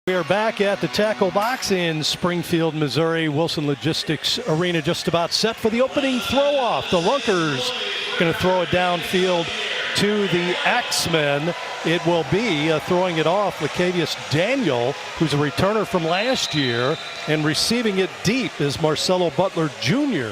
We are back at the tackle box in Springfield, Missouri. Wilson Logistics Arena just about set for the opening throw-off. The Lunkers going to throw it downfield to the Axeman. It will be throwing it off Lacavius Daniel, who's a returner from last year, and receiving it deep is Marcelo Butler Jr.,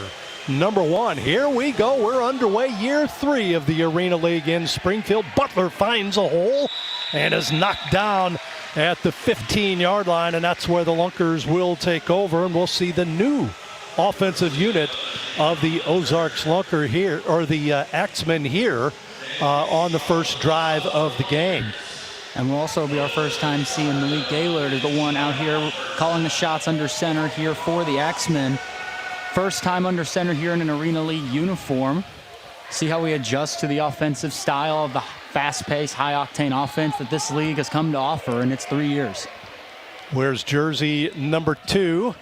number 1. Here we go. We're underway, year 3 of the Arena League in Springfield. Butler finds a hole and is knocked down at the 15-yard line, and that's where the Lunkers will take over, and we'll see the new offensive unit of the Ozarks Lunker here, or the Axeman here, on the first drive of the game. And will also be our first time seeing Malik Gaylord as the one out here calling the shots under center here for the Axeman. First time under center here in an Arena League uniform. See how we adjust to the offensive style of the fast-paced, high-octane offense that this league has come to offer in its 3 years. Wears jersey number 2.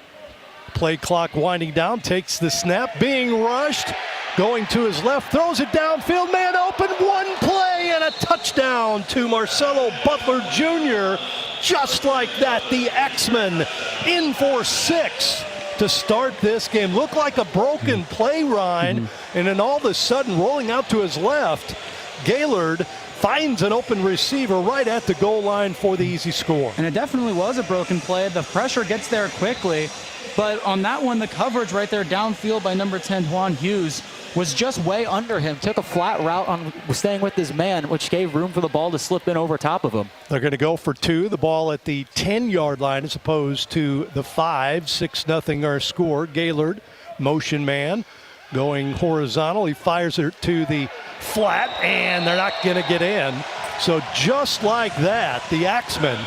Play clock winding down, takes the snap, being rushed, going to his left, throws it downfield, man open, one play and a touchdown to Marcelo Butler Jr. Just like that, the Axeman in for 6 to start this game. Looked like a broken play, Ryan, and then all of a sudden rolling out to his left, Gaylord finds an open receiver right at the goal line for the easy score. And it definitely was a broken play. The pressure gets there quickly, but on that one, the coverage right there downfield by number 10, Juan Hughes, was just way under him. Took a flat route on staying with his man, which gave room for the ball to slip in over top of him. They're going to go for 2. The ball at the 10-yard line as opposed to the 5. 6-0 our score. Gaylord, motion man, going horizontal. He fires it to the flat, and they're not going to get in. So just like that, the Axeman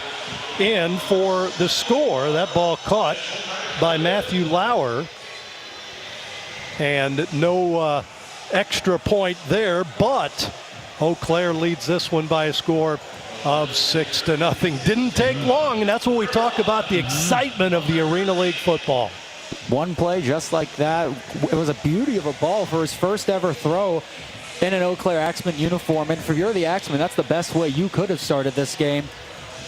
in for the score. That ball caught by Matthew Lauer. And no extra point there, but Eau Claire leads this one by a score of 6-0. Didn't take long, and that's what we talk about, the excitement of the Arena League football. One play just like that. It was a beauty of a ball for his first ever throw in an Eau Claire Axeman uniform. And for you're the Axeman, that's the best way you could have started this game.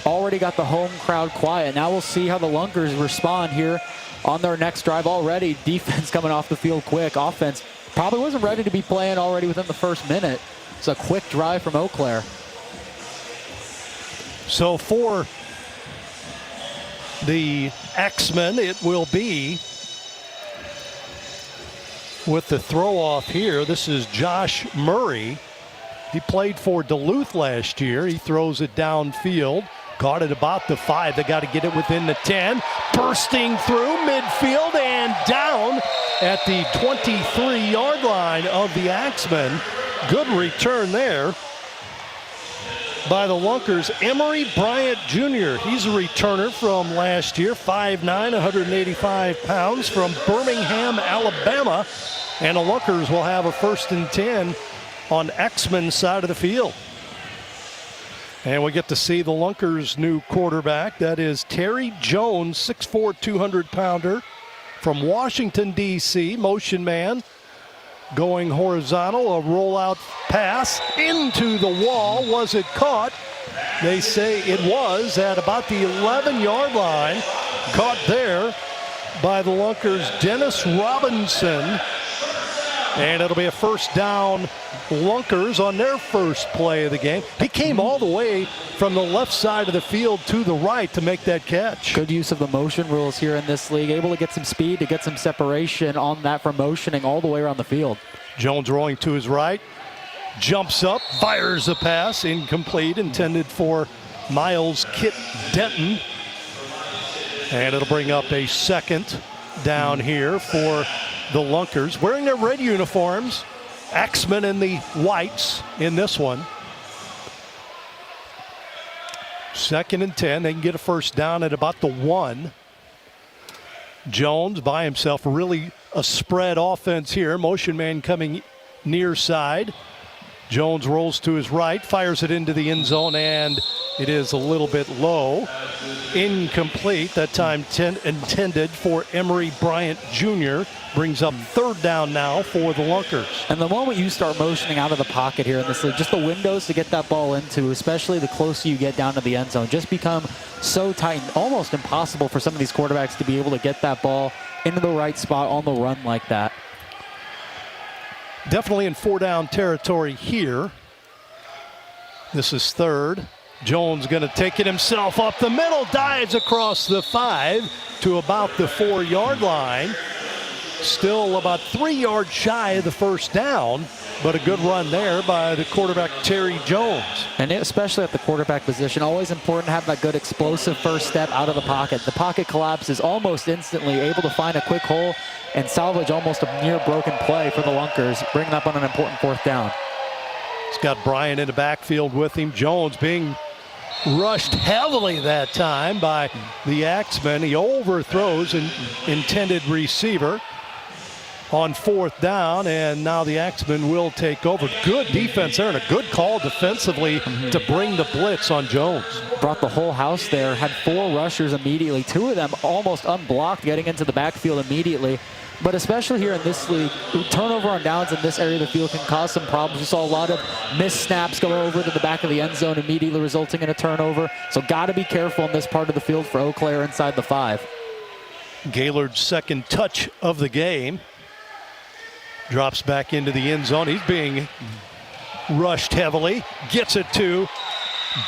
Already got the home crowd quiet. Now we'll see how the Lunkers respond here on their next drive. Already defense coming off the field quick. Offense probably wasn't ready to be playing already within the first minute. It's a quick drive from Eau Claire. So for the Axeman, it will be with the throw off here. This is Josh Murray. He played for Duluth last year. He throws it downfield. Caught it about the 5. They got to get it within the 10. Bursting through midfield and down at the 23-yard line of the Axeman. Good return there by the Lunkers. Emory Bryant Jr. He's a returner from last year. 5'9", 185 pounds from Birmingham, Alabama. And the Lunkers will have a 1st and 10 on Axeman's side of the field. And we get to see the Lunkers' new quarterback. That is Terry Jones, 6'4", 200-pounder from Washington, D.C. Motion man going horizontal. A rollout pass into the wall. Was it caught? They say it was at about the 11-yard line. Caught there by the Lunkers' Dennis Robinson. And it'll be a 1st down, Lunkers on their first play of the game. He came all the way from the left side of the field to the right to make that catch. Good use of the motion rules here in this league. Able to get some speed, to get some separation on that from motioning all the way around the field. Jones rolling to his right. Jumps up, fires a pass, incomplete, intended for Miles Kit Denton. And it'll bring up a 2nd down here for the Lunkers, wearing their red uniforms. Axeman in the whites in this one. 2nd and 10. They can get a 1st down at about the 1. Jones by himself, really a spread offense here. Motion man coming near side. Jones rolls to his right, fires it into the end zone, and it is a little bit low. Incomplete. That time intended for Emory Bryant Jr. Brings up third down now for the Lunkers. And the moment you start motioning out of the pocket here in this league, just the windows to get that ball into, especially the closer you get down to the end zone, just become so tight and almost impossible for some of these quarterbacks to be able to get that ball into the right spot on the run like that. Definitely in 4-down territory here. This is third. Jones going to take it himself up the middle, dives across the 5 to about the 4-yard line. Still about 3 yards shy of the first down, but a good run there by the quarterback, Terry Jones. And especially at the quarterback position, always important to have that good explosive first step out of the pocket. The pocket collapses almost instantly, able to find a quick hole and salvage almost a near broken play for the Lunkers, bringing up on an important fourth down. He's got Bryant in the backfield with him. Jones being rushed heavily that time by the Axeman. He overthrows an intended receiver on fourth down, and now the Axeman will take over. Good defense there and a good call defensively to bring the blitz on Jones. Brought the whole house there, had 4 rushers immediately, 2 of them almost unblocked, getting into the backfield immediately. But especially here in this league, turnover on downs in this area of the field can cause some problems. We saw a lot of missed snaps go over to the back of the end zone, immediately resulting in a turnover. So got to be careful in this part of the field for Eau Claire inside the 5. Gaylord's second touch of the game. Drops back into the end zone. He's being rushed heavily. Gets it to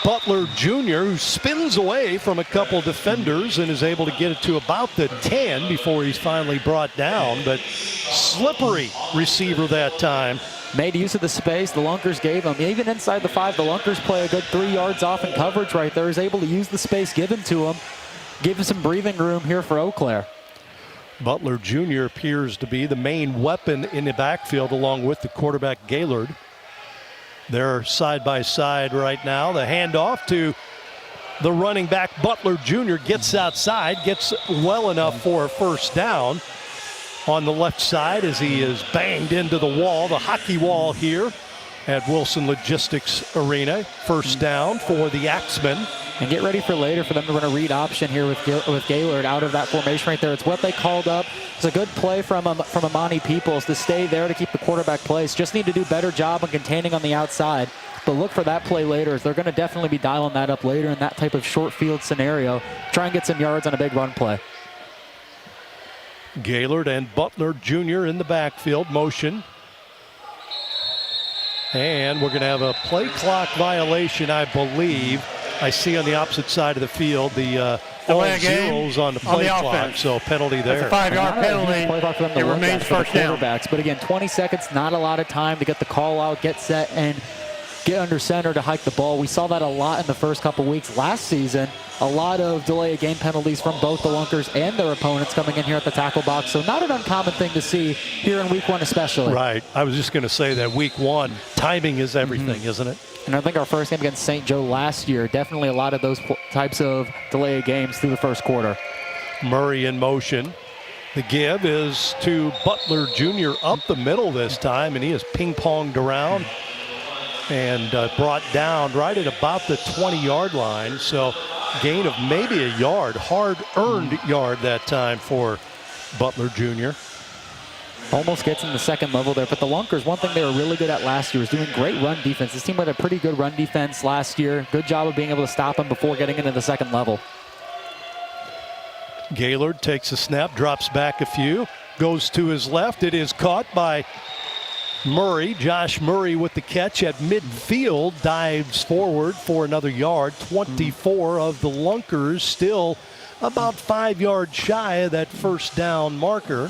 Butler Jr., who spins away from a couple defenders and is able to get it to about the 10 before he's finally brought down. But slippery receiver that time. Made use of the space the Lunkers gave him. Even inside the 5, the Lunkers play a good 3 yards off in coverage right there. He's able to use the space given to him. Give him some breathing room here for Eau Claire. Butler Jr. appears to be the main weapon in the backfield along with the quarterback Gaylord. They're side by side right now. The handoff to the running back Butler Jr. gets outside, gets well enough for a first down on the left side as he is banged into the wall, the hockey wall here at Wilson Logistics Arena. First down for the Axeman. And get ready for later for them to run a read option here with Gaylord out of that formation right there. It's what they called up. It's a good play from Amani Peoples to stay there to keep the quarterback placed. Just need to do a better job on containing on the outside. But look for that play later, as they're going to definitely be dialing that up later in that type of short field scenario. Try and get some yards on a big run play. Gaylord and Butler Jr. in the backfield, motion. And we're going to have a play clock violation, I believe. I see on the opposite side of the field the all zeros on the play clock, so penalty there. That's a 5-yard penalty. It remains first down. But again, 20 seconds, not a lot of time to get the call out, get set, and get under center to hike the ball. We saw that a lot in the first couple weeks last season. A lot of delay of game penalties from both the Lunkers and their opponents coming in here at the tackle box. So not an uncommon thing to see here in week 1 especially. Right. I was just going to say that week 1, timing is everything, isn't it? And I think our first game against St. Joe last year, definitely a lot of those types of delay of games through the first quarter. Murray in motion. The give is to Butler Jr. up the middle this time, and he is ping-ponged around and brought down right at about the 20-yard line. So gain of maybe a yard, hard-earned yard that time for Butler Jr. Almost gets in the second level there. But the Lunkers, one thing they were really good at last year was doing great run defense. This team had a pretty good run defense last year. Good job of being able to stop them before getting into the second level. Gaylord takes a snap, drops back a few, goes to his left. It is caught by Murray. Josh Murray with the catch at midfield, dives forward for another yard. 24 of the Lunkers, still about 5 yards shy of that first down marker.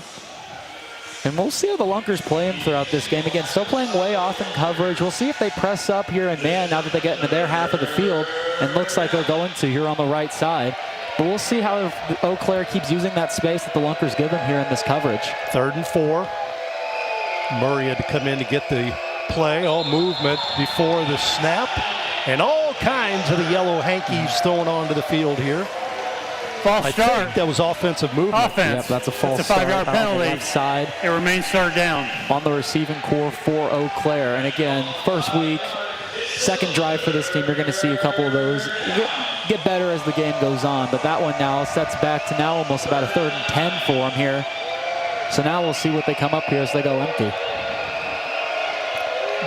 And we'll see how the Lunkers play him throughout this game. Again, still playing way off in coverage. We'll see if they press up here and man now that they get into their half of the field. And looks like they're going to here on the right side. But we'll see how Eau Claire keeps using that space that the Lunkers give them here in this coverage. 3rd and 4. Murray had to come in to get the play. All movement before the snap. And all kinds of the yellow hankies thrown onto the field here. False I start. think that was offensive movement. Offense. Yep, that's a false It's a 5-yard start on the penalty. left side. It remains third down. On the receiving core for Eau Claire. And again, first week, second drive for this team, you're going to see a couple of those get better as the game goes on. But that one now sets back to now almost about a 3rd and 10 for them here. So now we'll see what they come up here as they go empty.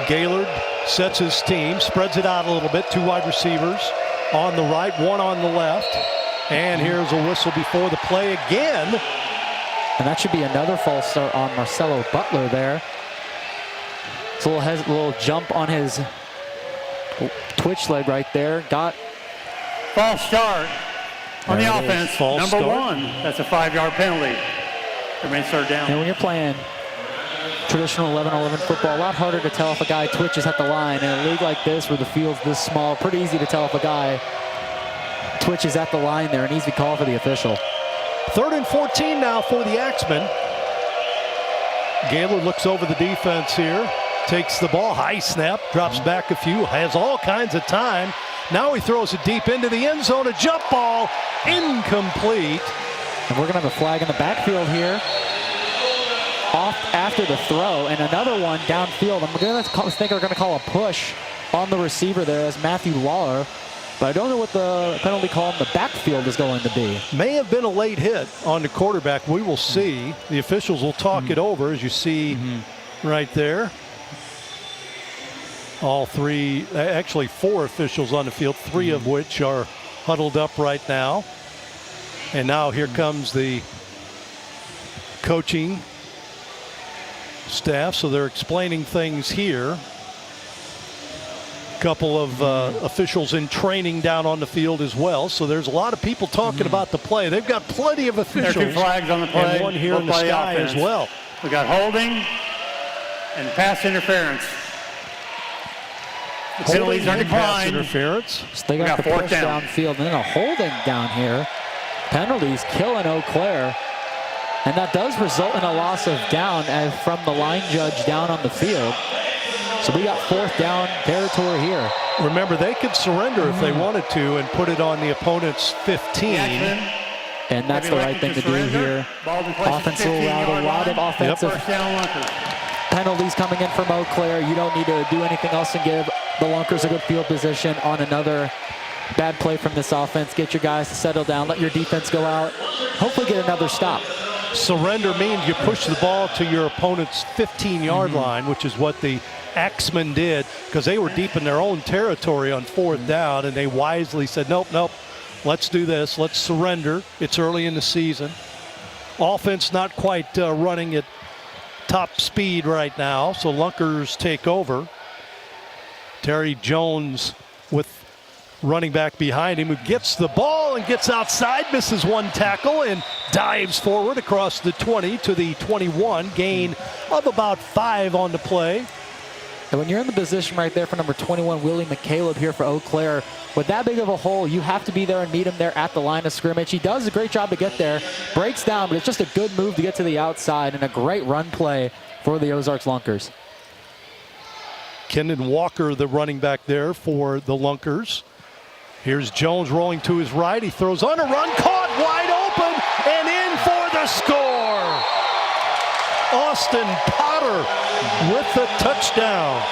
Gaylord sets his team, spreads it out a little bit. 2 wide receivers on the right, 1 on the left. And here's a whistle before the play again. And that should be another false start on Marcelo Butler there. It's a little jump on his twitch leg right there. Got False start on the There it is. offense. False Number start. 1. That's a 5-yard penalty. Remains third down. And when you're playing traditional 11-on-11 football, a lot harder to tell if a guy twitches at the line. In a league like this where the field's this small, pretty easy to tell if a guy twitches at the line there. An easy call for the official. 3rd and 14 now for the Axeman. Gaylord looks over the defense here, takes the ball, high snap, drops back a few, has all kinds of time. Now he throws it deep into the end zone, a jump ball, incomplete. And we're going to have a flag in the backfield here. Off after the throw, and another one downfield. I'm going to think we're going to call a push on the receiver there as Matthew Lawler. But I don't know what the penalty call in the backfield is going to be. May have been a late hit on the quarterback. We will see. The officials will talk it over, as you see right there. All 3, actually 4 officials on the field, 3 of which are huddled up right now. And now here comes the coaching staff, so they're explaining things here. Couple of officials in training down on the field as well, so there's a lot of people talking about the play. They've got plenty of officials. There are 2 flags on the play. And one here in the Play sky offense. as well. We got holding and pass interference. The penalties are Holding and pass declined. interference. So they We got got the fourth push down. downfield and then a holding down here. Penalties killing Eau Claire. And that does result in a loss of down from the line judge down on the field. So we got 4th down territory here. Remember, they could surrender if they wanted to and put it on the opponent's 15. Axeman And that's the right thing to do here. Offensive route, a lot of offensive First down, Lunkers. penalties coming in from Eau Claire. You don't need to do anything else and give the Lunkers a good field position on another bad play from this offense. Get your guys to settle down. Let your defense go out. Hopefully get another stop. Surrender means you push the ball to your opponent's 15-yard line, which is what the Axeman did, because they were deep in their own territory on 4th down, and they wisely said, nope, let's do this. Let's surrender. It's early in the season. Offense not quite running at top speed right now, so Lunkers take over. Terry Jones with running back behind him, who gets the ball and gets outside, misses 1 tackle, and dives forward across the 20 to the 21. Gain of about 5 on the play. And when you're in the position right there for number 21, Willie McCaleb here for Eau Claire, with that big of a hole, you have to be there and meet him there at the line of scrimmage. He does a great job to get there, breaks down, but it's just a good move to get to the outside and a great run play for the Ozarks Lunkers. Kendon Walker, the running back there for the Lunkers. Here's Jones rolling to his right. He throws on a run, caught wide open, and in for the score. Austin Potter with the touchdown.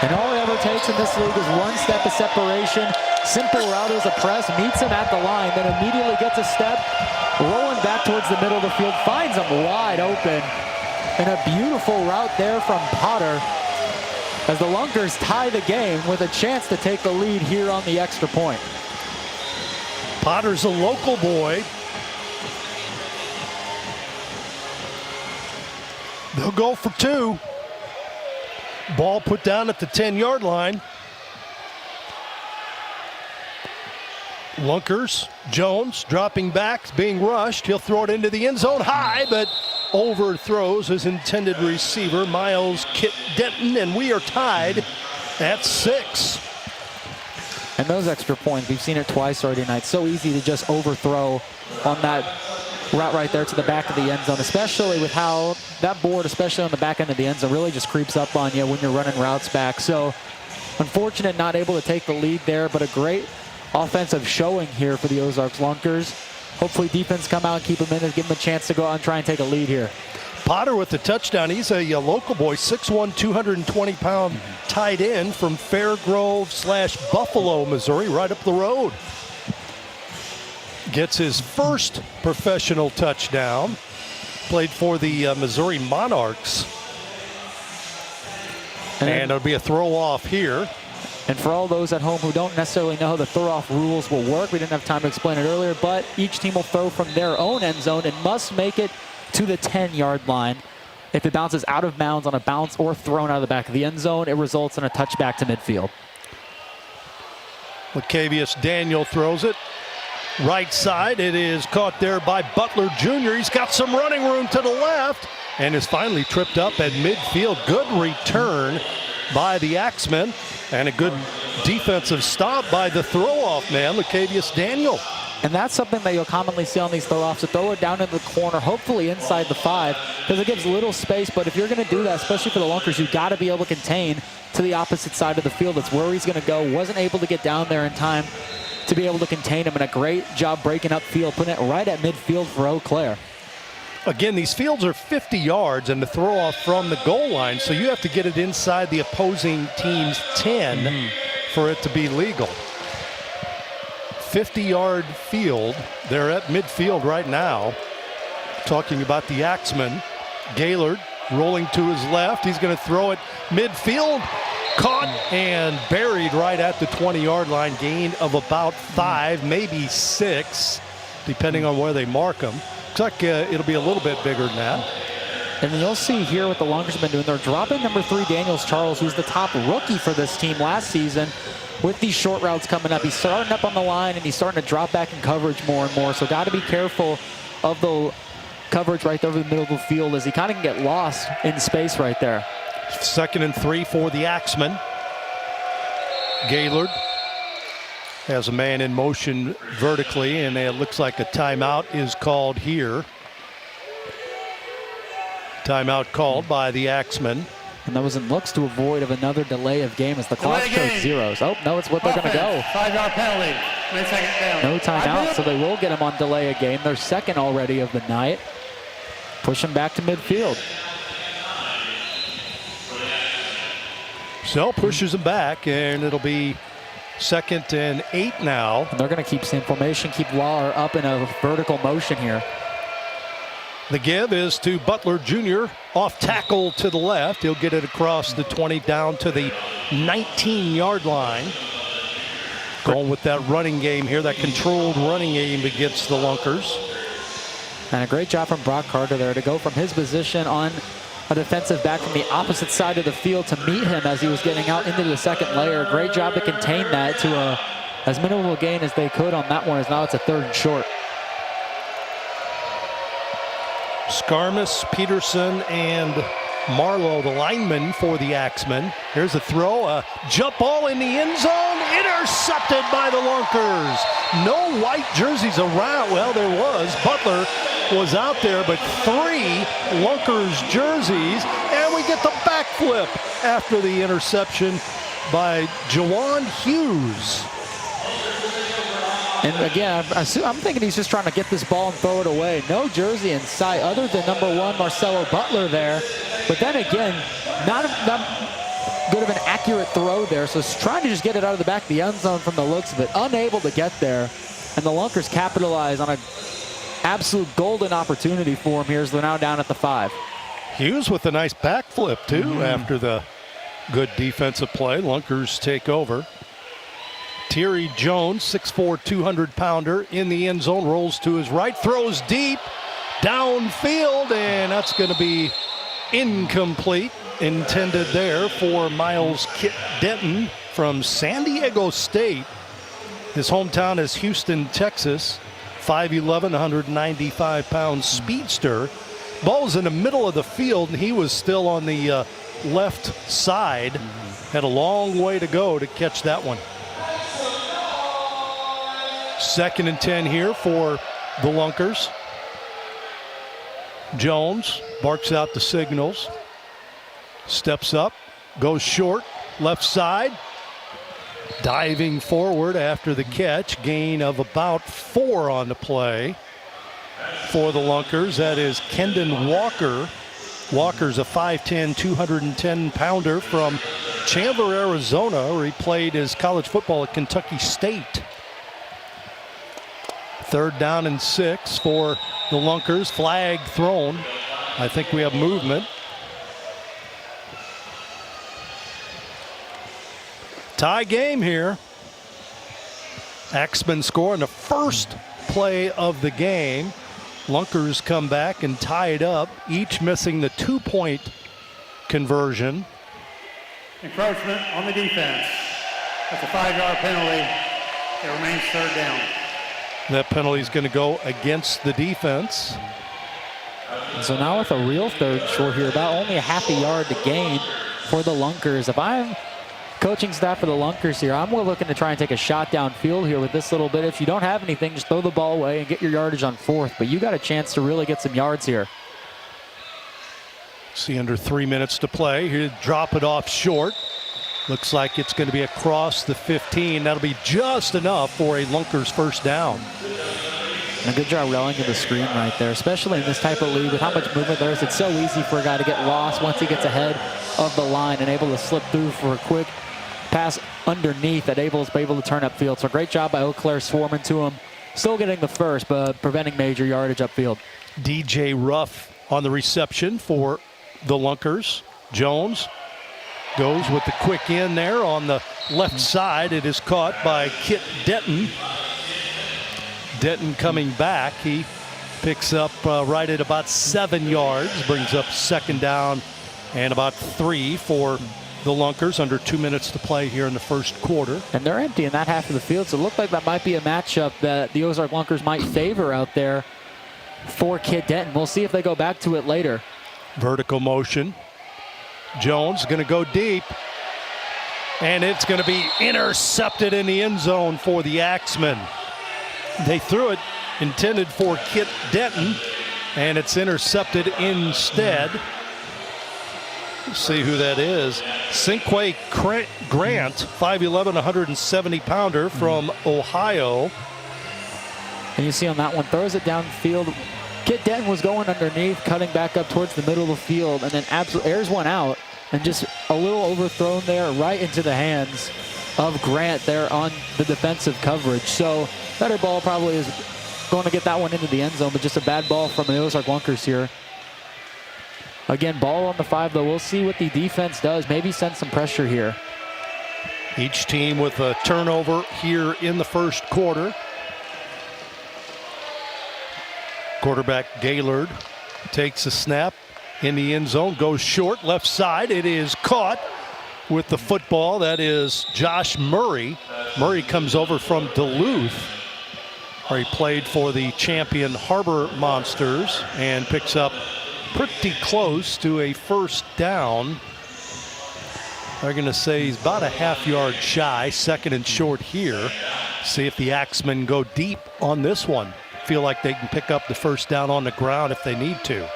And all it ever takes in this league is 1 step of separation. Simple route as a press, meets him at the line, then immediately gets a step, rolling back towards the middle of the field, finds him wide open. And a beautiful route there from Potter as the Lunkers tie the game with a chance to take the lead here on the extra point. Potter's a local boy. They'll go for 2. Ball put down at the 10-yard line. Lunkers, Jones dropping back, being rushed. He'll throw it into the end zone high, but overthrows his intended receiver, Miles Kit Denton, and we are tied at 6. And those extra points, we've seen it twice already tonight. So easy to just overthrow on that route right there to the back of the end zone, especially with how that board, especially on the back end of the end zone, really just creeps up on you when you're running routes back. So unfortunate not able to take the lead there, but a great offensive showing here for the Ozarks Lunkers. hopefully defense come out and keep him in and give him a chance to go out and try and take a lead here. Potter with the touchdown. He's a local boy, 6'1", 220-pound tight end from Fairgrove/Buffalo, Missouri, right up the road. Gets his first professional touchdown. Played for the Missouri Monarchs. And it'll be a throw off here. And for all those at home who don't necessarily know how the throw-off rules will work, we didn't have time to explain it earlier, but each team will throw from their own end zone and must make it to the 10-yard line. If it bounces out of bounds on a bounce or thrown out of the back of the end zone, it results in a touchback to midfield. Lacavius Daniel throws it. Right side, it is caught there by Butler Jr. He's got some running room to the left and is finally tripped up at midfield. Good return by the Axeman and a good defensive stop by the throw-off man, Lacavius Daniel. And that's something that you'll commonly see on these throw-offs, to throw it down in the corner, hopefully inside the 5, because it gives little space. But if you're going to do that, especially for the Lunkers, you've got to be able to contain to the opposite side of the field. That's where he's going to go. Wasn't able to get down there in time to be able to contain him, and a great job breaking up field, putting it right at midfield for Eau Claire. Again, these fields are 50 yards and the throw off from the goal line, so you have to get it inside the opposing team's 10 for it to be legal. 50-yard field. They're at midfield right now. Talking about the Axeman. Gaylord rolling to his left. He's going to throw it midfield. Caught and buried right at the 20-yard line. Gain of about 5, maybe 6, depending on where they mark him. Looks like it'll be a little bit bigger than that. And you'll see here what the Lunkers have been doing. They're dropping number 3, Daniels Charles, who's the top rookie for this team last season. With these short routes coming up, he's starting up on the line, and he's starting to drop back in coverage more and more. So got to be careful of the coverage right there over the middle of the field, as he kind of can get lost in space right there. 2nd and 3 for the Axeman. Gaylord has a man in motion vertically, and it looks like a timeout is called here. Timeout called by the Axeman. And that was in looks to avoid of another delay of game as the clock shows zeros. Oh, no, it's what they're going to go. 5-yard penalty. Mid-second down. No timeout, so they will get him on delay of game. Their second already of the night. Push him back to midfield. So pushes him back, and it'll be 2nd and 8 now. And they're going to keep same formation, keep Waller up in a vertical motion here. The give is to Butler Jr. Off tackle to the left. He'll get it across the 20 down to the 19-yard line. Going with that running game here, that controlled running game against the Lunkers. And a great job from Brock Carter there to go from his position on a defensive back from the opposite side of the field to meet him as he was getting out into the second layer. Great job to contain that to as minimal a gain as they could on that one, as now it's a 3rd and short. Skarmus, Peterson, and Marlowe, the lineman for the Axeman. Here's a throw, a jump ball in the end zone, intercepted by the Lunkers. No white jerseys around. Well, there was. Butler was out there, but 3 Lunkers jerseys, and we get the backflip after the interception by Jawan Hughes. And again, I'm thinking he's just trying to get this ball and throw it away. No jersey in sight other than number 1, Marcelo Butler there. But then again, not good of an accurate throw there. So he's trying to just get it out of the back of the end zone from the looks of it. Unable to get there. And the Lunkers capitalize on an absolute golden opportunity for him here as they're now down at the 5. Hughes with a nice backflip, too, after the good defensive play. Lunkers take over. Thierry Jones, 6'4", 200-pounder in the end zone, rolls to his right, throws deep, downfield, and that's going to be incomplete. Intended there for Miles Kit Denton from San Diego State. His hometown is Houston, Texas. 5'11", 195-pound speedster. Ball's in the middle of the field, and he was still on the left side. Had a long way to go to catch that one. 2nd and 10 here for the Lunkers. Jones barks out the signals. Steps up, goes short, left side. Diving forward after the catch. Gain of about 4 on the play. for the Lunkers. That is Kendon Walker. Walker's a 5'10", 210-pounder from Chandler, Arizona, where he played his college football at Kentucky State. 3rd down and 6 for the Lunkers. Flag thrown. I think we have movement. Tie game here. Axeman scoring the first play of the game. Lunkers come back and tie it up, each missing the 2-point conversion. Encroachment on the defense. That's a 5-yard penalty. It remains 3rd down. That penalty is going to go against the defense. And so now with a real 3rd short here, about only a half a yard to gain for the Lunkers. If I'm coaching staff for the Lunkers here, I'm looking to try and take a shot downfield here with this little bit. If you don't have anything, just throw the ball away and get your yardage on 4th. But you got a chance to really get some yards here. See, under 3 minutes to play. Here, drop it off short. Looks like it's going to be across the 15. That'll be just enough for a Lunkers first down. And a good job rallying to the screen right there, especially in this type of league with how much movement there is. It's so easy for a guy to get lost once he gets ahead of the line and able to slip through for a quick pass underneath that is able to turn upfield. So great job by Eau Claire swarming to him. Still getting the first, but preventing major yardage upfield. DJ Ruff on the reception for the Lunkers. Jones goes with the quick in there on the left side. It is caught by Kit Denton. Denton coming back. He picks up right at about 7 yards, brings up 2nd down and about 3 for the Lunkers. Under 2 minutes to play here in the first quarter. And they're empty in that half of the field, so it looked like that might be a matchup that the Ozark Lunkers might favor out there for Kid Denton. We'll see if they go back to it later. Vertical motion. Jones going to go deep. And it's going to be intercepted in the end zone for the Axemen. They threw it intended for Kit Denton, and it's intercepted instead. Let's see who that is. Cinque Grant, 5'11", 170-pounder from Ohio. And you see on that one, throws it downfield. Kit Denton was going underneath, cutting back up towards the middle of the field, and then absolutely airs one out, and just a little overthrown there right into the hands of Grant there on the defensive coverage. So better ball probably is going to get that one into the end zone, but just a bad ball from the Ozark Lunkers here. Again, ball on the 5, though. We'll see what the defense does. Maybe send some pressure here. Each team with a turnover here in the first quarter. Quarterback Gaylord takes a snap in the end zone, goes short, left side. It is caught with the football. That is Josh Murray. Murray comes over from Duluth, where he played for the champion Harbor Monsters, and picks up pretty close to a first down. They're going to say he's about a half yard shy. 2nd and short here. See if the Axemen go deep on this one. Feel like they can pick up the first down on the ground if they need to.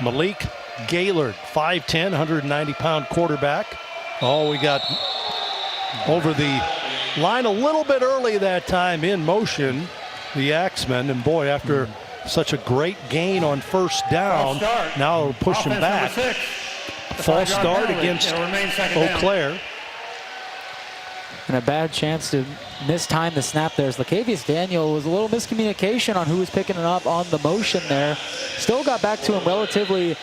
Malik Gaylord, 5'10", 190-pound quarterback. Oh, we got over the line a little bit early that time in motion, the Axemen. And boy, after such a great gain on first down, now we'll push him back. False start against Eau Claire. And a bad chance to mistime the snap there. As Lacavius Daniel was a little miscommunication on who was picking it up on the motion there. Still got back to him relatively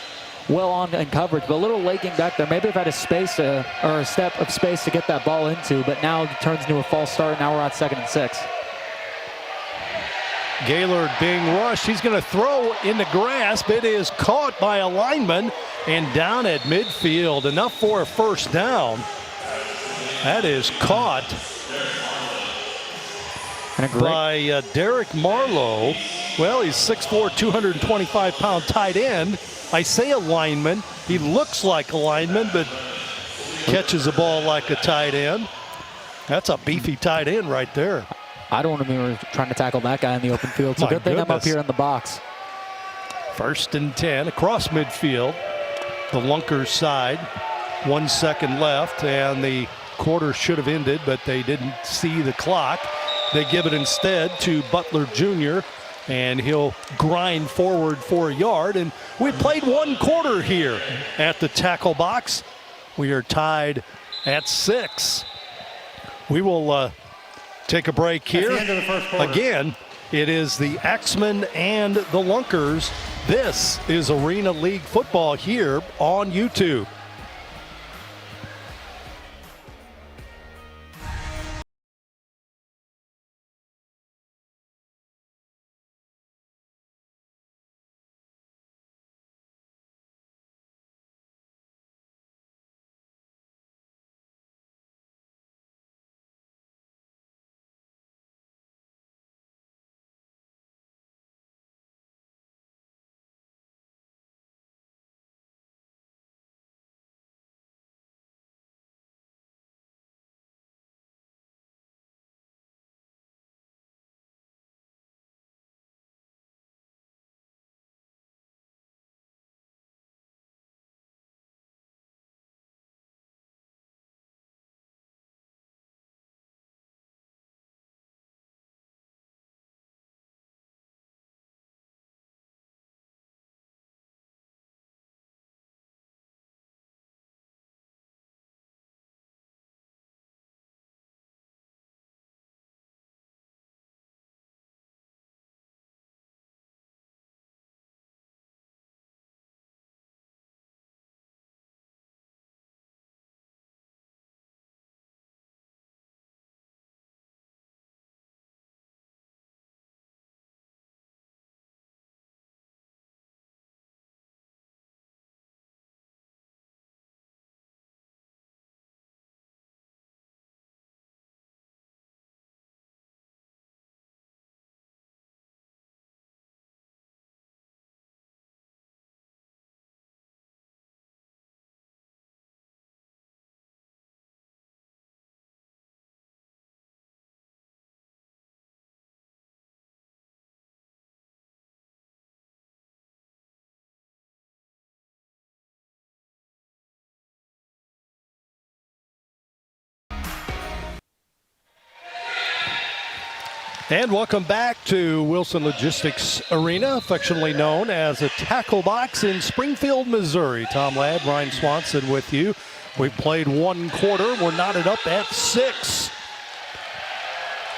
well on in coverage, but a little lagging back there. Maybe if had a space or a step of space to get that ball into, but now it turns into a false start. Now we're at 2nd and 6. Gaylord being rushed. He's going to throw in the grasp. It is caught by a lineman and down at midfield. Enough for a first down. That is caught by Derek Marlowe. Well, he's 6'4", 225-pound tight end. I say a lineman. He looks like a lineman, but catches the ball like a tight end. That's a beefy tight end right there. I don't want to be trying to tackle that guy in the open field. So good thing I'm up here in the box. 1st and 10 across midfield. The Lunkers side. 1 second left, and the quarter should have ended, but they didn't see the clock. They give it instead to Butler Jr., and he'll grind forward for a yard. And we played 1 quarter here at the tackle box. We are tied at 6. We will take a break here. That's the end of the first quarter. Again, it is the Axeman and the Lunkers. This is Arena League football here on YouTube. And welcome back to Wilson Logistics Arena, affectionately known as a tackle box in Springfield, Missouri. Tom Ladd, Ryan Swanson with you. We've played 1 quarter. We're knotted up at 6.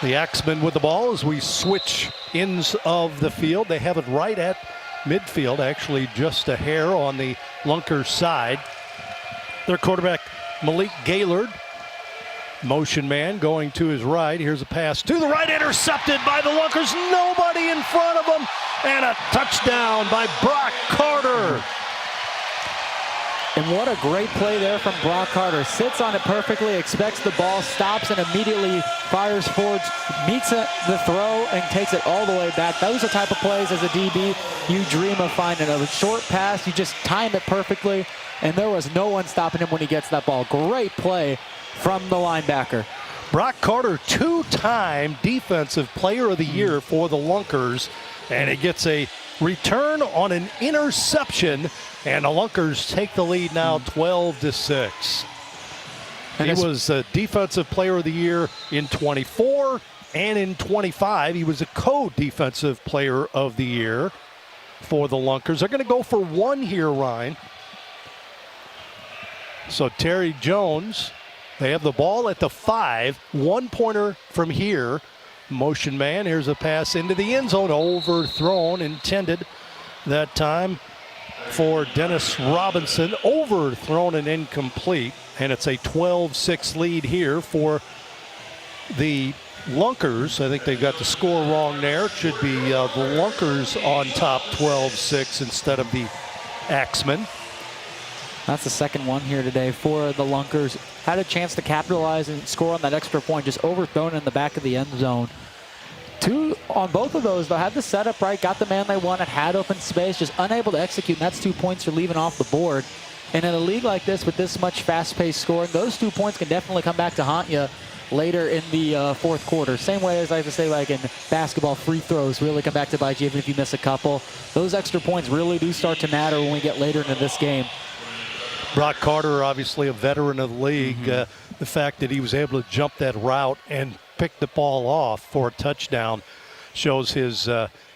The Axemen with the ball as we switch ends of the field. They have it right at midfield, actually just a hair on the Lunkers side. Their quarterback, Malik Gaylord. Motion man going to his right. Here's a pass to the right, intercepted by the Lunkers. Nobody in front of them. And a touchdown by Brock Carter. And what a great play there from Brock Carter. Sits on it perfectly, expects the ball, stops, and immediately fires forwards, meets the throw, and takes it all the way back. Those are the type of plays as a DB you dream of finding. A short pass, you just time it perfectly, and there was no one stopping him when he gets that ball. Great play from the linebacker. Brock Carter, 2-time Defensive Player of the Year for the Lunkers, and it gets a return on an interception, and the Lunkers take the lead now 12-6. He was a Defensive Player of the Year in 24 and in 25. He was a co-Defensive Player of the Year for the Lunkers. They're going to go for 1 here, Ryan. So Terry Jones, they have the ball at the 5, 1-pointer from here. Motion man, here's a pass into the end zone, overthrown, intended that time for Dennis Robinson, overthrown and incomplete. And it's a 12-6 lead here for the Lunkers. I think they got the score wrong there. It should be the Lunkers on top 12-6 instead of the Axemen. That's the second one here today for the Lunkers. Had a chance to capitalize and score on that extra point, just overthrown in the back of the end zone. 2 on both of those, though, had the setup right, got the man they wanted, had open space, just unable to execute, and that's 2 points you're leaving off the board. And in a league like this with this much fast-paced scoring, those 2 points can definitely come back to haunt you later in the fourth quarter. Same way as I like to say, like in basketball, free throws really come back to bite you even if you miss a couple. Those extra points really do start to matter when we get later into this game. Brock Carter, obviously a veteran of the league. The fact that he was able to jump that route and picked the ball off for a touchdown. Shows his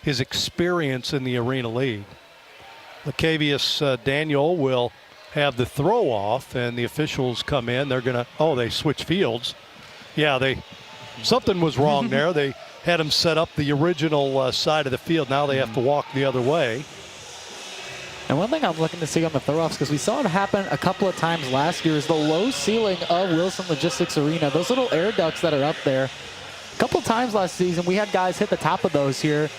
experience in the Arena League. Lacavius Daniel will have the throw off, and the officials come in. They're gonna, they switch fields. Yeah, something was wrong there. They had him set up the original side of the field. Now they have to walk the other way. And one thing I'm looking to see on the throw-offs, because we saw it happen a couple of times last year, is the low ceiling of Wilson Logistics Arena. Those little air ducts that are up there. A couple of times last season, we had guys hit the top of those here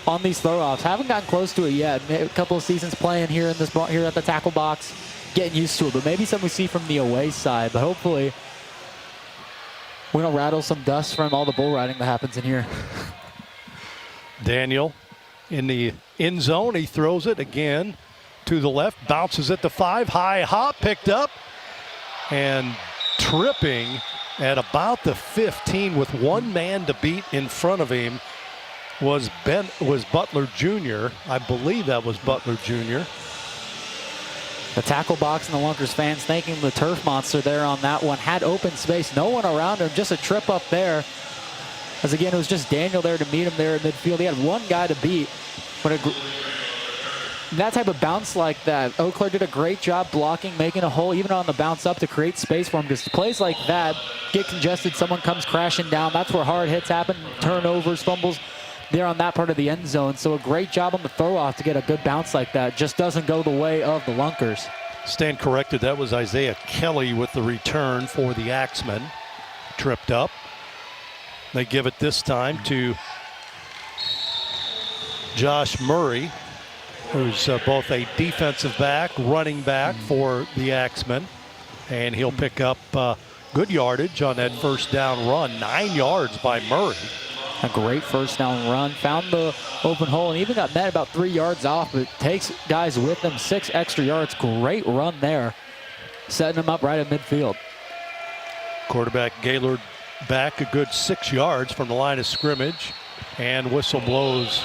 on these throw-offs. Haven't gotten close to it yet. A couple of seasons playing here at the tackle box, getting used to it. But maybe something we see from the away side. But hopefully we don't rattle some dust from all the bull riding that happens in here. Daniel in the end zone. He throws it again to the left, bounces at the 5, high hop, picked up, and tripping at about the 15 with one man to beat in front of him was Butler Jr. I believe that was Butler Jr. The tackle box and the Lunkers fans thanking the turf monster there on that one. Had open space, no one around him, just a trip up there. As again, it was just Daniel there to meet him there in midfield. He had one guy to beat. But that type of bounce like that, Eau Claire did a great job blocking, making a hole even on the bounce up to create space for him. Because plays like that get congested, someone comes crashing down. That's where hard hits happen, turnovers, fumbles there on that part of the end zone. So a great job on the throw off to get a good bounce like that. Just doesn't go the way of the Lunkers. Stand corrected. That was Isaiah Kelly with the return for the Axeman. Tripped up. They give it this time to Josh Murray, who's both a defensive back, running back for the Axeman. And he'll pick up good yardage on that first down run. 9 yards by Murray. A great first down run. Found the open hole and even got met about 3 yards off, but takes guys with him 6 extra yards. Great run there, setting him up right at midfield. Quarterback Gaylord back a good 6 yards from the line of scrimmage, and whistle blows,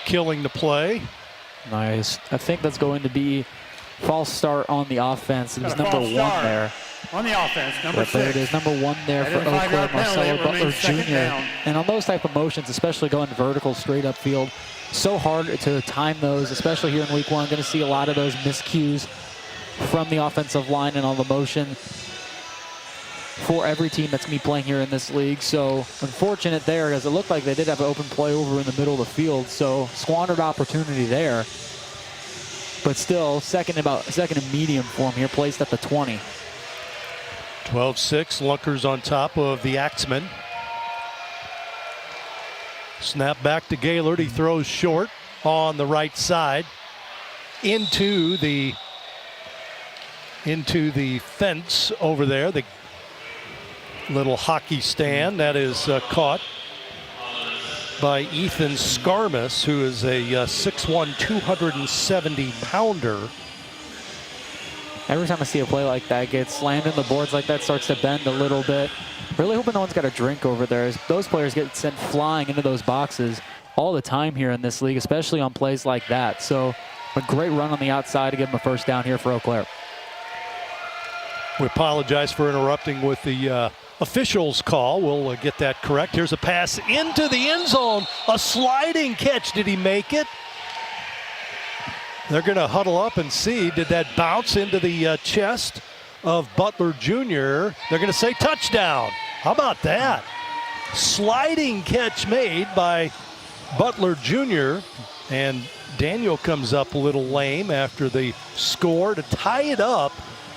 killing the play. Nice. I think that's going to be false start on the offense. It was number 1 there. On the offense, number 6. There it is, number 1 there for Eau Claire, Marcelo Butler Jr. And on those type of motions, especially going vertical straight up field, so hard to time those, especially here in week 1. Going to see a lot of those miscues from the offensive line and on the motion for every team that's going to be playing here in this league. So unfortunate there, as it looked like they did have an open play over in the middle of the field. So squandered opportunity there. But still, second and medium for him here, placed at the 20. 12-6, Lunkers on top of the Axeman. Snap back to Gaylord. He throws short on the right side into the fence over there. The little hockey stand that is caught by Ethan Skarmus, who is a 6'1", 270-pounder. Every time I see a play like that, gets slammed in the boards like that, starts to bend a little bit. Really hoping no one's got a drink over there. Those players get sent flying into those boxes all the time here in this league, especially on plays like that. So a great run on the outside to give them a first down here for Eau Claire. We apologize for interrupting with the officials call. We'll get that correct. Here's a pass into the end zone. A sliding catch. Did he make it? They're going to huddle up and see, did that bounce into the chest of Butler Jr.? They're going to say touchdown. How about that? Sliding catch made by Butler Jr. And Daniel comes up a little lame after the score to tie it up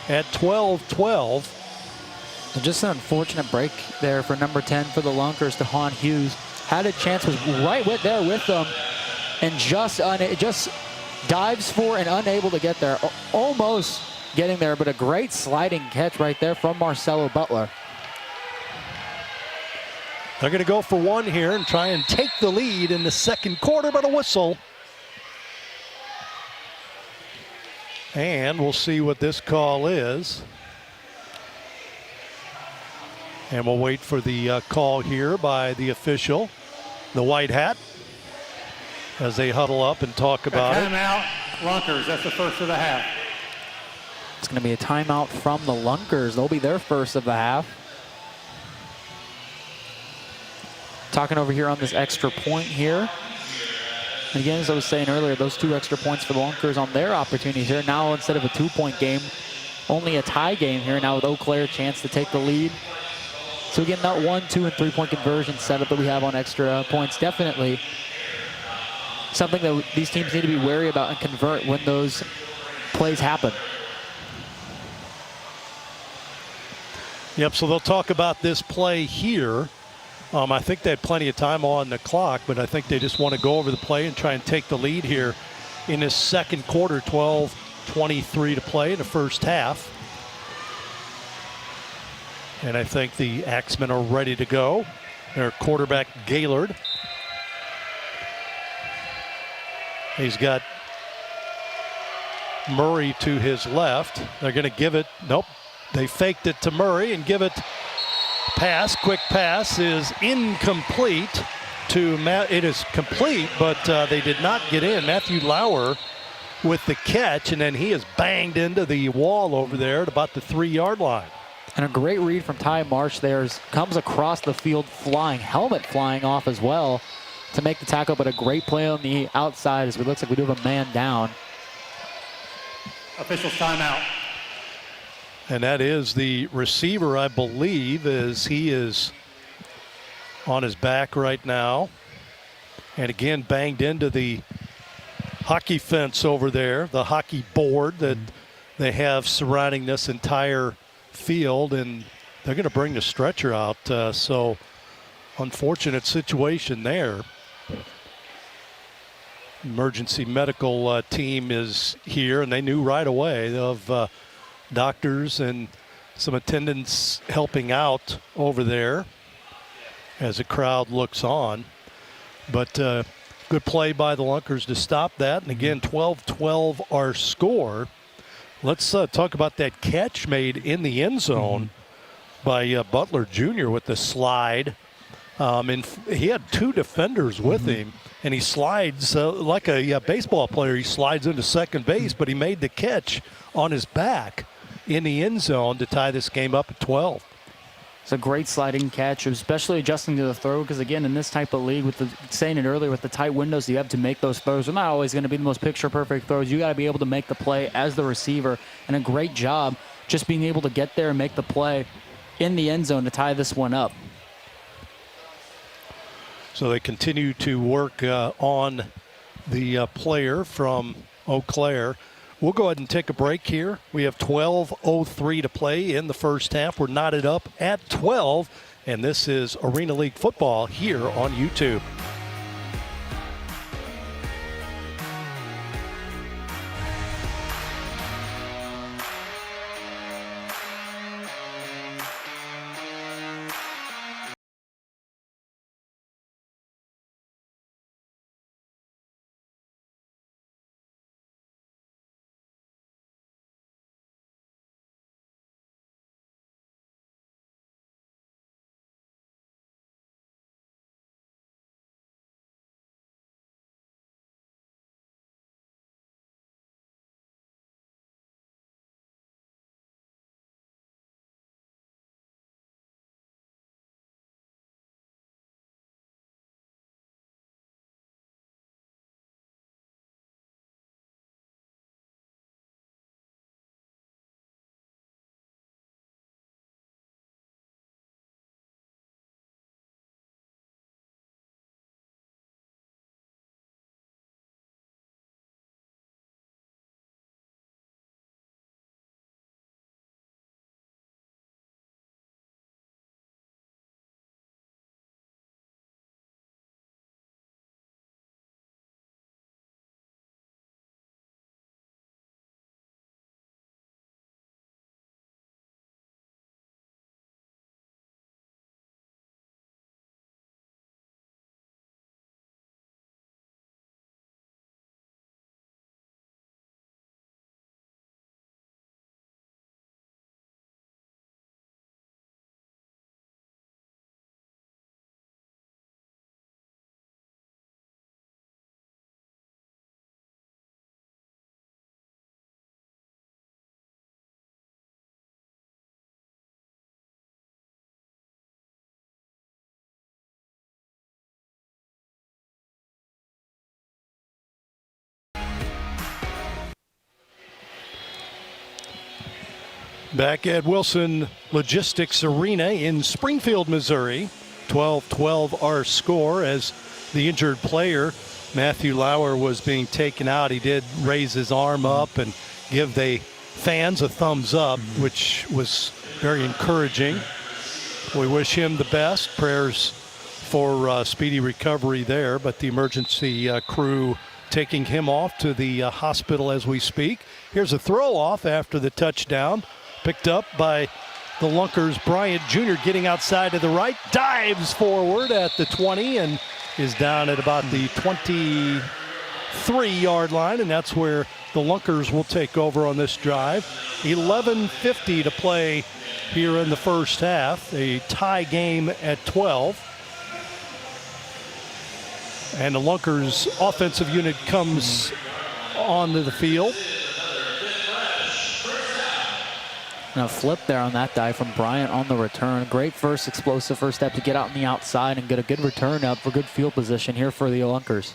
at 12-12. And just an unfortunate break there for number 10 for the Lunkers. DeHaan Hughes had a chance, was right there with them, and just dives for and unable to get there. Almost getting there, but a great sliding catch right there from Marcelo Butler. They're going to go for one here and try and take the lead in the second quarter, but a whistle. And we'll see what this call is. And we'll wait for the call here by the official, the white hat, as they huddle up and talk about it. Timeout, Lunkers. That's the first of the half. It's going to be a timeout from the Lunkers. They'll be their first of the half. Talking over here on this extra point here. And again, as I was saying earlier, those 2 extra points for the Lunkers on their opportunities here. Now, instead of a 2-point game, only a tie game here. Now with Eau Claire, a chance to take the lead. So again, that 1, 2, and 3-point conversion setup that we have on extra points, definitely something that these teams need to be wary about and convert when those plays happen. Yep, so they'll talk about this play here. I think they had plenty of time on the clock, but I think they just want to go over the play and try and take the lead here in this second quarter. 12:23 to play in the first half. And I think the Axemen are ready to go. Their quarterback, Gaylord. He's got Murray to his left. They're going to give it. Nope. They faked it to Murray and give it. Pass, quick pass is incomplete to Matt. It is complete, but they did not get in. Matthew Lauer with the catch, and then he is banged into the wall over there at about the 3-yard line. And a great read from Ty Marsh there. Comes across the field flying, helmet flying off as well to make the tackle, but a great play on the outside as it looks like we do have a man down. Officials timeout. And that is the receiver, I believe, as he is on his back right now. And again, banged into the hockey fence over there, the hockey board that they have surrounding this entire field. And they're going to bring the stretcher out. So unfortunate situation there. Emergency medical team is here, and they knew right away of doctors and some attendants helping out over there as the crowd looks on. But good play by the Lunkers to stop that. And again, 12-12 our score. Let's talk about that catch made in the end zone by Butler Jr. with the slide. And he had 2 defenders with him, and he slides like a baseball player. He slides into second base, but he made the catch on his back in the end zone to tie this game up at 12. It's a great sliding catch, especially adjusting to the throw, because again, in this type of league, saying it earlier, with the tight windows you have to make those throws, they're not always going to be the most picture-perfect throws. You got to be able to make the play as the receiver, and a great job just being able to get there and make the play in the end zone to tie this one up. So they continue to work on the player from Eau Claire. We'll go ahead and take a break here. We have 12:03 to play in the first half. We're knotted up at 12, and this is Arena League football here on YouTube. Back at Wilson Logistics Arena in Springfield, Missouri. 12-12 our score as the injured player, Matthew Lauer, was being taken out. He did raise his arm up and give the fans a thumbs up, which was very encouraging. We wish him the best. Prayers for speedy recovery there, but the emergency crew taking him off to the hospital as we speak. Here's a throw off after the touchdown. Picked up by the Lunkers. Bryant Jr. getting outside to the right, dives forward at the 20 and is down at about the 23-yard line, and that's where the Lunkers will take over on this drive. 11:50 to play here in the first half. A tie game at 12. And the Lunkers offensive unit comes onto the field. Now flip there on that dive from Bryant on the return. Great explosive first step to get out on the outside and get a good return up for good field position here for the Lunkers.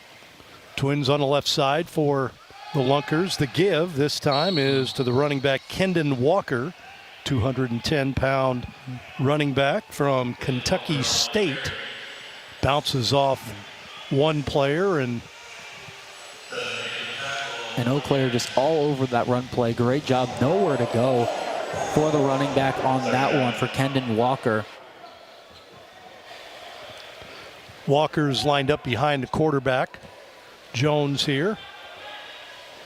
Twins on the left side for the Lunkers. The give this time is to the running back Kendon Walker, 210-pound running back from Kentucky State. Bounces off one player and Eau Claire just all over that run play. Great job, nowhere to go for the running back on that one for Kendon Walker. Walker's lined up behind the quarterback. Jones here.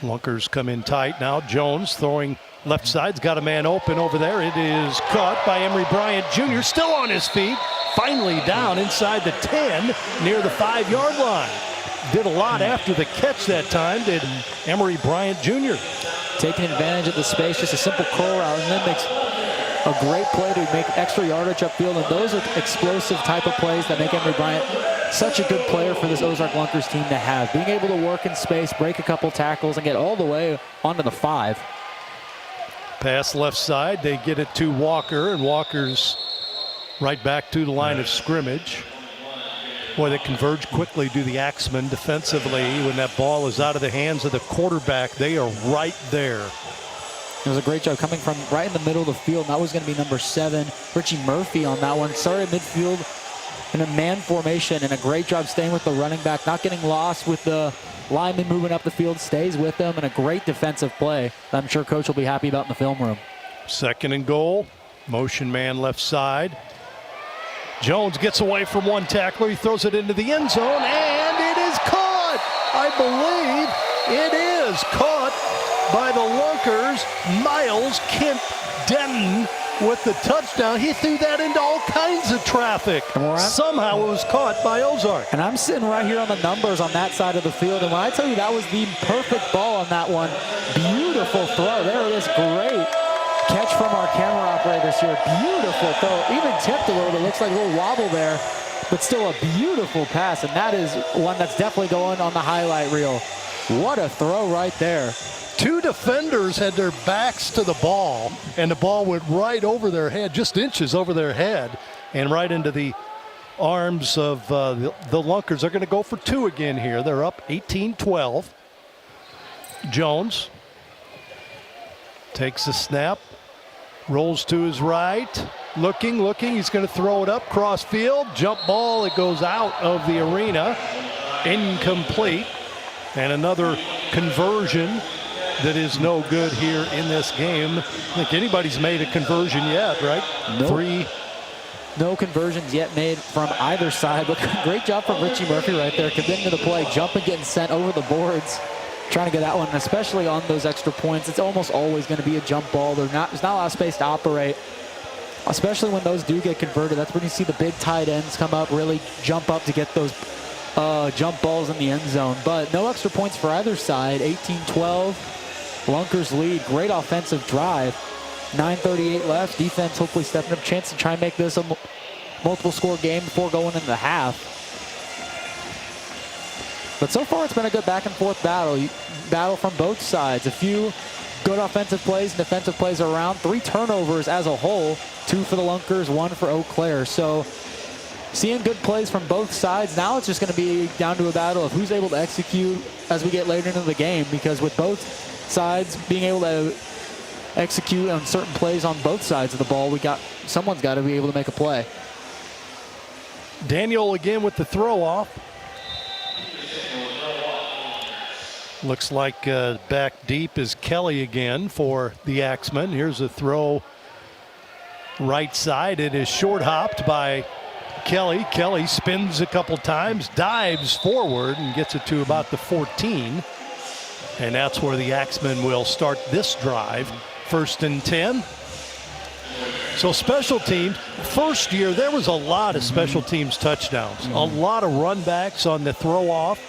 Lunkers come in tight now. Jones throwing left side's got a man open over there. It is caught by Emory Bryant Jr. Still on his feet. Finally down inside the 10 near the 5-yard line. Did a lot after the catch that time, did Emory Bryant Jr. Taking advantage of the space, just a simple curl route, and then makes a great play to make extra yardage upfield. And those are explosive type of plays that make Emory Bryant such a good player for this Ozark Lunkers team to have. Being able to work in space, break a couple tackles, and get all the way onto the 5. Pass left side, they get it to Walker, and Walker's right back to the line of scrimmage. Boy, they converge quickly to the Axeman defensively. When that ball is out of the hands of the quarterback, they are right there. It was a great job coming from right in the middle of the field. And that was going to be number 7, Richie Murphy on that one. Started midfield in a man formation, and a great job staying with the running back, not getting lost with the lineman moving up the field, stays with them, and a great defensive play that I'm sure Coach will be happy about in the film room. 2nd and goal. Motion man left side. Jones gets away from one tackler. He throws it into the end zone, and it is caught. I believe it is caught by the Lunkers. Miles Kent Denton with the touchdown. He threw that into all kinds of traffic. Somehow it was caught by Ozark. And I'm sitting right here on the numbers on that side of the field, and when I tell you that was the perfect ball on that one, beautiful throw. There it is, great catch from our camera operators here. Beautiful throw, even tipped a little bit. Looks like a little wobble there, but still a beautiful pass. And that is one that's definitely going on the highlight reel. What a throw right there. 2 defenders had their backs to the ball, and the ball went right over their head, just inches over their head, and right into the arms of the Lunkers. They're going to go for 2 again here. They're up 18-12. Jones takes the snap. Rolls to his right, looking. He's going to throw it up, cross field, jump ball. It goes out of the arena, incomplete. And another conversion that is no good here in this game. I think anybody's made a conversion yet, right? Nope. 3. No conversions yet made from either side, but great job from Richie Murphy right there, committing to the play, jumping, getting sent over the boards. Trying to get that one, especially on those extra points. It's almost always going to be a jump ball. There's not a lot of space to operate, especially when those do get converted. That's when you see the big tight ends come up, really jump up to get those jump balls in the end zone. But no extra points for either side. 18-12, Lunkers lead. Great offensive drive. 9:38 left. Defense hopefully stepping up, chance to try and make this a multiple score game before going into the half. But so far, it's been a good back-and-forth battle from both sides. A few good offensive plays and defensive plays around. 3 turnovers as a whole. 2 for the Lunkers, 1 for Eau Claire. So seeing good plays from both sides. Now it's just going to be down to a battle of who's able to execute as we get later into the game. Because with both sides being able to execute on certain plays on both sides of the ball. Someone's got to be able to make a play. Daniel again with the throw off. Looks like back deep is Kelly again for the Axeman. Here's a throw right side. It is short hopped by Kelly. Kelly spins a couple times, dives forward, and gets it to about the 14. And that's where the Axeman will start this drive. 1st and 10. So special teams, first year there was a lot of special teams touchdowns, a lot of runbacks on the throw off.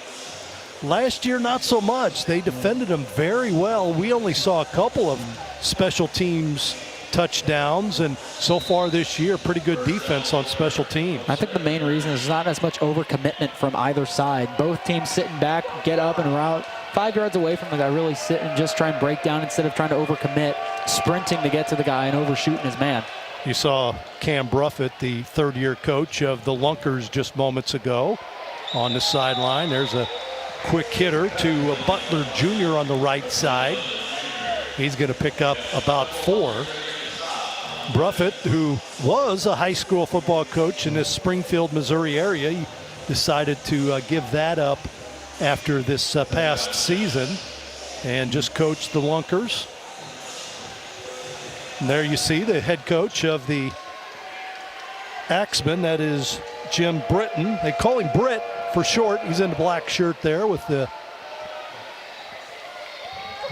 Last year, not so much. They defended them very well. We only saw a couple of special teams touchdowns, and so far this year, pretty good defense on special teams. I think the main reason is not as much overcommitment from either side. Both teams sitting back, get up and route 5 yards away from the guy, really sit and just try and break down instead of trying to overcommit, sprinting to get to the guy and overshooting his man. You saw Cam Bruffett, the third-year coach of the Lunkers just moments ago, on the sideline. There's a quick hitter to Butler Jr. on the right side. He's going to pick up about 4. Bruffett, who was a high school football coach in this Springfield, Missouri area, he decided to give that up after this past season and just coached the Lunkers. And there you see the head coach of the Axeman. That is Jim Britton. They call him Britt for short. He's in the black shirt there with the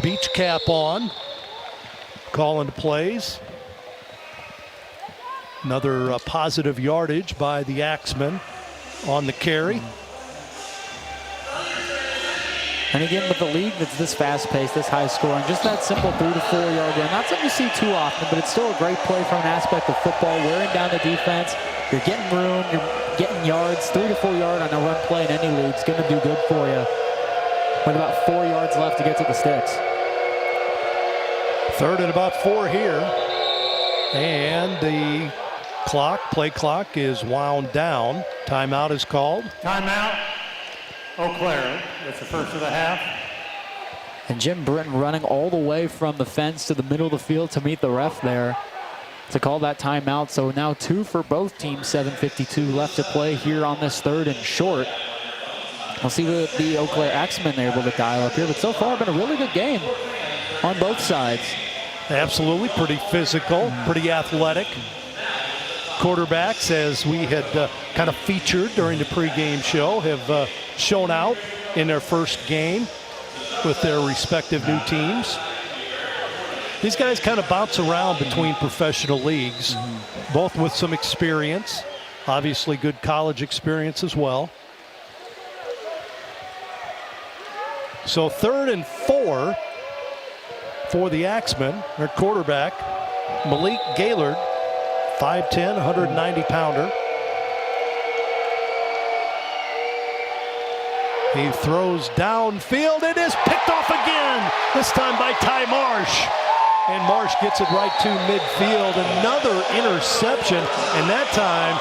beach cap on, calling the plays. Another positive yardage by the Axeman on the carry. And again, with the league that's this fast-paced, this high-scoring, just that simple 3 to 4 yard run. Not something you see too often, but it's still a great play from an aspect of football, wearing down the defense. You're getting room, you're getting yards. 3 to 4 yard on a run play in any league is going to do good for you. With about 4 yards left to get to the sticks. 3rd and about 4 here. And the play clock is wound down. Timeout is called. Timeout. Eau Claire. That's the first of the half. And Jim Britton running all the way from the fence to the middle of the field to meet the ref there to call that timeout. So now 2 for both teams, 7:52 left to play here on this 3rd and short. We'll see what the Eau Claire Axemen are able to dial up here, but so far been a really good game on both sides. Absolutely, pretty physical, pretty athletic. Quarterbacks, as we had kind of featured during the pregame show, have shown out in their first game with their respective new teams. These guys kind of bounce around between professional leagues, both with some experience, obviously good college experience as well. So 3rd and 4 for the Axemen. Their quarterback, Malik Gaylord, 5'10", 190-pounder. He throws downfield. It is picked off again, this time by Ty Marsh. And Marsh gets it right to midfield. Another interception, and that time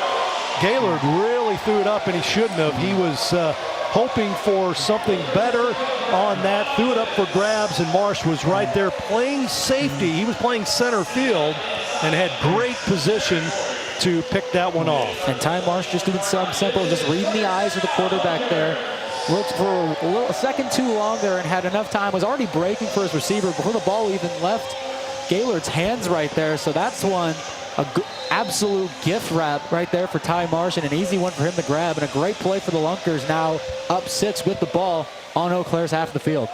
Gaylord really threw it up, and he shouldn't have. He was hoping for something better on that, threw it up for grabs, and Marsh was right there playing safety. He was playing center field and had great position to pick that one off. And Ty Marsh just doing something simple, just reading the eyes of the quarterback there. Looked for a second too long there and had enough time. Was already breaking for his receiver before the ball even left Gaylord's hands right there. So that's one, absolute gift wrap right there for Ty Marsh, and an easy one for him to grab, and a great play for the Lunkers, now up 6 with the ball on Eau Claire's half of the field.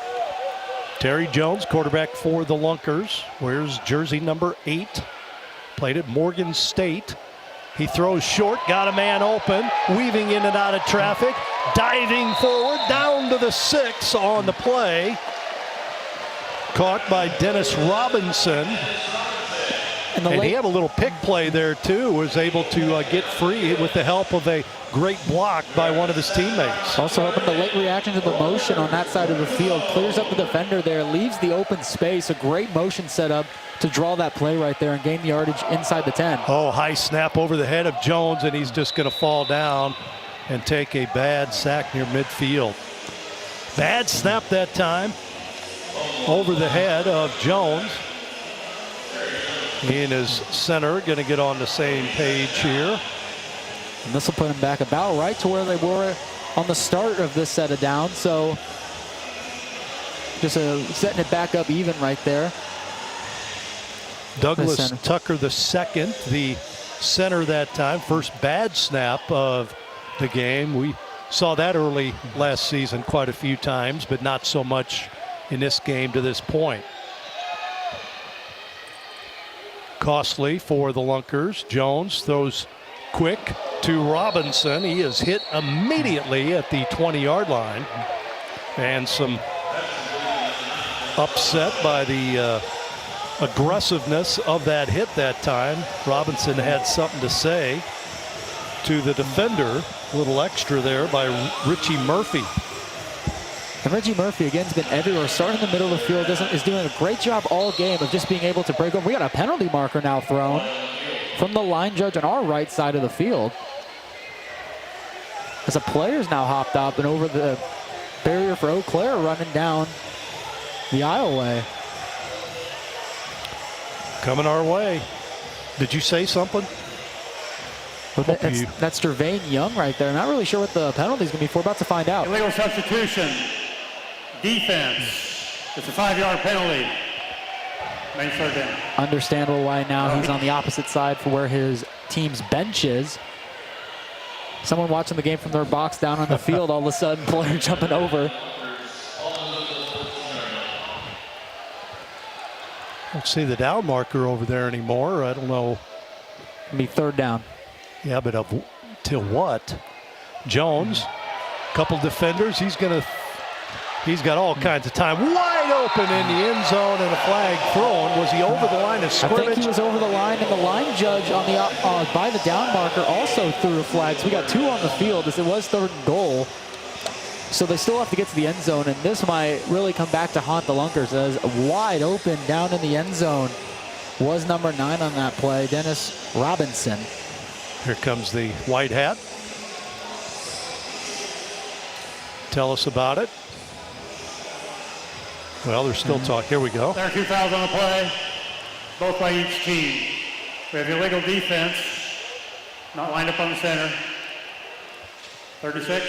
Terry Jones, quarterback for the Lunkers, wears jersey number 8. Played at Morgan State. He throws short, got a man open, weaving in and out of traffic, diving forward, down to the 6 on the play. Caught by Dennis Robinson. And he had a little pick play there too, was able to get free with the help of a great block by one of his teammates. Also helping the late reaction to the motion on that side of the field, clears up the defender there, leaves the open space, a great motion setup to draw that play right there and gain the yardage inside the 10. Oh, high snap over the head of Jones, and he's just going to fall down and take a bad sack near midfield. Bad snap that time over the head of Jones. He and his center going to get on the same page here. And this will put them back about right to where they were on the start of this set of downs. So just setting it back up even right there. Douglas Tucker the second, the center that time. First bad snap of the game. We saw that early last season quite a few times, but not so much in this game to this point. Costly for the Lunkers. Jones throws quick to Robinson. He is hit immediately at the 20-yard line. And some upset by the aggressiveness of that hit that time. Robinson had something to say to the defender. A little extra there by Richie Murphy. And Reggie Murphy, again, has been everywhere. Starting in the middle of the field, is doing a great job all game of just being able to break over. We got a penalty marker now thrown from the line judge on our right side of the field. As a player's now hopped up and over the barrier for Eau Claire, running down the aisleway. Coming our way. Did you say something? Well, that's Jervain Young right there. Not really sure what the penalty is going to be for. About to find out. Illegal substitution. Defense. It's a 5-yard penalty. Main third down. Understandable why now he's on the opposite side for where his team's bench is. Someone watching the game from their box down on the field, all of a sudden, player jumping over. Don't see the down marker over there anymore. I don't know. It'll be third down. Yeah, but till what? Jones, couple defenders. He's got all kinds of time. Wide open in the end zone and a flag thrown. Was he over the line of scrimmage? I think he was over the line, and the line judge on the by the down marker also threw a flag. So we got two on the field as it was third and goal. So they still have to get to the end zone, and this might really come back to haunt the Lunkers as wide open down in the end zone was number 9 on that play, Dennis Robinson. Here comes the white hat. Tell us about it. Well, they're still talking. Here we go. There are 2 fouls on the play, both by each team. We have illegal defense, not lined up on the center, 36.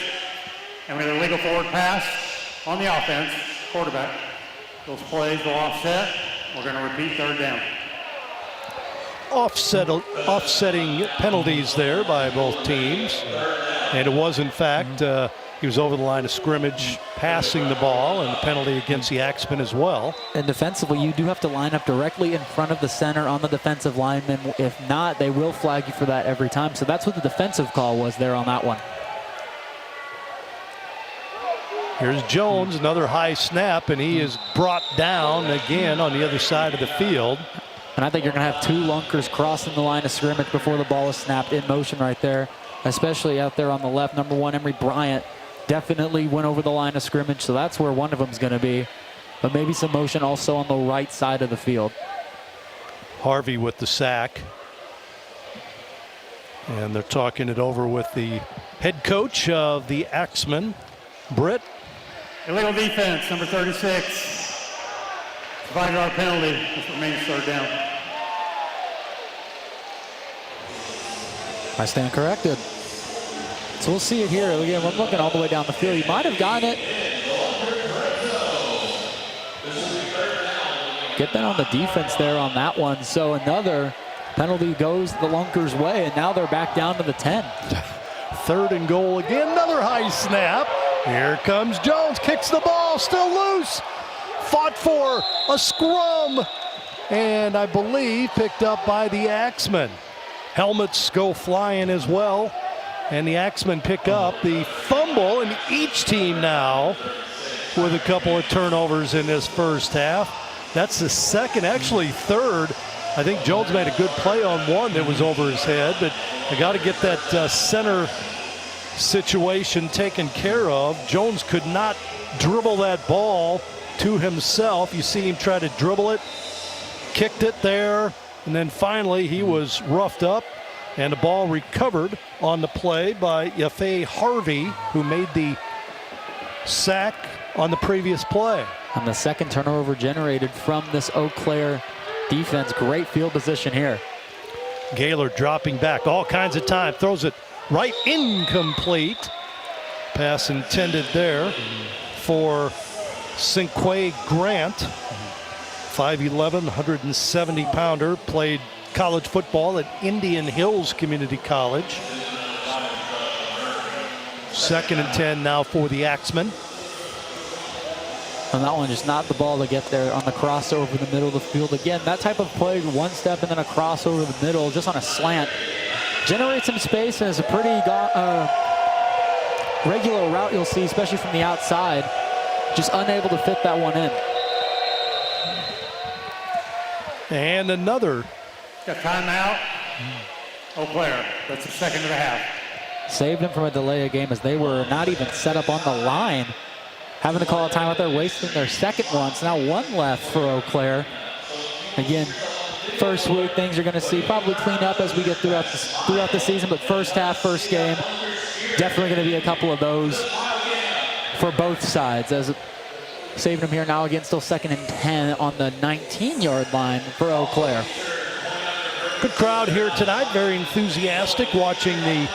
And we have illegal forward pass on the offense, quarterback. Those plays will offset. We're going to repeat third down. Offsetting penalties there by both teams. And it was, in fact, he was over the line of scrimmage passing the ball, and a penalty against the Axeman as well. And defensively, you do have to line up directly in front of the center on the defensive lineman. If not, they will flag you for that every time. So that's what the defensive call was there on that one. Here's Jones, another high snap, and he is brought down again on the other side of the field. And I think you're going to have 2 Lunkers crossing the line of scrimmage before the ball is snapped in motion right there, especially out there on the left. Number 1, Emory Bryant, definitely went over the line of scrimmage, so that's where one of them is going to be. But maybe some motion also on the right side of the field. Harvey with the sack. And they're talking it over with the head coach of the Axeman, Britt. Illegal defense, number 36. 5-yard penalty. This remains third down. I stand corrected. So we'll see it here. Again, we're looking all the way down the field. He might have gotten it. Get that on the defense there on that one. So another penalty goes the Lunkers' way, and now they're back down to the 10. Third and goal again. Another high snap. Here comes Jones. Kicks the ball. Still loose. Fought for a scrum. And I believe picked up by the Axeman. Helmets go flying as well. And the Axeman pick up the fumble. And each team now with a couple of turnovers in this first half. That's the second, actually third. I think Jones made a good play on one that was over his head. But I got to get that center situation taken care of. Jones could not dribble that ball to himself. You see him try to dribble it, kicked it there, and then finally he was roughed up, and the ball recovered on the play by Yafe Harvey, who made the sack on the previous play. And the second turnover generated from this Eau Claire defense. Great field position here. Gaylord dropping back all kinds of time. Throws it right, incomplete. Pass intended there for Cinque Grant. 5'11", 170-pounder. Played college football at Indian Hills Community College. 2nd and 10 now for the Axemen. And that one just not the ball to get there on the crossover in the middle of the field. Again, that type of play, one step and then a crossover in the middle, just on a slant. Generates some space and is a pretty regular route you'll see, especially from the outside. Just unable to fit that one in. And another. Got timeout. Eau Claire. That's the 2nd of the half. Saved them from a delay of game as they were not even set up on the line. Having to call a timeout there, wasting their second one. So now one left for Eau Claire. Again, first week, things you're going to see probably clean up as we get throughout the season. But first half, first game, definitely going to be a couple of those for both sides. As saving them here now again, still 2nd and 10 on the 19-yard line for Eau Claire. Good crowd here tonight. Very enthusiastic watching the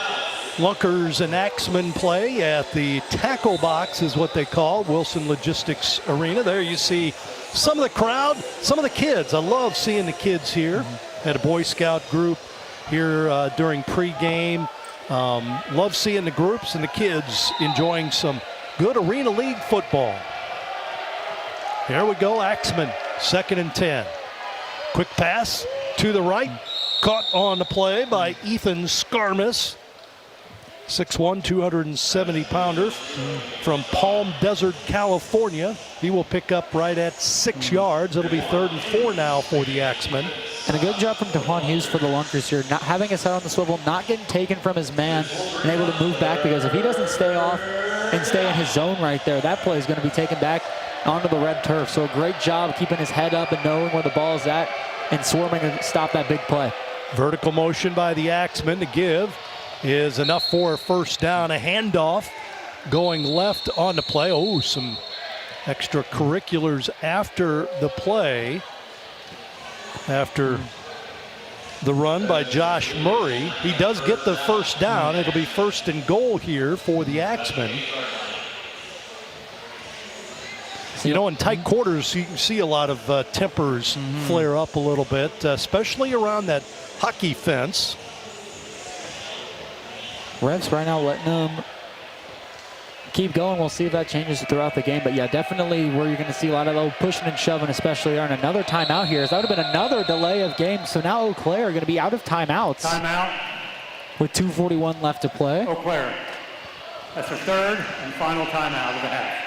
Lunkers and Axeman play at the tackle box is what they call Wilson Logistics Arena. There you see some of the crowd, some of the kids. I love seeing the kids here. Had a Boy Scout group here during pregame. Love seeing the groups and the kids enjoying some good Arena League football. Here we go, Axeman, 2nd and 10. Quick pass to the right, caught on the play by Ethan Skarmis. 6'1", 270-pounder from Palm Desert, California. He will pick up right at 6 yards. It'll be 3rd and 4 now for the Axemen. And a good job from DeJuan Hughes for the Lunkers here, not having his head on the swivel, not getting taken from his man, and able to move back, because if he doesn't stay off and stay in his zone right there, that play is going to be taken back onto the red turf. So a great job keeping his head up and knowing where the ball is at and swarming to stop that big play. Vertical motion by the Axemen to give is enough for a first down. A handoff going left on the play. Oh, some extracurriculars after the play. After the run by Josh Murray. He does get the first down. It'll be 1st and goal here for the Axemen. You know, in tight quarters, you can see a lot of tempers flare up a little bit, especially around that hockey fence. Refs right now letting them keep going. We'll see if that changes throughout the game. But yeah, definitely where you're going to see a lot of low pushing and shoving, especially there. And another timeout here. That would have been another delay of game. So now Eau Claire are going to be out of timeouts. Timeout. With 2:41 left to play. Eau Claire. That's their 3rd and final timeout of the half.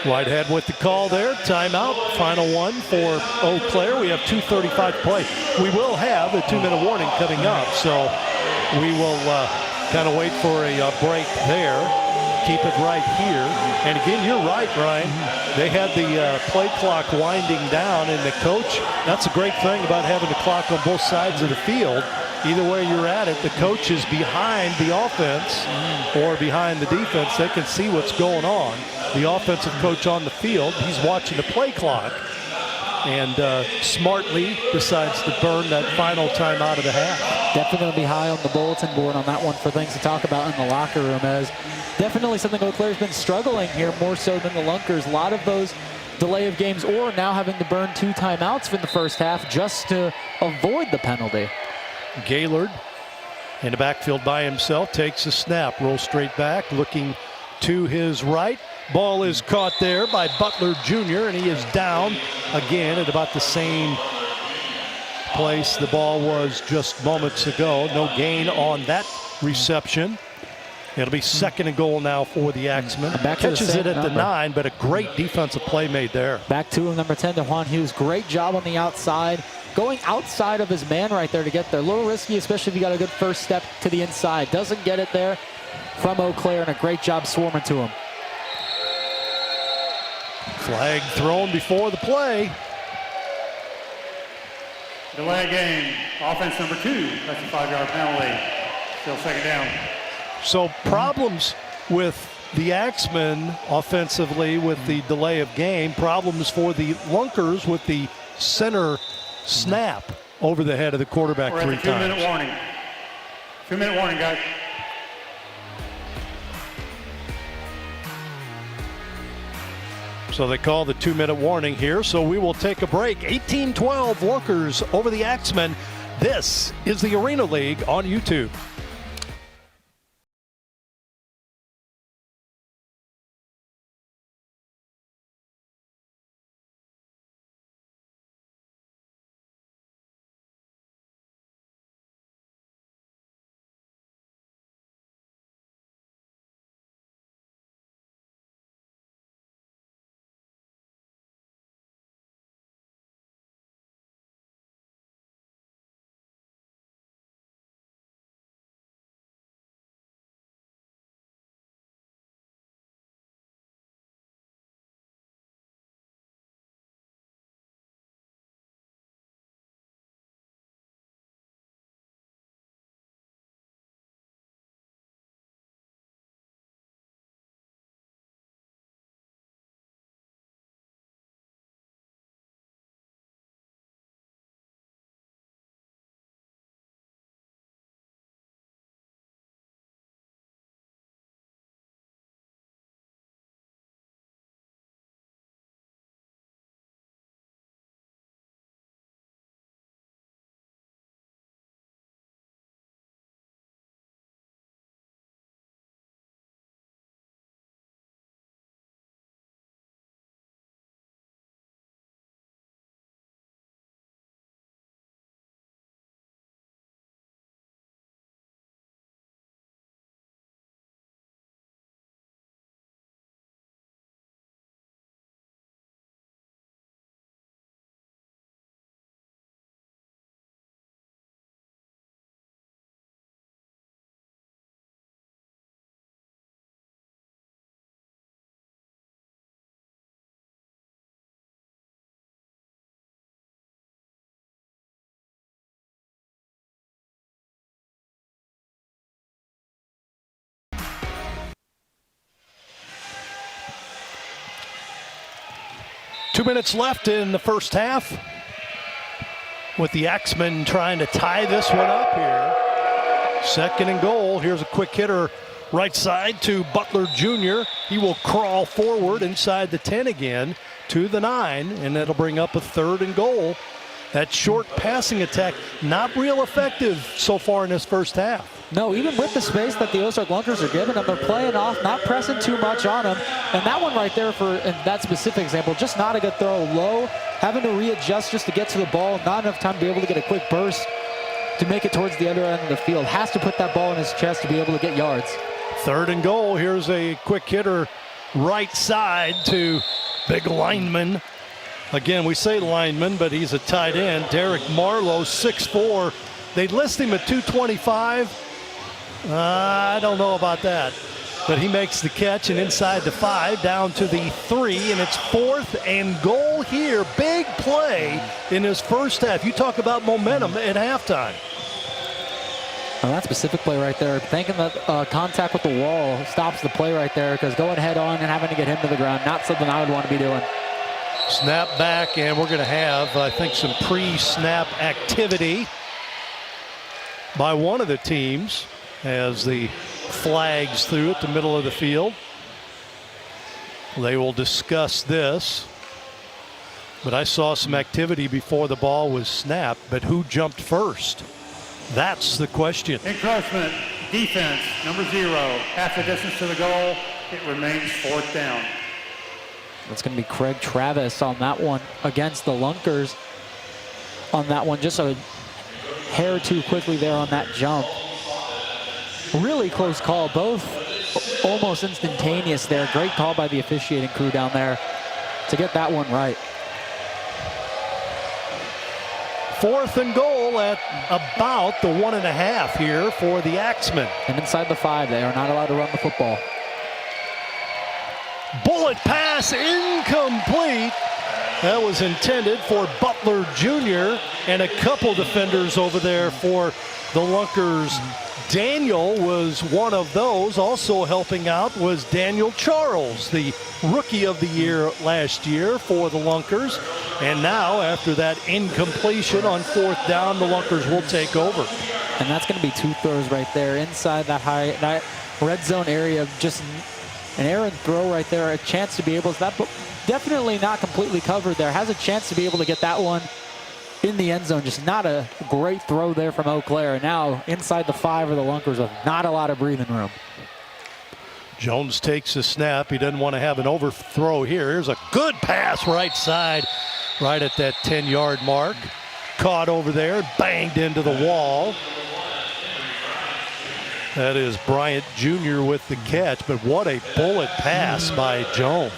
Whitehead with the call there. Timeout. Final one for Eau Claire. We have 2:35 to play. We will have a 2-minute warning coming up. So we will kind of wait for a break there. Keep it right here. And again, you're right, Ryan. They had the play clock winding down, and the coach, that's a great thing about having the clock on both sides of the field. Either way you're at it, the coach is behind the offense or behind the defense. They can see what's going on. The offensive coach on the field, he's watching the play clock and smartly decides to burn that final time out of the half. Definitely going to be high on the bulletin board on that one for things to talk about in the locker room, as definitely something Eau Claire's been struggling here more so than the Lunkers. A lot of those delay of games, or now having to burn 2 timeouts in the first half just to avoid the penalty. Gaylord in the backfield by himself, takes a snap, rolls straight back, looking to his right. Ball is caught there by Butler Jr., and he is down again at about the same place the ball was just moments ago. No gain on that reception. It'll be 2nd and goal now for the Axemen. Catches it at the 9, but a great defensive play made there. Back to him, number 10, DeJuan Hughes. Great job on the outside. Going outside of his man right there to get there. A little risky, especially if you got a good first step to the inside. Doesn't get it there from Eau Claire, and a great job swarming to him. Flag thrown before the play. Delay game. Offense number 2. That's a 5-yard penalty. Still 2nd down. So problems with the Axemen offensively with the delay of game. Problems for the Lunkers with the center snap over the head of the quarterback We're 3 at the times. 2-minute warning. 2-minute warning, guys. So they call the 2-minute warning here, so we will take a break. 18-12 Lunkers over the Axemen. This is the Arena League on YouTube. Two minutes left in the first half, with the Axemen trying to tie this one up here. 2nd and goal. Here's a quick hitter right side to Butler Jr. He will crawl forward inside the 10 again to the 9, and that'll bring up a 3rd and goal. That short passing attack, not real effective so far in this first half. No, even with the space that the Ozark Lunkers are giving them, they're playing off, not pressing too much on them. And that one right there, for in that specific example, just not a good throw. Low, having to readjust just to get to the ball, not enough time to be able to get a quick burst to make it towards the other end of the field. Has to put that ball in his chest to be able to get yards. 3rd and goal. Here's a quick hitter right side to big lineman. Again, we say lineman, but he's a tight end. Derek Marlowe, 6'4". They list him at 225. I don't know about that. But he makes the catch, and inside the 5, down to the 3, and it's 4th and goal here. Big play in his first half. You talk about momentum at halftime. Well, that specific play right there, thinking that contact with the wall stops the play right there, because going head on and having to get him to the ground, not something I would want to be doing. Snap back, and we're going to have, I think, some pre-snap activity by one of the teams as the flags through at the middle of the field. They will discuss this. But I saw some activity before the ball was snapped, but who jumped first? That's the question. Encroachment, defense, number 0. Half the distance to the goal. It remains 4th down. It's going to be Craig Travis on that one against the Lunkers. On that one, just a hair too quickly there on that jump. Really close call, both almost instantaneous there. Great call by the officiating crew down there to get that one right. 4th and goal at about the 1.5 here for the Axemen. And inside the 5, they are not allowed to run the football. Bullet pass incomplete. That was intended for Butler Jr. and a couple defenders over there for the Lunkers. Daniel was one of those. Also helping out was Daniel Charles, the Rookie of the Year last year for the Lunkers. And now, after that incompletion on 4th down, the Lunkers will take over. And that's going to be 2 throws right there inside that red zone area. Just an errant throw right there. A chance to be able to, that definitely not completely covered there. Has a chance to be able to get that one in the end zone. Just not a great throw there from Eau Claire. Now inside the 5 of the Lunkers with not a lot of breathing room. Jones takes a snap. He doesn't want to have an overthrow here. Here's a good pass right side, right at that 10-yard mark. Caught over there, banged into the wall. That is Bryant Jr. with the catch, but what a bullet pass by Jones.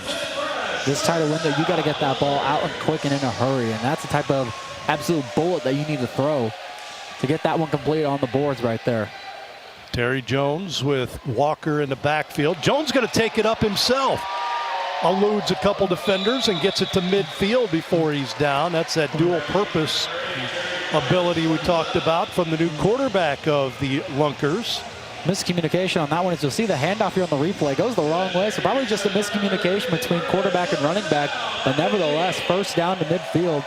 This tight of window, you got to get that ball out and quick and in a hurry, and that's the type of absolute bullet that you need to throw to get that one complete on the boards right there. Terry Jones with Walker in the backfield. Jones going to take it up himself. Eludes a couple defenders and gets it to midfield before he's down. That's that dual purpose ability we talked about from the new quarterback of the Lunkers. Miscommunication on that one. As you'll see, the handoff here on the replay goes the wrong way, so probably just a miscommunication between quarterback and running back, but nevertheless, 1st down to midfield.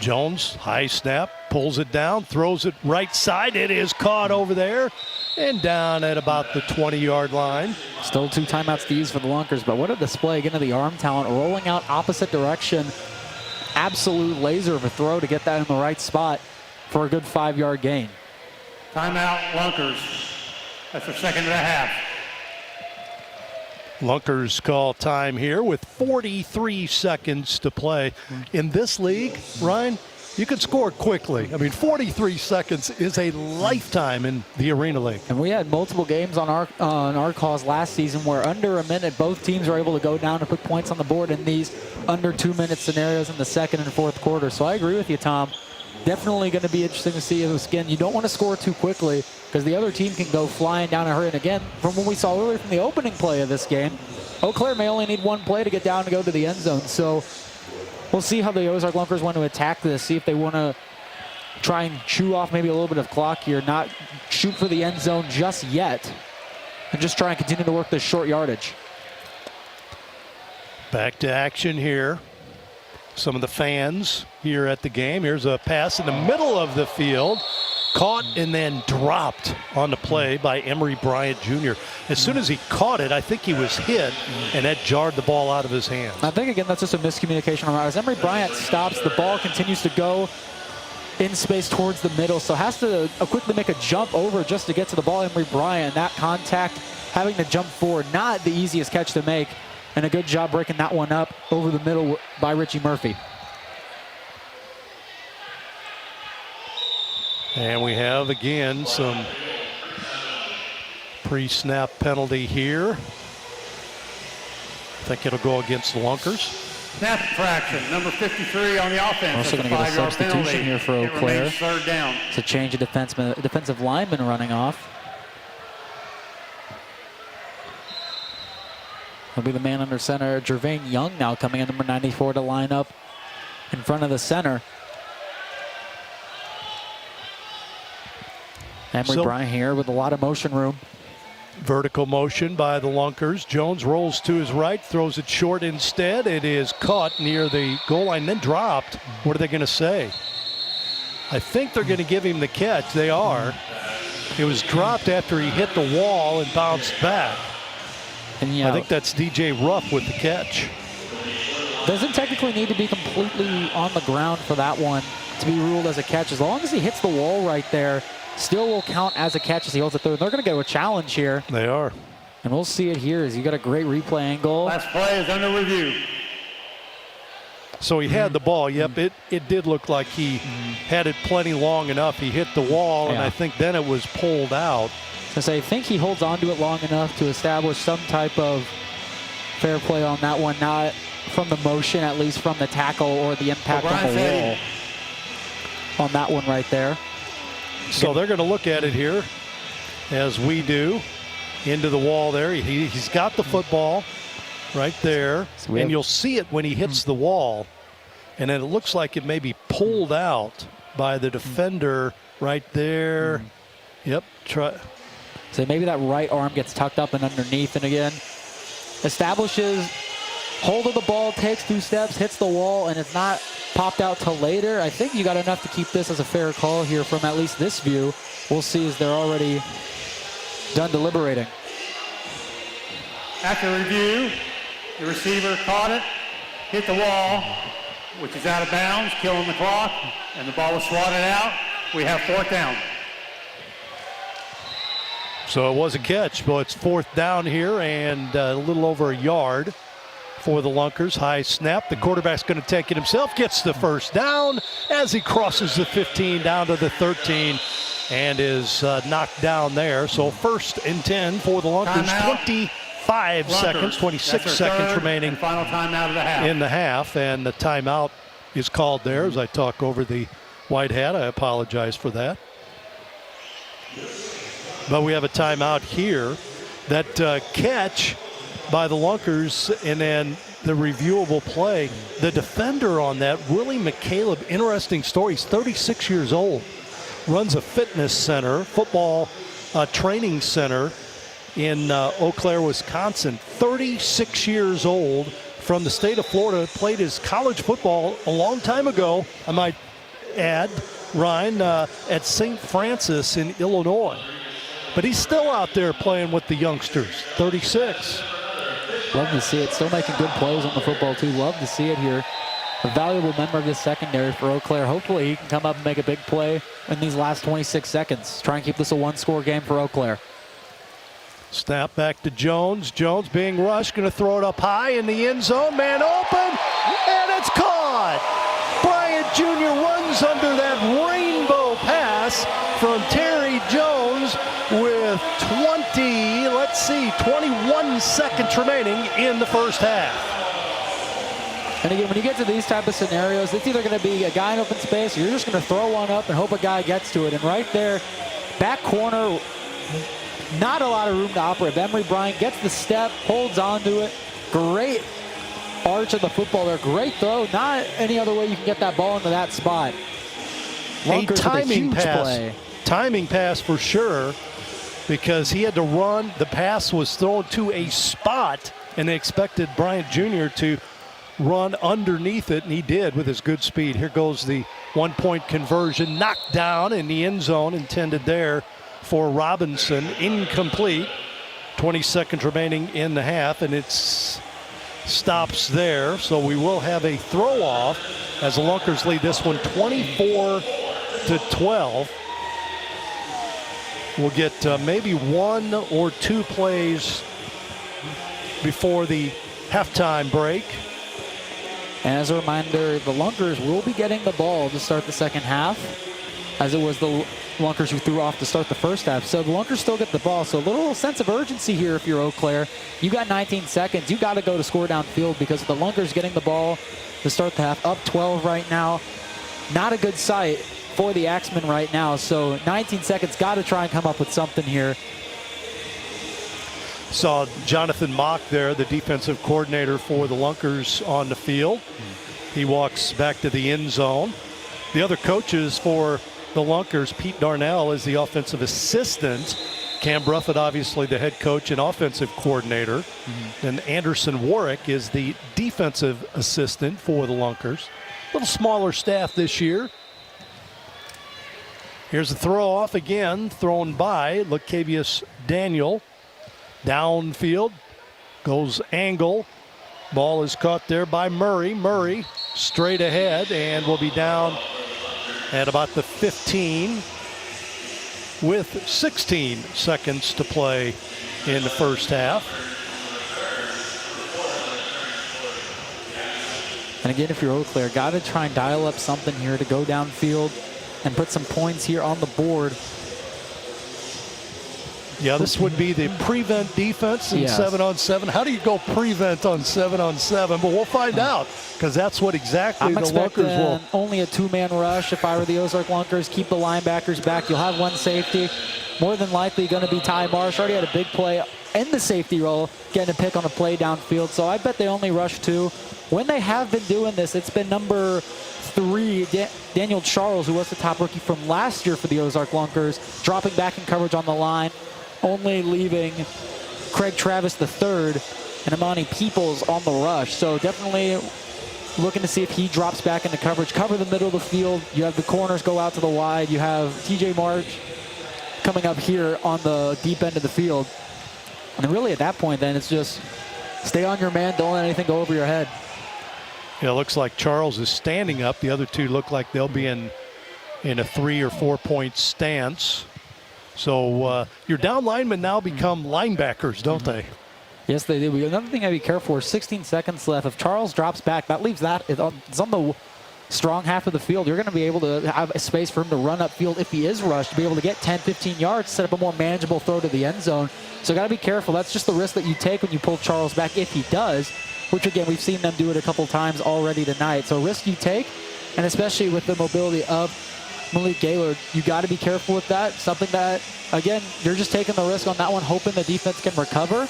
Jones, high snap, pulls it down, throws it right side. It is caught over there and down at about the 20-yard line. Still 2 timeouts to use for the Lunkers, but what a display again of the arm talent, rolling out opposite direction. Absolute laser of a throw to get that in the right spot for a good 5-yard gain. Timeout, Lunkers. That's their 2nd of the half. Lunkers call time here with 43 seconds to play. In this league, Ryan, you can score quickly. I mean, 43 seconds is a lifetime in the Arena League. And we had multiple games on our calls last season where under a minute, both teams are able to go down and put points on the board in these under 2-minute scenarios in the 2nd and 4th quarter. So I agree with you, Tom. Definitely going to be interesting to see this again. You don't want to score too quickly because the other team can go flying down a hurry. And again, from what we saw earlier from the opening play of this game, Eau Claire may only need 1 play to get down and go to the end zone. So we'll see how the Ozark Lunkers want to attack this, see if they want to try and chew off maybe a little bit of clock here, not shoot for the end zone just yet, and just try and continue to work this short yardage. Back to action here. Some of the fans here at the game. Here's a pass in the middle of the field. Caught and then dropped on the play by Emory Bryant Jr. As soon as he caught it, I think he was hit, and that jarred the ball out of his hands. I think, again, that's just a miscommunication on that. As Emory Bryant stops, the ball continues to go in space towards the middle, so has to quickly make a jump over just to get to the ball. Emory Bryant, that contact, having to jump forward, not the easiest catch to make, and a good job breaking that one up over the middle by Richie Murphy. And we have, again, some pre-snap penalty here. I think it'll go against the Lunkers. Snap infraction, number 53 on the offense. Also going to get a substitution here for Eau Claire. 3rd down. It's a change of defensive lineman running off. He'll be the man under center. Jervain Young now coming in, number 94, to line up in front of the center. Emory Bryant here with a lot of motion room. Vertical motion by the Lunkers. Jones rolls to his right, throws it short instead. It is caught near the goal line, then dropped. What are they going to say? I think they're going to give him the catch. They are. It was dropped after he hit the wall and bounced back. And yeah, I think that's DJ Ruff with the catch. Doesn't technically need to be completely on the ground for that one to be ruled as a catch. As long as he hits the wall right there, still will count as a catch as he holds it through. And they're going to go a challenge here. They are. And we'll see it here as you got a great replay angle. Last play is under review. So he had the ball. Yep, it did look like he had it plenty long enough. He hit the wall, and I think then it was pulled out. So I think he holds on to it long enough to establish some type of fair play on that one, not from the motion, at least from the tackle or the impact on the wall on that one right there. So they're going to look at it here, as we do, into the wall there. He's got the football. right there. So and you'll see it when he hits the wall. And then it looks like it may be pulled out by the defender right there. Yep. So maybe that right arm gets tucked up and underneath. And again, establishes hold of the ball, takes 2 steps, hits the wall, and it's not popped out till later. I think you got enough to keep this as a fair call here from at least this view. We'll see as they're already done deliberating. After review, the receiver caught it, hit the wall, which is out of bounds, killing the clock, and the ball was swatted out. We have 4th down. So it was a catch, but it's 4th down here and a little over a yard for the Lunkers. High snap. The quarterback's going to take it himself. Gets the first down as he crosses the 15 down to the 13 and is knocked down there. So 1st and 10 for the Lunkers. Timeout. 25 seconds, 26 seconds remaining final timeout of the half. in the half. And the timeout is called there as I talk over the white hat. I apologize for that. But we have a timeout here. That catch by the Lunkers and then the reviewable play. The defender on that, Willie McCaleb, interesting story. He's 36 years old. Runs a fitness center, football training center in Eau Claire, Wisconsin. 36 years old from the state of Florida. Played his college football a long time ago, I might add, Ryan, at St. Francis in Illinois. But he's still out there playing with the youngsters, 36. Love to see it. Still making good plays on the football, too. Love to see it here. A valuable member of this secondary for Eau Claire. Hopefully he can come up and make a big play in these last 26 seconds. Try and keep this a 1-score game for Eau Claire. Snap back to Jones. Jones being rushed, going to throw it up high in the end zone. Man open, and it's caught. Bryant Jr. runs under that rainbow pass from Terry Jones with 21 seconds remaining in the first half. And again, when you get to these type of scenarios, it's either going to be a guy in open space or you're just going to throw one up and hope a guy gets to it. And right there, back corner, not a lot of room to operate. Emery Bryant gets the step, holds onto it. Great arch of the football there. Great throw. Not any other way you can get that ball into that spot. Lunkers A timing with a huge pass. play. Timing pass for sure, because he had to run. The pass was thrown to a spot, and they expected Bryant Jr. to run underneath it, and he did with his good speed. Here goes the 1-point conversion, knocked down in the end zone, intended there for Robinson, incomplete. 20 seconds remaining in the half, and it stops there. So we will have a throw off as the Lunkers lead this one 24-12. We'll get maybe 1 or 2 plays before the halftime break. And as a reminder, the Lunkers will be getting the ball to start the second half, as it was the Lunkers who threw off to start the first half. So the Lunkers still get the ball. So a little sense of urgency here if you're Eau Claire. You got 19 seconds. You got to go to score downfield because the Lunkers getting the ball to start the half, up 12 right now. Not a good sight for the Axeman right now. So 19 seconds, got to try and come up with something here. Saw Jonathan Mock there, the defensive coordinator for the Lunkers, on the field. He walks back to the end zone. The other coaches for the Lunkers, Pete Darnell is the offensive assistant. Cam Bruffett, obviously the head coach and offensive coordinator. And Anderson Warwick is the defensive assistant for the Lunkers. A little smaller staff this year. Here's the throw off again, thrown by Lacavius Daniel. Downfield, goes angle. Ball is caught there by Murray. Murray straight ahead and will be down at about the 15 with 16 seconds to play in the first half. And again, if you're Eau Claire, got to try and dial up something here to go downfield and put some points here on the board. Yeah, this would be the prevent defense in 7-on-7. How do you go prevent on 7-on-7? But we'll find out, because that's what exactly I'm the expecting Lunkers will. Only a 2-man rush if I were the Ozark Lunkers. Keep the linebackers back. You'll have one safety. More than likely going to be Ty Marsh. Already had a big play in the safety role, getting a pick on a play downfield. So I bet they only rush 2. When they have been doing this, it's been number 3, Daniel Charles, who was the top rookie from last year for the Ozark Lunkers, dropping back in coverage on the line, only leaving Craig Travis III and Amani Peoples on the rush. So definitely looking to see if he drops back into coverage, cover the middle of the field. You have the corners go out to the wide. You have TJ March coming up here on the deep end of the field. And really at that point, then it's just stay on your man. Don't let anything go over your head. Yeah, it looks like Charles is standing up. The other 2 look like they'll be in a 3 or 4 point stance. So your down linemen now become linebackers, don't they? Yes, they do. Another thing I'd be careful for, 16 seconds left. If Charles drops back, that leaves that. It's on the strong half of the field. You're going to be able to have a space for him to run upfield if he is rushed, to be able to get 10, 15 yards, set up a more manageable throw to the end zone. So got to be careful. That's just the risk that you take when you pull Charles back if he does, which, again, we've seen them do it a couple times already tonight. So risk you take, and especially with the mobility of Malik Gaylord, you got to be careful with that. Something that, again, you're just taking the risk on that one, hoping the defense can recover.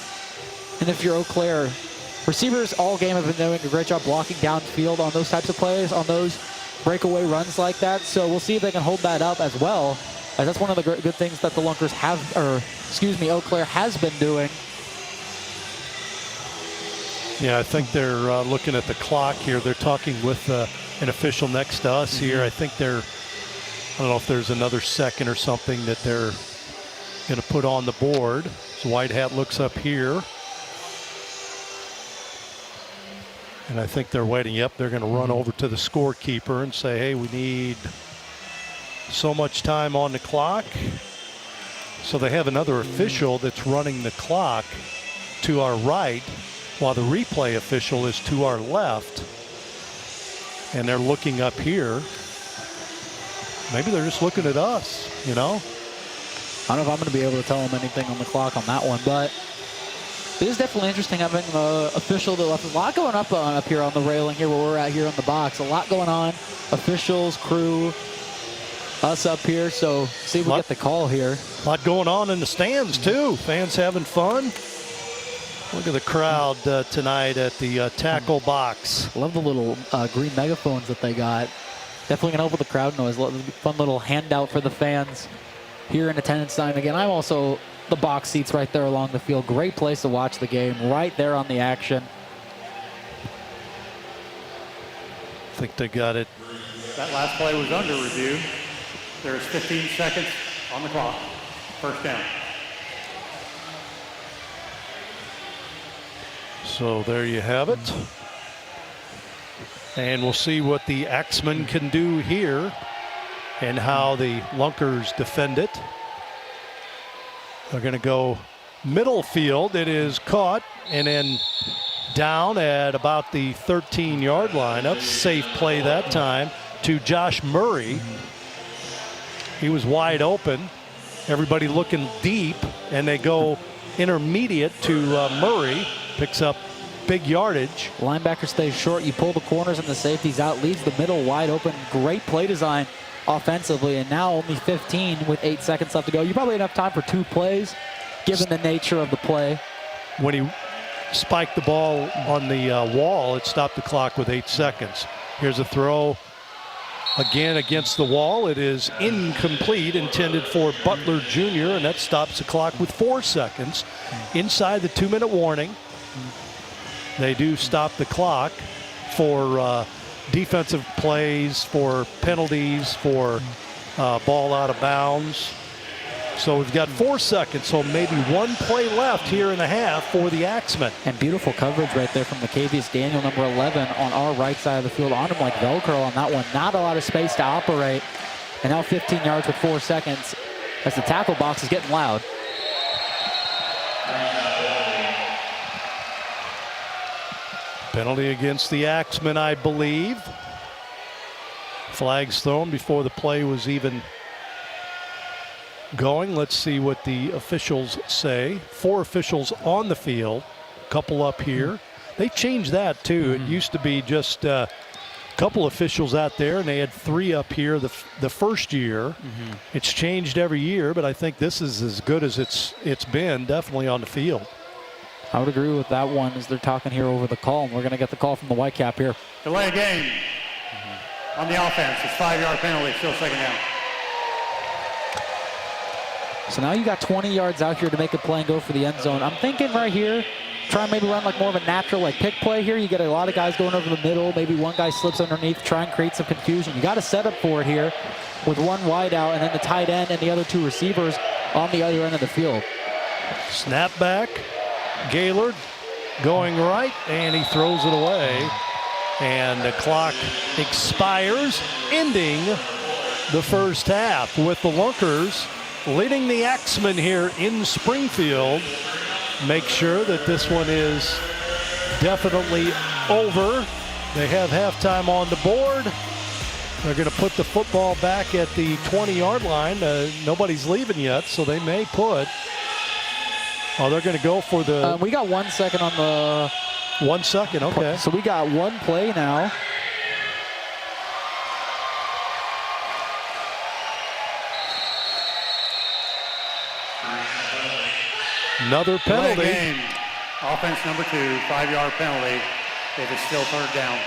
And if you're Eau Claire, receivers all game have been doing a great job blocking downfield on those types of plays, on those breakaway runs like that. So we'll see if they can hold that up as well, as that's one of the good things that the Lunkers have, Eau Claire has been doing. Yeah, I think they're looking at the clock here. They're talking with an official next to us here. I think I don't know if there's another second or something that they're going to put on the board. So White Hat looks up here. And I think they're waiting. Yep, they're going to run over to the scorekeeper and say, hey, we need so much time on the clock. So they have another official that's running the clock to our right, while the replay official is to our left. And they're looking up here. Maybe they're just looking at us, you know? I don't know if I'm going to be able to tell them anything on the clock on that one, but it is definitely interesting having an official that left. A lot going up here on the railing here where we're at here on the box. A lot going on. Officials, crew, us up here. So see if we get the call here. A lot going on in the stands too. Fans having fun. Look at the crowd tonight at the tackle box. Love the little green megaphones that they got. Definitely going to help with the crowd noise. Fun little handout for the fans here in attendance time. Again, I'm also the box seats right there along the field. Great place to watch the game, right there on the action. I think they got it. That last play was under review. There's 15 seconds on the clock. First down. So there you have it. And we'll see what the Axeman can do here and how the Lunkers defend it. They're going to go middle field. It is caught and then down at about the 13-yard line. That's a safe play that time to Josh Murray. He was wide open. Everybody looking deep, and they go intermediate to Murray. Picks up big yardage. Linebacker stays short. You pull the corners and the safeties out. Leaves the middle wide open. Great play design offensively, and now only 15 with 8 seconds left to go. You probably enough time for 2 plays, given the nature of the play. When he spiked the ball on the wall, it stopped the clock with 8 seconds. Here's a throw again against the wall. It is incomplete, intended for Butler Jr., and that stops the clock with 4 seconds. Inside the 2-minute warning, they do stop the clock for defensive plays, for penalties, for ball out of bounds. So we've got 4 seconds, so maybe 1 play left here in the half for the Axeman. And beautiful coverage right there from Lacavius Daniel, number 11, on our right side of the field. On him like Velcro on that one. Not a lot of space to operate. And now 15 yards with 4 seconds as the tackle box is getting loud. Penalty against the Axeman, I believe. Flags thrown before the play was even going. Let's see what the officials say. 4 officials on the field, a couple up here. They changed that too. It used to be just couple officials out there, and they had 3 up here the first year. It's changed every year, but I think this is as good as it's been, definitely on the field. I would agree with that one as they're talking here over the call, and we're going to get the call from the Whitecap here. Delay game on the offense. It's 5-yard penalty, still second down. So now you got 20 yards out here to make a play and go for the end zone. I'm thinking right here, try and maybe run like more of a natural like pick play here. You get a lot of guys going over the middle. Maybe one guy slips underneath, try and create some confusion. You got to set up for it here with one wide out and then the tight end and the other 2 receivers on the other end of the field. Snap back. Gaylord going right, and he throws it away. And the clock expires, ending the first half with the Lunkers leading the Axeman here in Springfield. Make sure that this one is definitely over. They have halftime on the board. They're going to put the football back at the 20-yard line. Nobody's leaving yet, so they may put. Oh, they're going to go for the. We got 1 second on the. 1 second, okay. So we got one play now. Another penalty. Delay game. Offense number 2, 5-yard penalty. If it's still third down.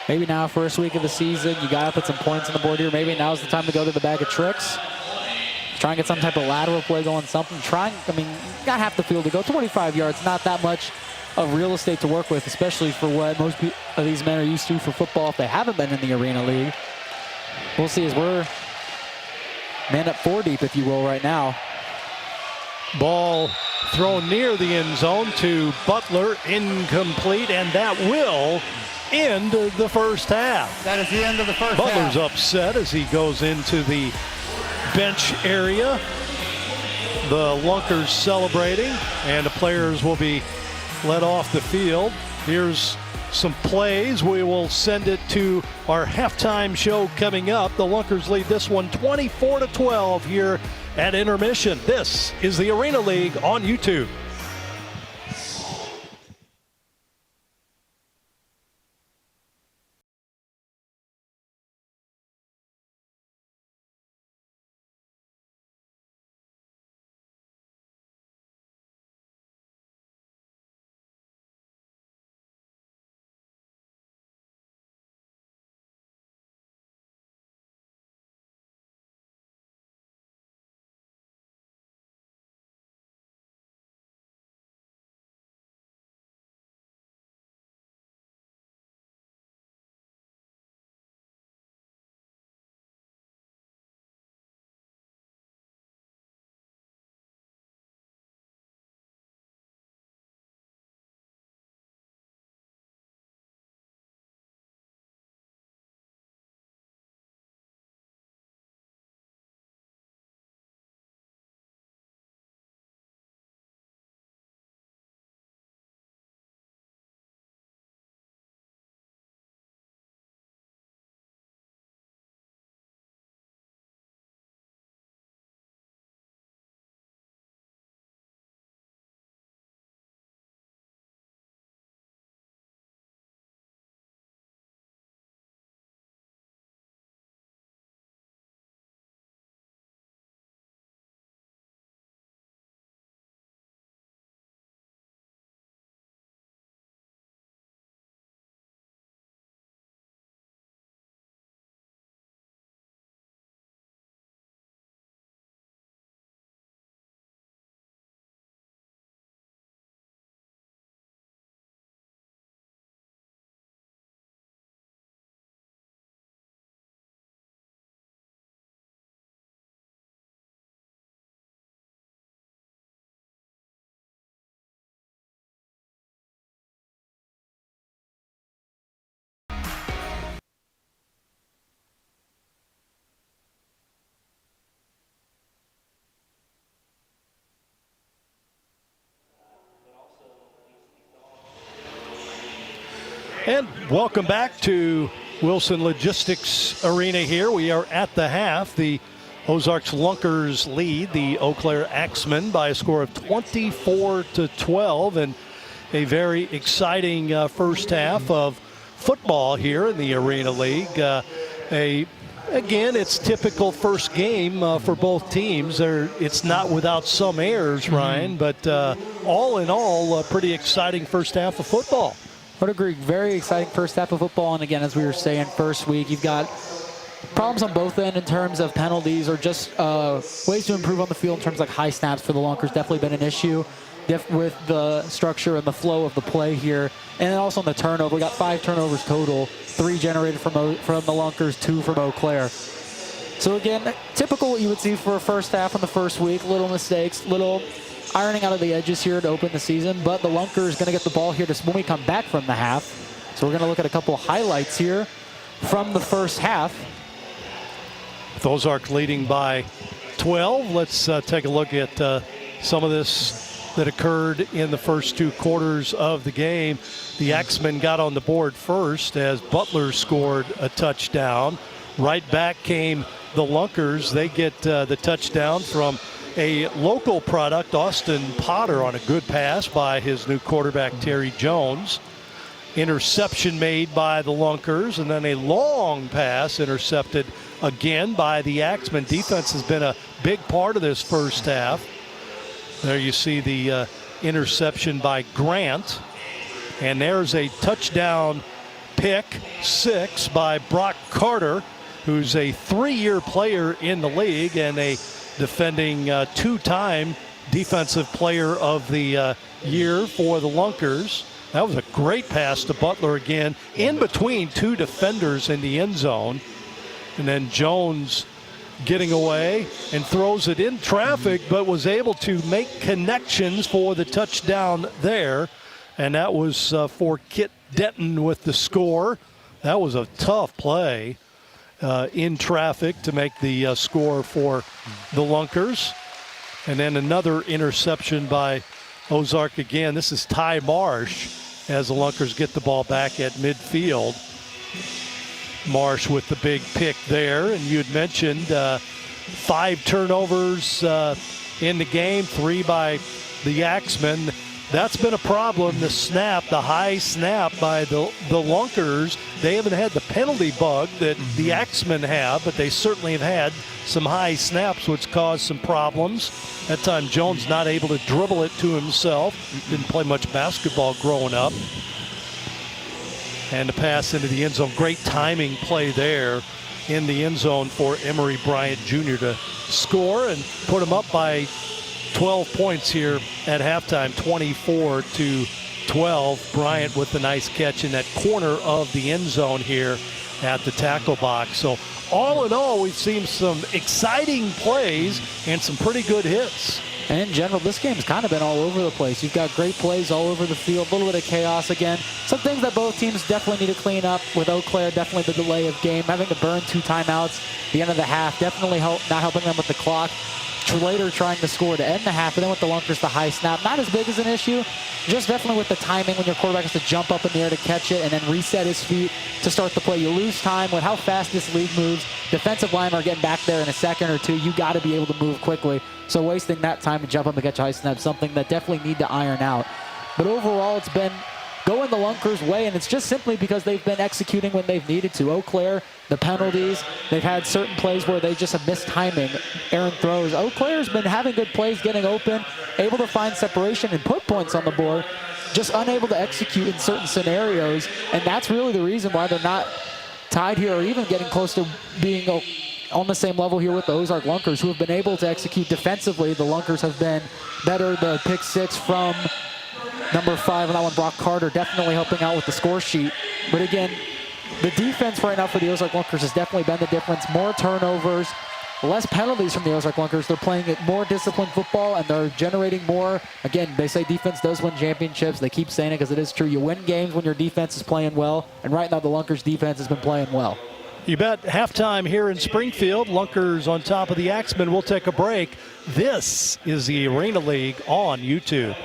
Maybe now, first week of the season, you got to put some points on the board here. Maybe now's the time to go to the bag of tricks. Try and get some type of lateral play going, something. You got half the field to go. 25 yards, not that much of real estate to work with, especially for what most of these men are used to for football if they haven't been in the Arena League. We'll see as we're man up 4 deep, if you will, right now. Ball thrown near the end zone to Butler, incomplete, and that will end the first half. That is the end of the first Butler's half. upset as he goes into the bench area. The Lunkers celebrating, and the players will be let off the field. Here's some plays. We will send it to our halftime show coming up. The Lunkers lead this one 24-12 here at intermission. This is the Arena League on YouTube. And welcome back to Wilson Logistics Arena here. We are at the half. The Ozarks Lunkers lead the Eau Claire Axemen by a score of 24-12, and a very exciting first half of football here in the Arena League. Again, it's typical first game for both teams. It's not without some errors, Ryan, but all in all, a pretty exciting first half of football. I would agree. Very exciting first half of football. And again, as we were saying, first week, you've got problems on both ends in terms of penalties or just ways to improve on the field in terms of like high snaps for the Lunkers. Definitely been an issue with the structure and the flow of the play here. And then also on the turnover, we got 5 turnovers total, 3 generated from the Lunkers, 2 from Eau Claire. So again, typical what you would see for a first half in the first week. Little mistakes, little ironing out of the edges here to open the season. But the Lunkers going to get the ball here when we come back from the half. So we're going to look at a couple of highlights here from the first half. With Ozarks leading by 12, let's take a look at some of this that occurred in the first 2 quarters of the game. The Axemen got on the board first as Butler scored a touchdown. Right back came the Lunkers. They get the touchdown from a local product, Austin Potter, on a good pass by his new quarterback, Terry Jones. Interception made by the Lunkers, and then a long pass intercepted again by the Axemen. Defense has been a big part of this first half. There you see the interception by Grant. And there's a touchdown pick 6 by Brock Carter, who's a 3-year player in the league and a defending 2-time Defensive Player of the Year for the Lunkers. That was a great pass to Butler again, in between 2 defenders in the end zone. And then Jones getting away and throws it in traffic, but was able to make connections for the touchdown there. And that was for Kit Denton with the score. That was a tough play in traffic to make the score for the Lunkers. And then another interception by Ozark again. This is Ty Marsh as the Lunkers get the ball back at midfield. Marsh with the big pick there. And you had mentioned 5 turnovers in the game, 3 by the Axemen. That's been a problem. The high snap by the Lunkers. They haven't had the penalty bug that the Axemen have, but they certainly have had some high snaps, which caused some problems. That time Jones not able to dribble it to himself. Didn't play much basketball growing up. And the pass into the end zone. Great timing play there in the end zone for Emory Bryant Jr. to score and put him up by 12 points here at halftime, 24-12. Bryant with the nice catch in that corner of the end zone here at the tackle box. So all in all, we've seen some exciting plays and some pretty good hits. And in general, this game's kind of been all over the place. You've got great plays all over the field, a little bit of chaos again. Some things that both teams definitely need to clean up. With Eau Claire, definitely the delay of game, having to burn 2 timeouts at the end of the half, definitely not helping them with the clock. Later trying to score to end the half, and then with the Lunkers, the high snap. Not as big as an issue, just definitely with the timing when your quarterback has to jump up in the air to catch it and then reset his feet to start the play. You lose time with how fast this league moves. Defensive linemen are getting back there in a second or two. You got to be able to move quickly. So wasting that time to jump up and catch a high snap is something that definitely need to iron out. But overall, it's been going the Lunkers' way, and it's just simply because they've been executing when they've needed to. Eau Claire, the penalties, they've had certain plays where they just have missed timing, errant throws. Eau Claire's been having good plays, getting open, able to find separation and put points on the board, just unable to execute in certain scenarios, and that's really the reason why they're not tied here or even getting close to being on the same level here with the Ozark Lunkers, who have been able to execute defensively. The Lunkers have been better. The pick 6 from number 5 on that one, Brock Carter, definitely helping out with the score sheet. But again, the defense right now for the Ozark Lunkers has definitely been the difference. More turnovers, less penalties from the Ozark Lunkers. They're playing more disciplined football, and they're generating more. Again, they say defense does win championships. They keep saying it because it is true. You win games when your defense is playing well, and right now the Lunkers defense has been playing well. You bet. Halftime here in Springfield. Lunkers on top of the Axemen. We'll take a break. This is the Arena League on YouTube.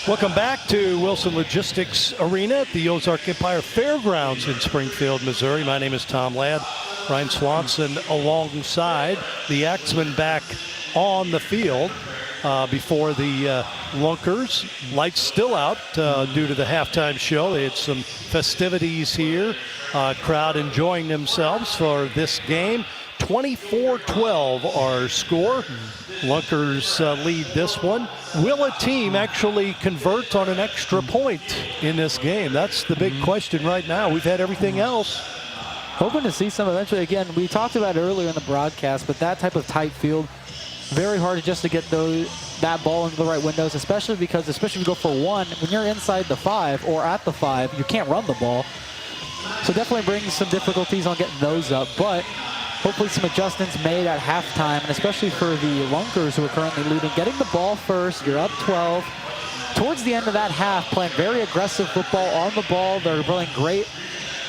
Welcome back to Wilson Logistics Arena at the Ozark Empire Fairgrounds in Springfield, Missouri. My name is Tom Ladd. Ryan Swanson alongside the Axeman back on the field before the Lunkers. Lights still out due to the halftime show. They had some festivities here. Crowd enjoying themselves for this game. 24-12 our score. Lunkers lead this one. Will a team actually convert on an extra point in this game? That's the big question right now. We've had everything else. Hoping to see some eventually. Again, we talked about it earlier in the broadcast, but that type of tight field, very hard just to get that ball into the right windows, especially if you go for one, when you're inside the 5 or at the 5, you can't run the ball. So definitely brings some difficulties on getting those up, but hopefully some adjustments made at halftime, and especially for the Lunkers who are currently leading. Getting the ball first, you're up 12. Towards the end of that half, playing very aggressive football on the ball. They're playing great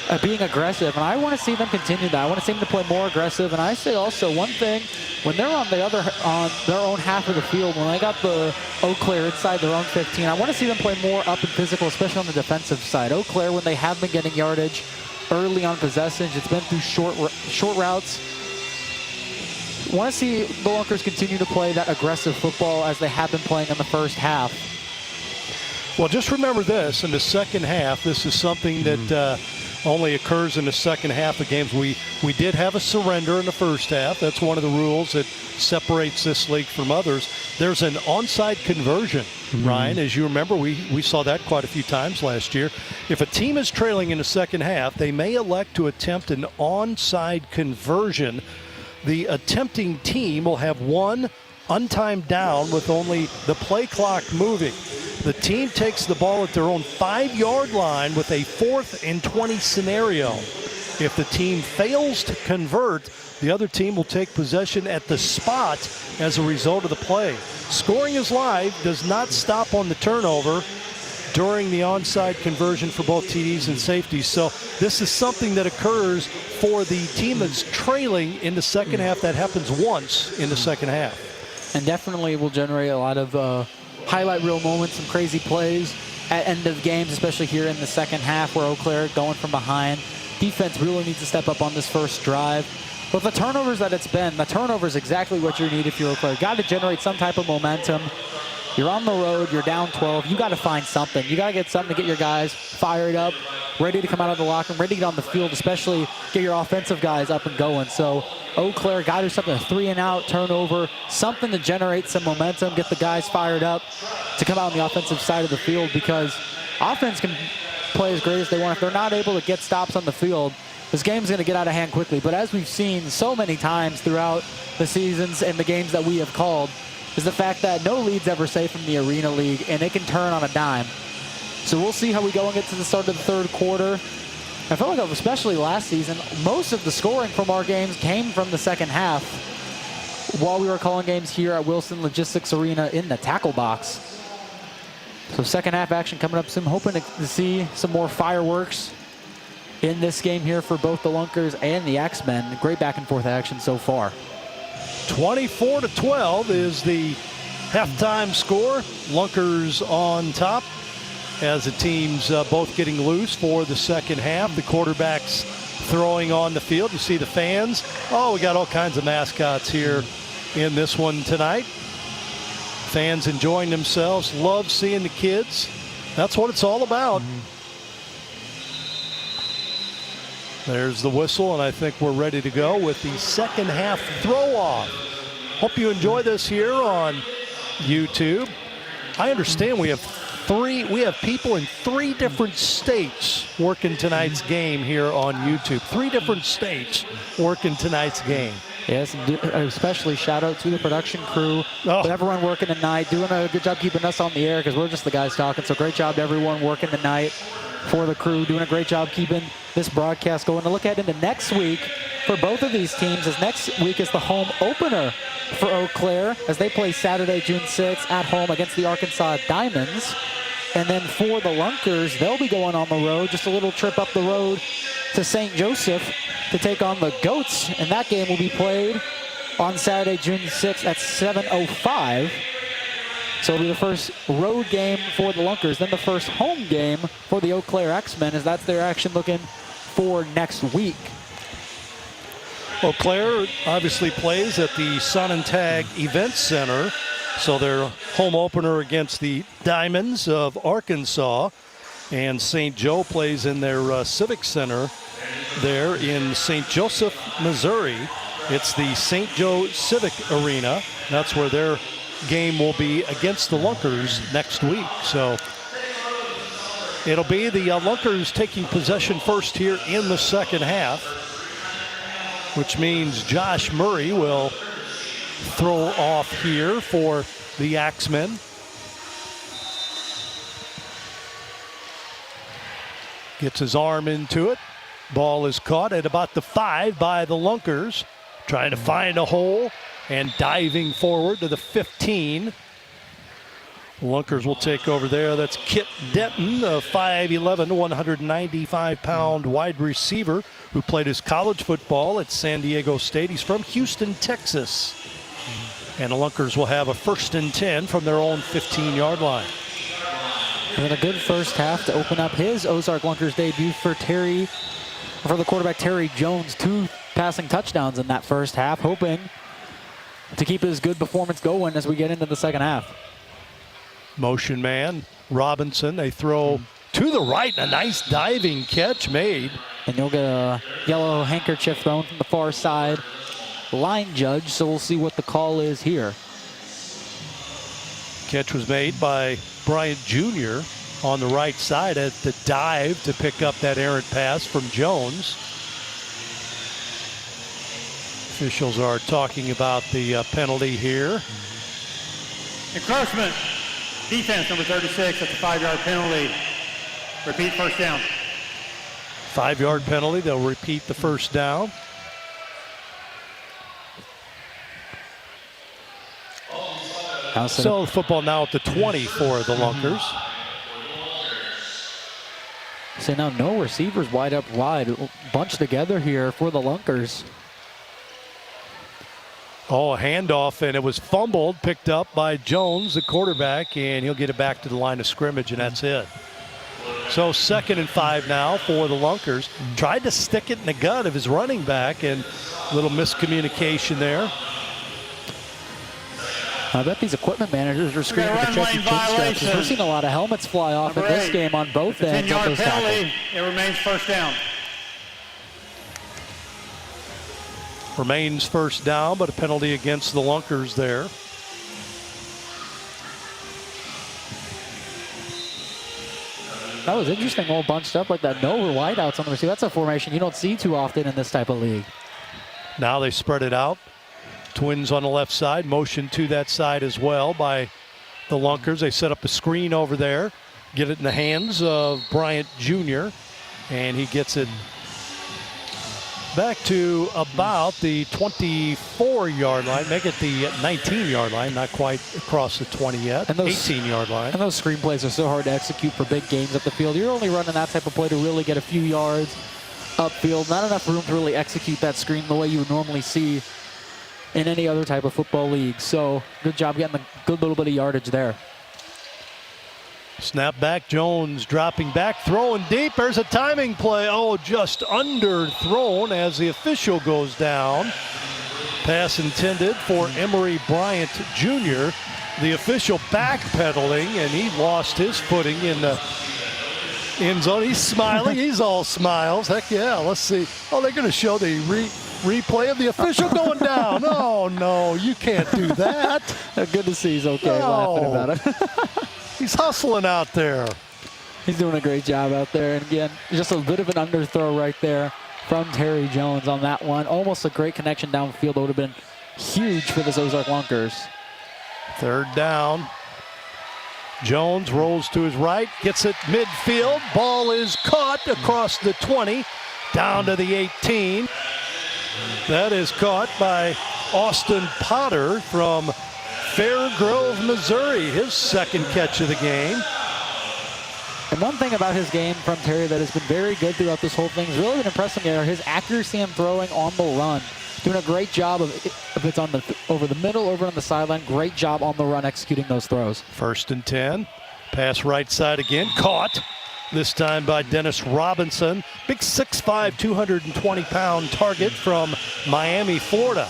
at being aggressive, and I want to see them continue that. I want to see them to play more aggressive, and I say also one thing, when they're on their own half of the field, when they got the Eau Claire inside their own 15, I want to see them play more up and physical, especially on the defensive side. Eau Claire, when they have been getting yardage early on possessions, it's been through short routes. Want to see the Lunkers continue to play that aggressive football as they have been playing in the first half. Well, just remember this, in the second half, this is something that only occurs in the second half of games. We did have a surrender in the first half. That's one of the rules that separates this league from others. There's an onside conversion, Ryan. As you remember, we saw that quite a few times last year. If a team is trailing in the second half, they may elect to attempt an onside conversion. The attempting team will have one untimed down with only the play clock moving. The team takes the ball at their own 5-yard line with a 4th and 20 scenario. If the team fails to convert, the other team will take possession at the spot as a result of the play. Scoring is live, does not stop on the turnover during the onside conversion for both TDs and safeties. So this is something that occurs for the team that's trailing in the second half. That happens once in the second half. And definitely will generate a lot of highlight reel moments, some crazy plays at end of games, especially here in the second half where Eau Claire going from behind. Defense really needs to step up on this first drive. With the turnovers that it's been, the turnover is exactly what you need if you're Eau Claire. Got to generate some type of momentum. You're on the road, you're down 12, you got to find something. You got to get something to get your guys fired up, ready to come out of the locker room, ready to get on the field, especially get your offensive guys up and going. So Eau Claire got to do something, a 3-and-out turnover, something to generate some momentum, get the guys fired up to come out on the offensive side of the field, because offense can play as great as they want. If they're not able to get stops on the field, this game's going to get out of hand quickly. But as we've seen so many times throughout the seasons and the games that we have called, is the fact that no lead's ever safe in the Arena League, and it can turn on a dime. So we'll see how we go and get to the start of the third quarter. I feel like, especially last season, most of the scoring from our games came from the second half while we were calling games here at Wilson Logistics Arena in the tackle box. So second half action coming up soon. Hoping to see some more fireworks in this game here for both the Lunkers and the Axemen. Great back and forth action so far. 24-12 is the halftime score. Lunkers on top as the teams both getting loose for the second half. The quarterback's throwing on the field. You see the fans. Oh, we got all kinds of mascots here in this one tonight. Fans enjoying themselves. Love seeing the kids. That's what it's all about. There's the whistle, and I think we're ready to go with the second half throw-off. Hope you enjoy this here on YouTube. I understand we have people in 3 different states working tonight's game here on YouTube. 3 different states working tonight's game. Yes, especially shout out to the production crew, everyone working tonight, doing a good job keeping us on the air because we're just the guys talking. So great job to everyone working tonight for the crew, doing a great job keeping this broadcast going. To look ahead into next week for both of these teams, as next week is the home opener for Eau Claire as they play Saturday, June 6th at home against the Arkansas Diamonds. And then for the Lunkers, they'll be going on the road, just a little trip up the road to St. Joseph to take on the Goats. And that game will be played on Saturday, June 6th at 7:05. So it'll be the first road game for the Lunkers, then the first home game for the Eau Claire Axemen, as that's their action looking for next week. Eau Claire obviously plays at the Sun and Tag Event Center. So their home opener against the Diamonds of Arkansas. And St. Joe plays in their Civic Center there in St. Joseph, Missouri. It's the St. Joe Civic Arena. That's where their game will be against the Lunkers next week. So it'll be the Lunkers taking possession first here in the second half, which means Josh Murray will throw off here for the Axemen. Gets his arm into it. Ball is caught at about the 5 by the Lunkers. Trying to find a hole and diving forward to the 15. The Lunkers will take over there. That's Kit Denton, a 5'11", 195-pound wide receiver who played his college football at San Diego State. He's from Houston, Texas. And the Lunkers will have a 1st and 10 from their own 15-yard line. And then a good first half to open up his Ozark Lunkers debut for the quarterback Terry Jones. 2 passing touchdowns in that first half, hoping to keep his good performance going as we get into the second half. Motion man, Robinson, they throw to the right, a nice diving catch made. And you'll get a yellow handkerchief thrown from the far side. Line judge, so we'll see what the call is here. Catch was made by Bryant Jr. on the right side at the dive to pick up that errant pass from Jones. Officials are talking about the penalty here. Encroachment. Defense number 36. That's a 5-yard penalty. Repeat first down. 5-yard penalty. They'll repeat the first down. So football now at the 20 for the Lunkers. So now no receivers wide, bunched together here for the Lunkers. Oh, a handoff, and it was fumbled, picked up by Jones, the quarterback, and he'll get it back to the line of scrimmage, and that's it. So 2nd and 5 now for the Lunkers. Tried to stick it in the gut of his running back, and a little miscommunication there. I bet these equipment managers are screaming to check the instructions. We're seeing a lot of helmets fly off in this game on both ends of those tackles. It remains first down. Remains first down, but a penalty against the Lunkers there. That was interesting, all bunched up like that. No wideouts on the receiver. That's a formation you don't see too often in this type of league. Now they spread it out. Twins on the left side, motion to that side as well by the Lunkers. They set up a screen over there, get it in the hands of Bryant Jr., and he gets it back to about the 24-yard line, make it the 19-yard line, not quite across the 20 yet, and 18-yard line. And those screen plays are so hard to execute for big gains up the field. You're only running that type of play to really get a few yards upfield. Not enough room to really execute that screen the way you would normally see in any other type of football league. So good job getting a good little bit of yardage there. Snap back, Jones dropping back, throwing deep. There's a timing play. Oh, just underthrown as the official goes down. Pass intended for Emory Bryant Jr. The official backpedaling, and he lost his footing in the end zone. He's smiling. He's all smiles. Heck yeah, let's see. Oh, they're going to show the replay of the official going down. Oh, no, you can't do that. Good to see he's okay laughing about it. He's hustling out there. He's doing a great job out there. And again, just a bit of an underthrow right there from Terry Jones on that one. Almost a great connection downfield. That would have been huge for the Ozark Lunkers. 3rd down. Jones rolls to his right, gets it midfield. Ball is caught across the 20, down to the 18. That is caught by Austin Potter from Fairgrove, Missouri, his 2nd catch of the game. And one thing about his game from Terry that has been very good throughout this whole thing has really been impressing me are his accuracy in throwing on the run. doing a great job of if it's on the over the middle, over on the sideline. Great job on the run executing those throws. 1st and 10. Pass right side again. Caught. This time by Dennis Robinson. Big 6'5", 220-pound target from Miami, Florida.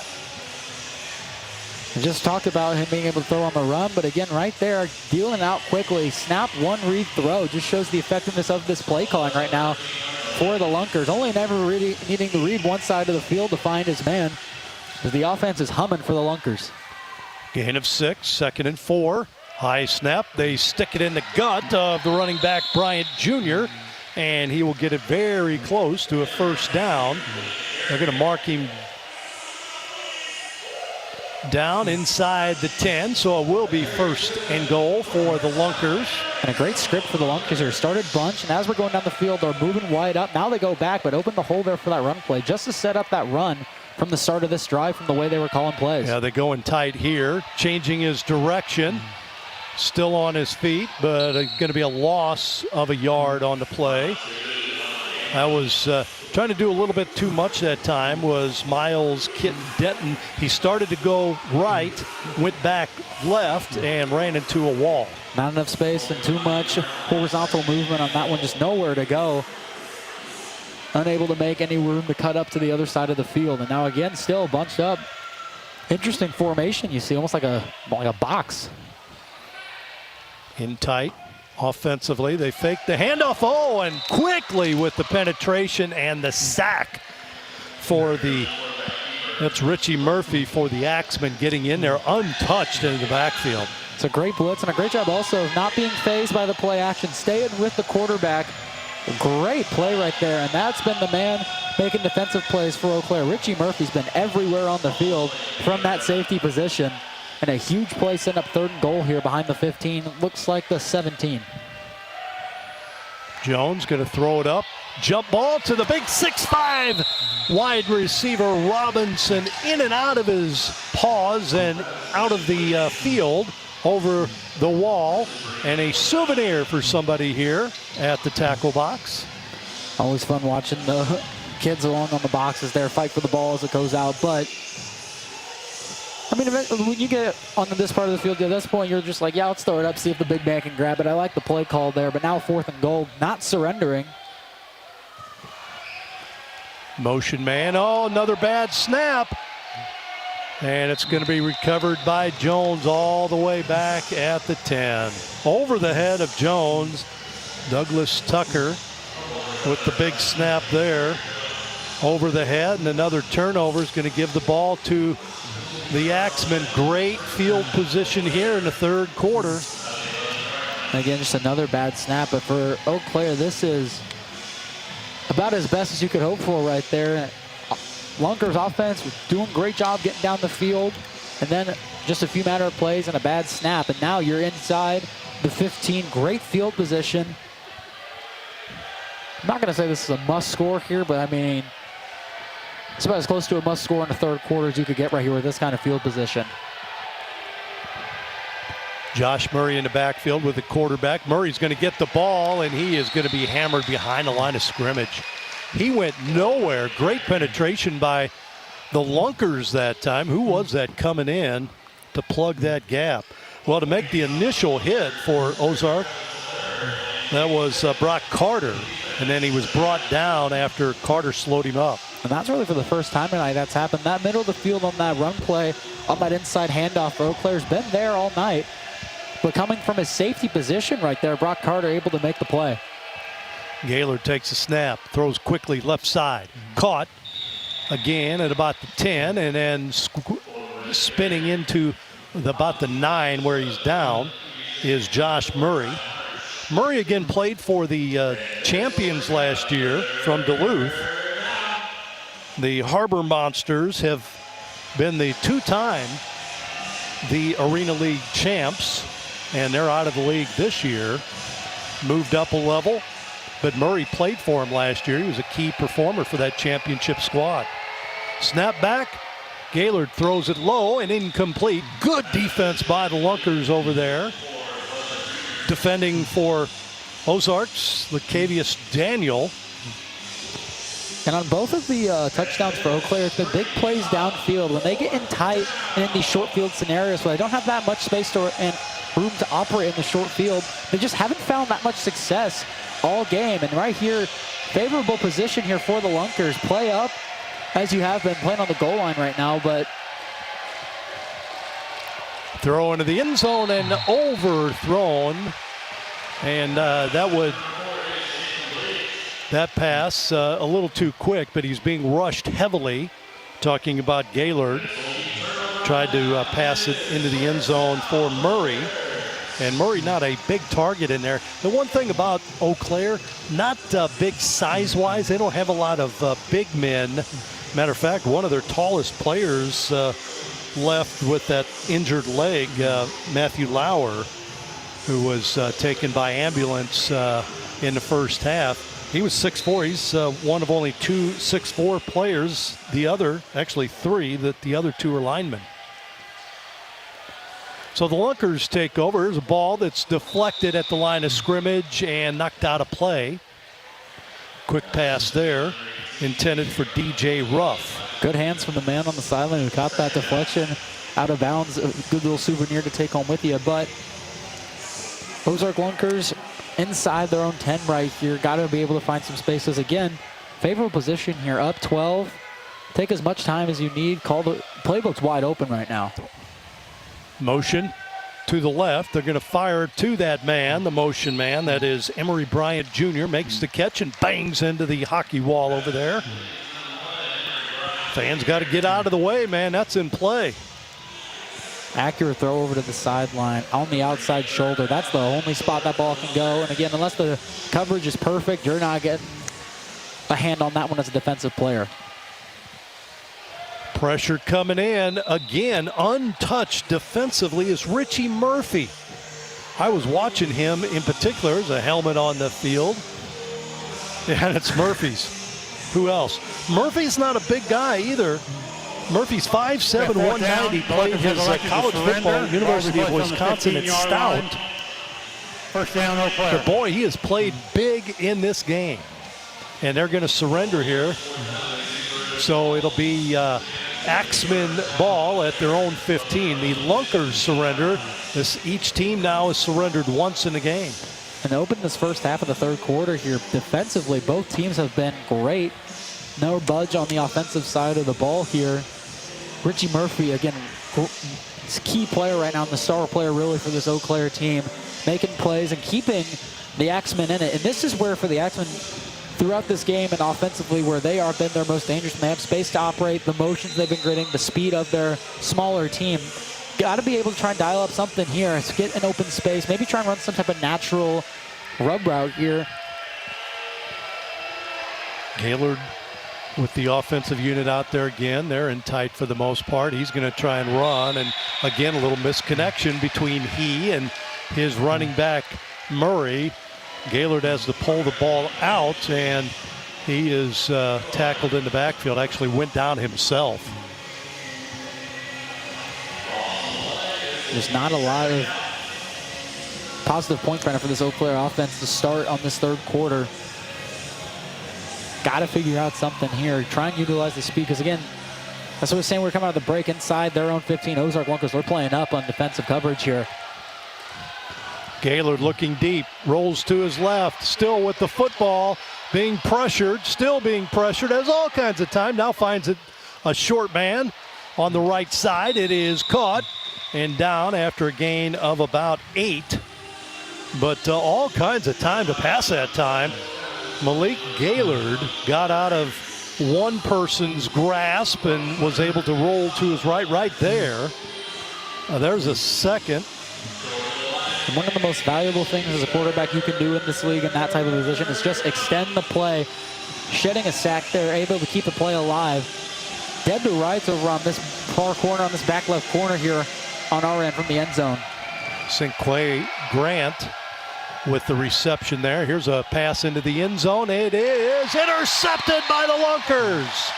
I just talked about him being able to throw on the run, but again, right there, dealing out quickly. Snap, one read throw. Just shows the effectiveness of this play calling right now for the Lunkers. Only never really needing to read one side of the field to find his man, as the offense is humming for the Lunkers. Gain of 6, 2nd and 4. High snap. They stick it in the gut of the running back, Bryant Jr., and he will get it very close to a 1st down. They're going to mark him down inside the 10, so it will be 1st and goal for the Lunkers. And a great script for the Lunkers here. Started bunch, and as we're going down the field, they're moving wide up. Now they go back, but open the hole there for that run play, just to set up that run from the start of this drive from the way they were calling plays. Yeah, they're going tight here, changing his direction. Still on his feet, but going to be a loss of a yard on the play. I was trying to do a little bit too much that time was Miles Kit Denton. He started to go right, went back left, and ran into a wall. Not enough space and too much horizontal movement on that one, just nowhere to go. Unable to make any room to cut up to the other side of the field. And now again, still bunched up. Interesting formation you see, almost like a box. In tight offensively. They fake the handoff. Oh, and quickly with the penetration and the sack for that's Richie Murphy for the Axeman, getting in there untouched into the backfield. It's a great blitz and a great job also of not being fazed by the play action, staying with the quarterback. Great play right there, and that's been the man making defensive plays for Eau Claire. Richie Murphy's been everywhere on the field from that safety position. And a huge play setting up 3rd and goal here behind the 15. Looks like the 17. Jones going to throw it up. Jump ball to the big 6'5" wide receiver Robinson, in and out of his paws and out of the field over the wall. And a souvenir for somebody here at the tackle box. Always fun watching the kids along on the boxes there fight for the ball as it goes out. But I mean, when you get on this part of the field, at this point, you're just like, yeah, let's throw it up, see if the big man can grab it. I like the play call there, but now 4th and goal, not surrendering. Motion man. Oh, another bad snap. And it's going to be recovered by Jones all the way back at the 10. Over the head of Jones, Douglas Tucker with the big snap there. Over the head, and another turnover is going to give the ball to the Axeman. Great field position here in the 3rd quarter. Again, just another bad snap, but for Eau Claire, this is about as best as you could hope for right there. Lunkers offense was doing a great job getting down the field, and then just a few matter of plays and a bad snap, and now you're inside the 15. Great field position. I'm not going to say this is a must score here, but I mean, it's about as close to a must score in the 3rd quarter as you could get right here with this kind of field position. Josh Murray in the backfield with the quarterback. Murray's going to get the ball, and he is going to be hammered behind the line of scrimmage. He went nowhere. Great penetration by the Lunkers that time. Who was that coming in to plug that gap? Well, to make the initial hit for Ozark, that was Brock Carter, and then he was brought down after Carter slowed him up. And that's really for the first time tonight that's happened. That middle of the field on that run play, on that inside handoff, Eau Claire's been there all night. But coming from his safety position right there, Brock Carter able to make the play. Gaylord takes a snap, throws quickly left side. Caught again at about the 10, and then spinning into about the 9 where he's down is Josh Murray. Murray again played for the champions last year from Duluth. The Harbor Monsters have been the 2-time the Arena League champs, and they're out of the league this year. Moved up a level, but Murray played for him last year. He was a key performer for that championship squad. Snap back. Gaylord throws it low and incomplete. Good defense by the Lunkers over there. Defending for Ozarks, Lacavius Daniel. And on both of the touchdowns for Eau Claire, it's been big plays downfield. When they get in tight and in these short field scenarios where they don't have that much space and room to operate in the short field, they just haven't found that much success all game. And right here, favorable position here for the Lunkers. Play up as you have been playing on the goal line right now, but throw into the end zone and overthrown. And that pass a little too quick, but he's being rushed heavily. Talking about Gaylord. Tried to pass it into the end zone for Murray. And Murray not a big target in there. The one thing about Eau Claire, not big size-wise. They don't have a lot of big men. Matter of fact, one of their tallest players left with that injured leg, Matthew Lauer, who was taken by ambulance in the first half. He was 6'4". He's one of only 2 6'4" players. The other, actually 3, that the other 2 are linemen. So the Lunkers take over. Here's a ball that's deflected at the line of scrimmage and knocked out of play. Quick pass there, intended for DJ Ruff. Good hands from the man on the sideline who caught that deflection out of bounds. A good little souvenir to take home with you. But Ozark Lunkers inside their own 10 right here. Got to be able to find some spaces again. Favorable position here, up 12. Take as much time as you need. Call the playbook's wide open right now. Motion to the left. They're going to fire to that man, the motion man. That is Emory Bryant Jr. Makes the catch and bangs into the hockey wall over there. Fans got to get out of the way, man. That's in play. Accurate throw over to the sideline on the outside shoulder. That's the only spot that ball can go. And again, unless the coverage is perfect, you're not getting a hand on that one as a defensive player. Pressure coming in. Again, untouched defensively is Richie Murphy. I was watching him in particular. There's a helmet on the field. And it's Murphy's. Who else? Murphy's not a big guy either. Murphy's 5'7", 190. Played his college football at University of Wisconsin at Stout. First down, Eau Claire. But boy, he has played big in this game. And they're going to surrender here. So it'll be Axeman ball at their own 15. The Lunkers surrender. Each team now has surrendered once in the game. And open this first half of the third quarter here, defensively, both teams have been great. No budge on the offensive side of the ball here. Richie Murphy, again, key player right now, and the star player really for this Eau Claire team, making plays and keeping the Axemen in it. And this is where for the Axemen, throughout this game and offensively, where they are been their most dangerous. They have space to operate, the motions they've been gritting, the speed of their smaller team. Got to be able to try and dial up something here. Get an open space, maybe try and run some type of natural rub route here. Gaylord with the offensive unit out there again. They're in tight for the most part. He's going to try and run. And again, a little misconnection between he and his running back, Murray. Gaylord has to pull the ball out, and he is tackled in the backfield. Actually went down himself. There's not a lot of positive points right now for this Eau Claire offense to start on this third quarter. Got to figure out something here. Try and utilize the speed, because again, that's what we're saying. We're coming out of the break inside their own 15. Ozark Lunkers, they're playing up on defensive coverage here. Gaylord looking deep, rolls to his left, still with the football, being pressured, still being pressured, has all kinds of time. Now finds it a short man on the right side. It is caught and down after a gain of about 8. But all kinds of time to pass that time. Malik Gaylord got out of one person's grasp and was able to roll to his right there. There's a second. And one of the most valuable things as a quarterback you can do in this league in that type of position is just extend the play. Shedding a sack there, able to keep the play alive. Dead to rights over on this far corner, on this back left corner here on our end from the end zone. St. Clay Grant with the reception there. Here's a pass into the end zone. It is intercepted by the Lunkers.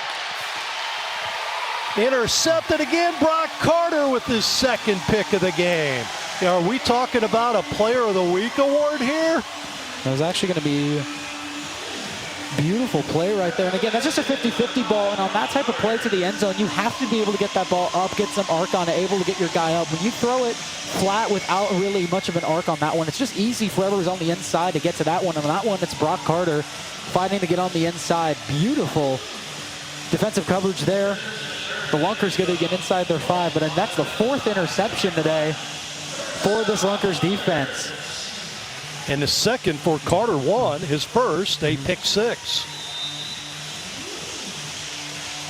Intercepted again. Brock Carter with his second pick of the game. Are we talking about a Player of the Week award here? It was actually going to be Beautiful play right there. And again, that's just a 50-50 ball. And on that type of play to the end zone, you have to be able to get that ball up, get some arc on it, able to get your guy up. When you throw it flat without really much of an arc on that one, it's just easy for whoever's on the inside to get to that one. And on that one, it's Brock Carter fighting to get on the inside. Beautiful defensive coverage there. The Lunkers get to get inside their 5, but then that's the 4th interception today for this Lunkers defense. And the second for Carter One, his first, a pick 6.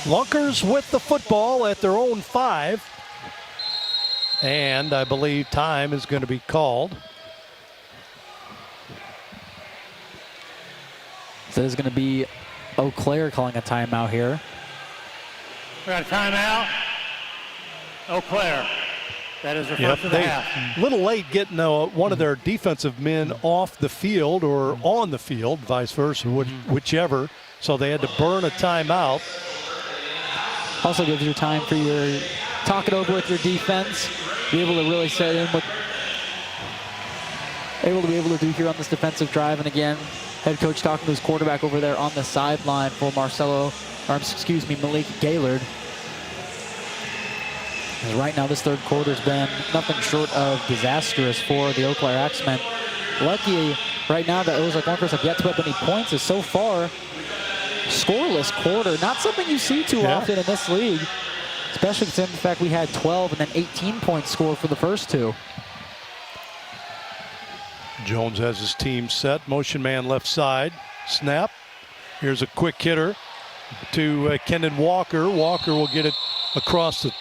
Lunkers with the football at their own 5. And I believe time is going to be called. So there's going to be Eau Claire calling a timeout here. We got a timeout. Eau Claire. That is the first of the half. A little late getting one of their defensive men off the field or on the field, vice versa, whichever. So they had to burn a timeout. Also gives you time for your talk it over with your defense. Be able to really set in what able to do here on this defensive drive. And again, head coach talking to his quarterback over there on the sideline for Malik Gaylord. Right now, this third quarter's been nothing short of disastrous for the Eau Claire Axemen. Lucky right now that Ozarks Lunkers have yet to put up any points, is so far scoreless quarter. Not something you see too often in this league, especially considering the fact we had 12 and then 18 points scored for the first 2. Jones has his team set. Motion man left side. Snap. Here's a quick hitter to Kendon Walker. Walker will get it across the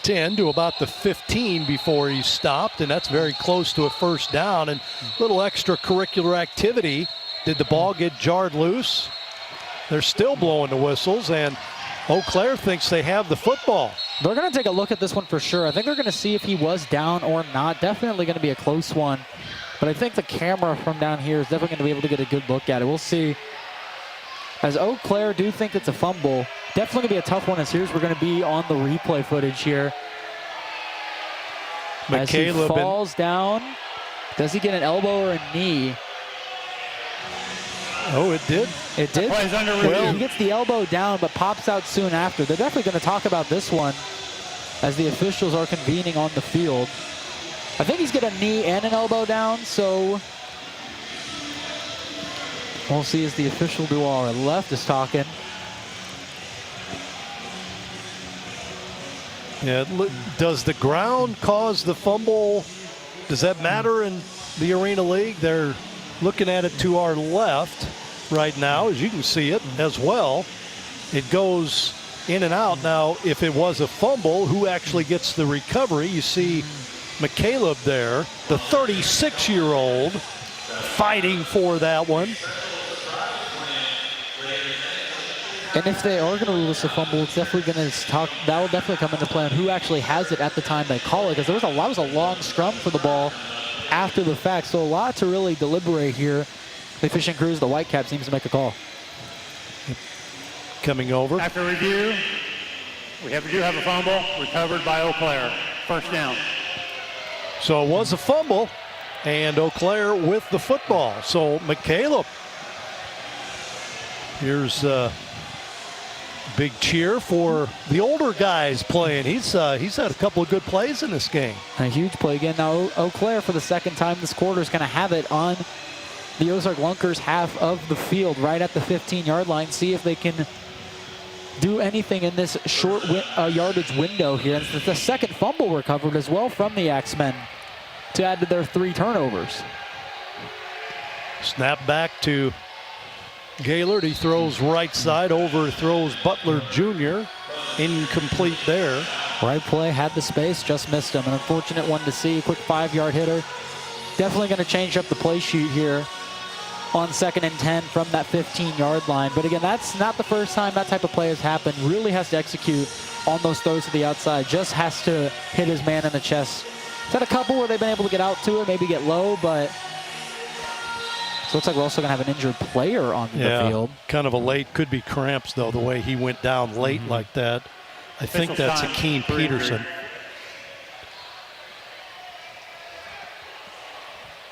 10 to about the 15 before he stopped, and that's very close to a first down. And a little extracurricular activity. Did the ball get jarred loose? They're still blowing the whistles, and Eau Claire thinks they have the football. They're going to take a look at this one for sure. I think they're going to see if he was down or not. Definitely going to be a close one. But I think the camera from down here is definitely going to be able to get a good look at it. We'll see. As Eau Claire do think it's a fumble, definitely going to be a tough one as here's we're going to be on the replay footage here. As he falls down, does he get an elbow or a knee? Oh, it did. It did. Well, he gets the elbow down, but pops out soon after. They're definitely going to talk about this one as the officials are convening on the field. I think he's got a knee and an elbow down, so we'll see as the official to our left is talking. Yeah, does the ground cause the fumble? Does that matter in the Arena League? They're looking at it to our left right now, as you can see it as well. It goes in and out. Now, if it was a fumble, who actually gets the recovery? You see McCaleb there, the 36-year-old, fighting for that one. And if they are going to rule this a fumble, it's definitely going to talk. That will definitely come into play on who actually has it at the time they call it, because there was a long scrum for the ball after the fact. So a lot to really deliberate here. The fishing crews, the Whitecaps, seems to make a call. Coming over. After review, we do have a fumble recovered by Eau Claire. First down. So it was a fumble, and Eau Claire with the football. So McCaleb. Here's big cheer for the older guys playing. He's had a couple of good plays in this game. A huge play again. Now Eau Claire for the second time this quarter is going to have it on the Ozark Lunkers half of the field, right at the 15-yard line. See if they can do anything in this short yardage window here. And it's the second fumble recovered as well from the Axemen to add to their 3 turnovers. Snap back to Gaylord. He throws right side, overthrows Butler Jr. Incomplete there. Right play, had the space, just missed him. An unfortunate one to see. Quick 5-yard hitter. Definitely going to change up the play sheet here on 2nd and 10 from that 15-yard line. But again, that's not the first time that type of play has happened. Really has to execute on those throws to the outside. Just has to hit his man in the chest. He's had a couple where they've been able to get out to it, maybe get low, but so it looks like we're also going to have an injured player on the field. Kind of a late, could be cramps though, the way he went down late like that. I think that's Akeem Peterson.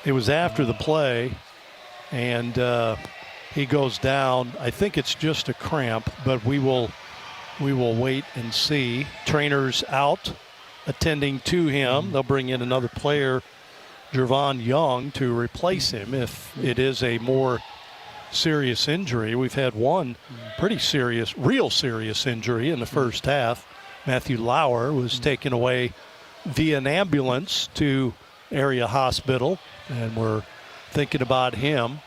It was after the play, and he goes down. I think it's just a cramp, but we will wait and see. Trainer's out attending to him. They'll bring in another player, Jervon Young, to replace him if it is a more serious injury. We've had one pretty serious, real serious injury in the first half. Matthew Lauer was taken away via an ambulance to area hospital, and we're thinking about him.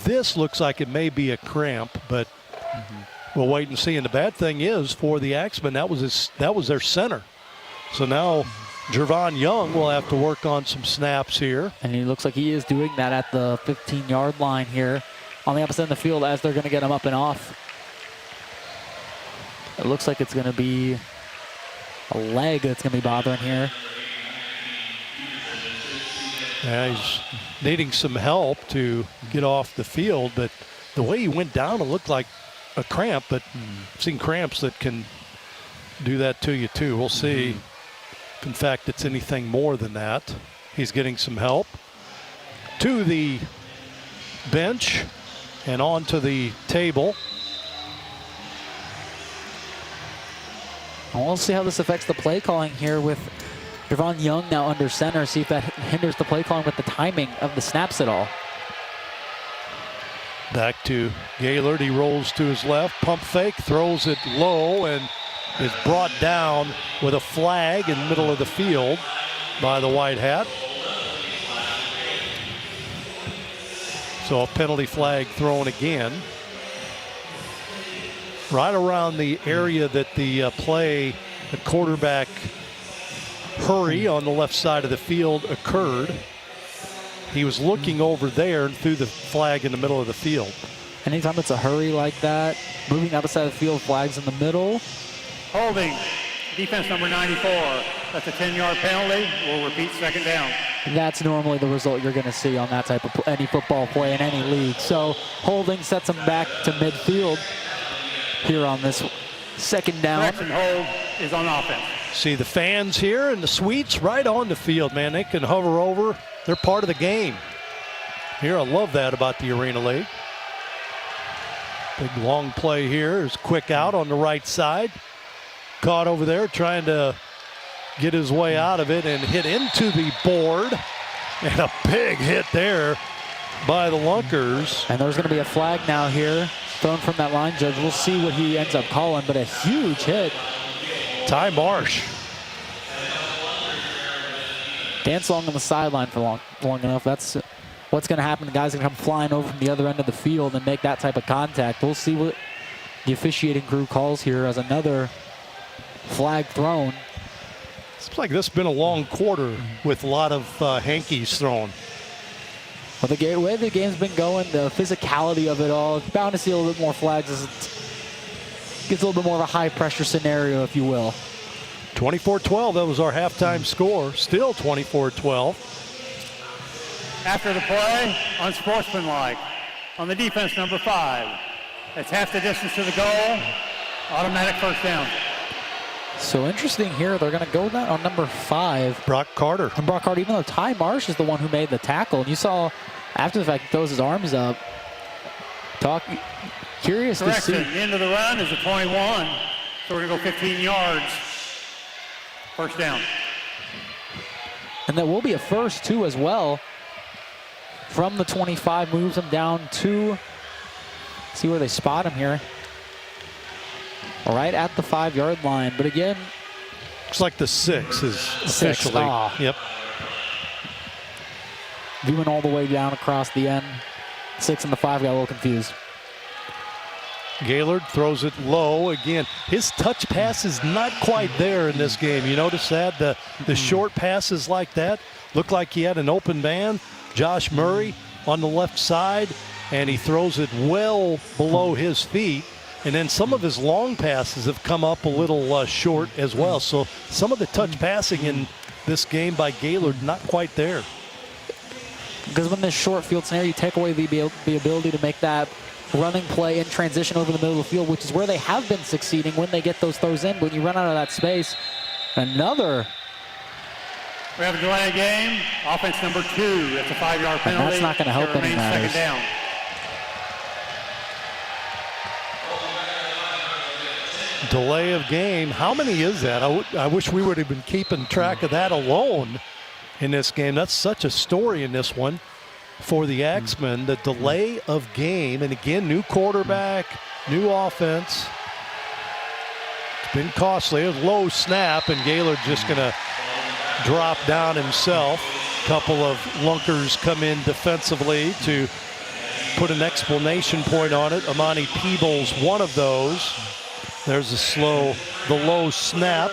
This looks like it may be a cramp, but we'll wait and see. And the bad thing is for the Axeman, that was their center. So now Jervon Young will have to work on some snaps here. And he looks like he is doing that at the 15-yard line here on the opposite end of the field as they're going to get him up and off. It looks like it's going to be a leg that's going to be bothering here. Yeah, he's needing some help to get off the field, but the way he went down, it looked like a cramp, but I've seen cramps that can do that to you too. We'll see if in fact it's anything more than that. He's getting some help. To the bench and onto the table. And we'll see how this affects the play calling here with Jervon Young now under center. See if that hinders the play calling with the timing of the snaps at all. Back to Gaylord. He rolls to his left. Pump fake. Throws it low and is brought down with a flag in the middle of the field by the white hat. So a penalty flag thrown again. Right around the area that the quarterback hurry on the left side of the field occurred. He was looking over there and threw the flag in the middle of the field. Anytime it's a hurry like that, moving outside the field, flags in the middle. Holding, defense number 94. That's a 10-yard penalty. We'll repeat second down. That's normally the result you're going to see on that type of any football play in any league. So holding sets them back to midfield here on this second down. Correction, hold is on offense. See the fans here and the suites right on the field, man. They can hover over. They're part of the game. Here, I love that about the Arena League. Big long play here is quick out on the right side. Caught over there trying to get his way out of it and hit into the board. And a big hit there by the Lunkers. And there's going to be a flag now here thrown from that line judge. We'll see what he ends up calling, but a huge hit. Ty Marsh. Dance along on the sideline for long enough. That's what's going to happen. The guy's going to come flying over from the other end of the field and make that type of contact. We'll see what the officiating crew calls here as another flag thrown. Seems like this has been a long quarter with a lot of hankies thrown. Well, the way the game's been going, the physicality of it all, it's bound to see a little bit more flags as it gets a little bit more of a high-pressure scenario, if you will. 24-12, that was our halftime score. Still 24-12. After the play, unsportsmanlike. On the defense, number 5. That's half the distance to the goal. Automatic first down. So interesting here. They're going to go that on number 5. Brock Carter. And Brock Carter, even though Ty Marsh is the one who made the tackle. And you saw after the fact he throws his arms up. Curious to see. Correction, the end of the run is a 21. So we're going to go 15 yards. First down. And that will be a first, too, as well. From the 25, moves him down to, see where they spot him here. Right at the 5-yard line. But again, looks like the 6 is officially. Yep. Viewing all the way down across the end. 6 and the 5 got a little confused. Gaylord throws it low again. His touch pass is not quite there in this game. You notice that? The short passes like that look like he had an open man. Josh Murray on the left side, and he throws it well below his feet. And then some of his long passes have come up a little short as well. So some of the touch passing in this game by Gaylord not quite there. Because when this short field scenario, you take away the ability to make that running play in transition over the middle of the field, which is where they have been succeeding when they get those throws in. When you run out of that space, another. We have a delay of game. Offense number 2. That's a 5-yard penalty. And that's not going to help any matters. Second down. Delay of game. How many is that? I wish we would have been keeping track of that alone in this game. That's such a story in this one for the Axemen. The delay of game. And again, new quarterback, new offense. It's been costly. A low snap, and Gaylord just going to drop down himself. A couple of Lunkers come in defensively to put an explanation point on it. Amani Peebles, one of those. There's the low snap.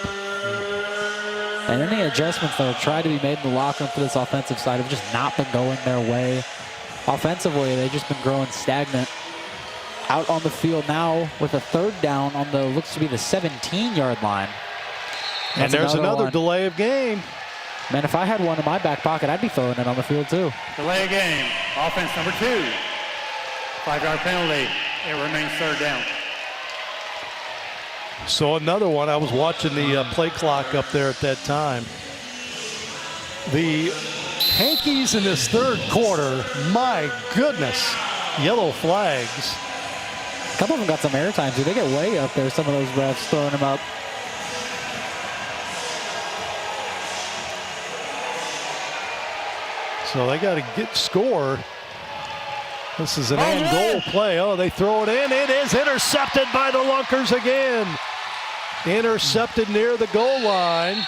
And any adjustments that have tried to be made in the locker room for this offensive side have just not been going their way. Offensively, they've just been growing stagnant. Out on the field now with a third down on the, looks to be the 17-yard line. And there's another delay of game. Man, if I had one in my back pocket, I'd be throwing it on the field too. Delay of game. Offense number 2. 5-yard penalty. It remains third down. So another one. I was watching the play clock up there at that time. The Hankies in this third quarter, my goodness, yellow flags. A couple of them got some airtime too. They get way up there, some of those refs throwing them up. So they got to score. This is an end goal play. Oh, they throw it in. It is intercepted by the Lunkers again. Intercepted near the goal line.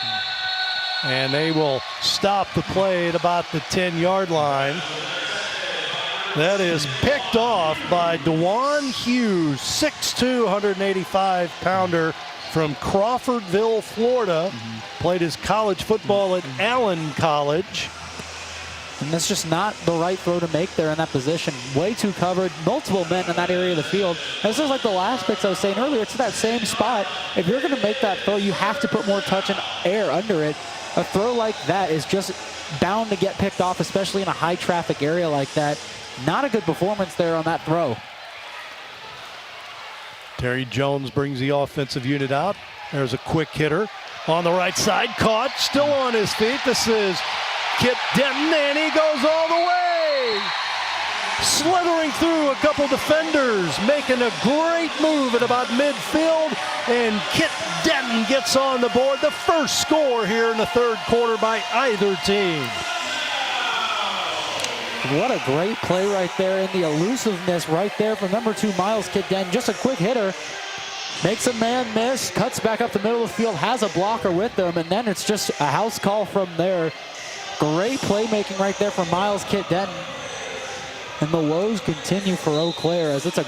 And they will stop the play at about the 10-yard line. That is picked off by DeJuan Hughes, 6'2", 185-pounder from Crawfordville, Florida. Played his college football at Allen College. And that's just not the right throw to make there in that position. Way too covered, multiple men in that area of the field. And this is like the last picks I was saying earlier. It's that same spot. If you're going to make that throw, you have to put more touch and air under it. A throw like that is just bound to get picked off, especially in a high traffic area like that. Not a good performance there on that throw. Terry Jones brings the offensive unit out. There's a quick hitter on the right side. Caught, still on his feet. This is Kit Denton, and he goes all the way. Slithering through a couple defenders, making a great move at about midfield, and Kit Denton gets on the board. The first score here in the third quarter by either team. What a great play right there, and the elusiveness right there from number 2, Miles Kit Denton. Just a quick hitter. Makes a man miss, cuts back up the middle of the field, has a blocker with them, and then it's just a house call from there. Great playmaking right there from Miles Kit Denton. And the woes continue for Eau Claire as it's a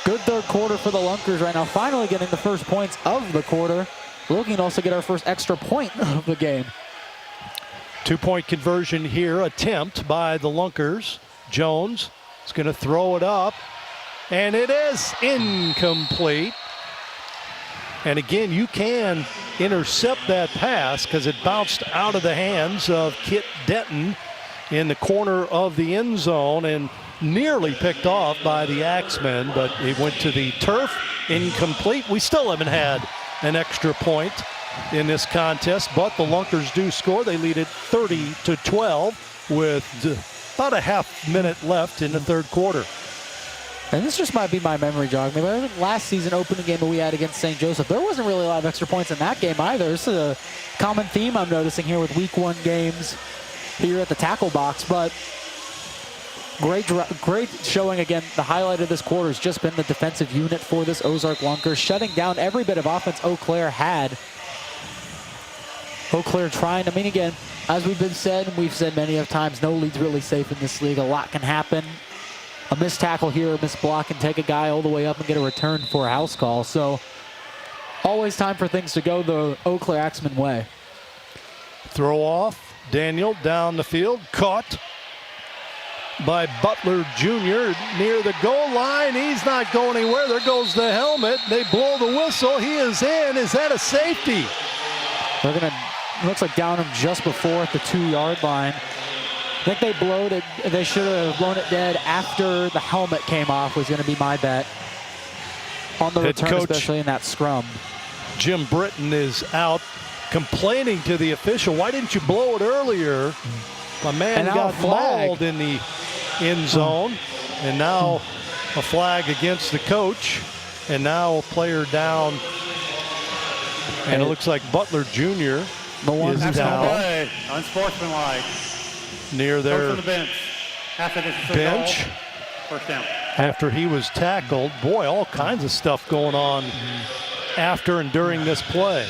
good third quarter for the Lunkers right now. Finally getting the first points of the quarter. Looking to also get our first extra point of the game. 2-point conversion here, attempt by the Lunkers. Jones is going to throw it up, and it is incomplete. And again, you can intercept that pass because it bounced out of the hands of Kit Denton in the corner of the end zone and nearly picked off by the Axemen, but it went to the turf, incomplete. We still haven't had an extra point in this contest, but the Lunkers do score. They lead it 30-12 with about a half minute left in the third quarter. And this just might be my memory jogging, but I think last season opening game that we had against St. Joseph, there wasn't really a lot of extra points in that game either. This is a common theme I'm noticing here with week 1 games here at the tackle box, but great showing again. The highlight of this quarter has just been the defensive unit for this Ozark Lunkers, shutting down every bit of offense Eau Claire had. Eau Claire trying, I mean, again, as we've said many of times, no lead's really safe in this league. A lot can happen. A missed tackle here, a missed block can take a guy all the way up and get a return for a house call. So always time for things to go the Eau Claire Axeman way. Throw off, Daniel down the field, caught by Butler Jr. near the goal line. He's not going anywhere. There goes the helmet. They blow the whistle. He is in. Is that a safety? They're going to, looks like down him just before at the 2-yard line. I think they blowed it. They should have blown it dead after the helmet came off, was going to be my bet on the return, coach, especially in that scrum. Jim Britton is out complaining to the official. Why didn't you blow it earlier? My man got mauled in the end zone, and now a flag against the coach, and now a player down And it looks like Butler Jr. The one is who's down Play, unsportsmanlike. near Goes their to the bench. After this is a bench goal, first down. after he was tackled. Boy, all kinds of stuff going on after and during this play.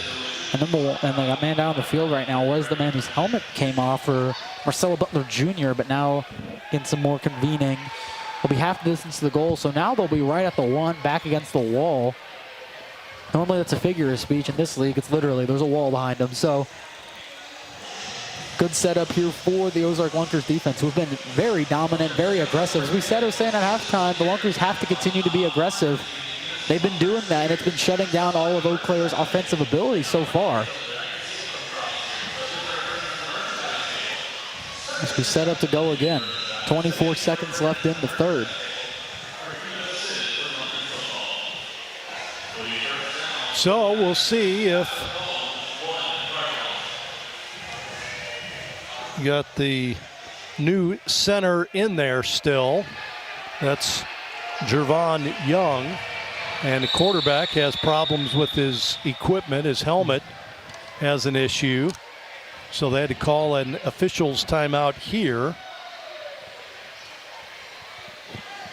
And the man down the field right now was the man whose helmet came off for Marcelo Butler Jr., but now in some more convening. Will be half the distance to the goal, so now they'll be right at the 1, back against the wall. Normally that's a figure of speech. In this league, it's literally, there's a wall behind them. So good setup here for the Ozark Lunkers defense, who have been very dominant, very aggressive. As we said, I was saying at halftime, the Lunkers have to continue to be aggressive. They've been doing that, and it's been shutting down all of Eau Claire's offensive ability so far. As we set up to go again. 24 seconds left in the third. So we'll see if you got the new center in there still. That's Jervon Young. And the quarterback has problems with his equipment. His helmet has an issue. So they had to call an officials timeout here.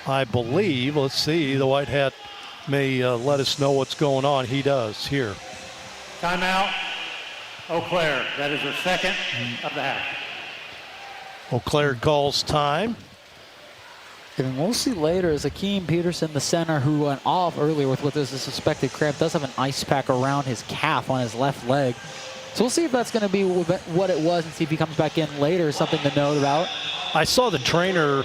I believe, let's see, the white hat may let us know what's going on. He does here. Timeout. Eau Claire. That is their second of the half. Eau Claire calls time. And we'll see later as Akeem Peterson, the center, who went off earlier with what is a suspected cramp, does have an ice pack around his calf on his left leg. So we'll see if that's going to be what it was and see if he comes back in later. Something to note about. I saw the trainer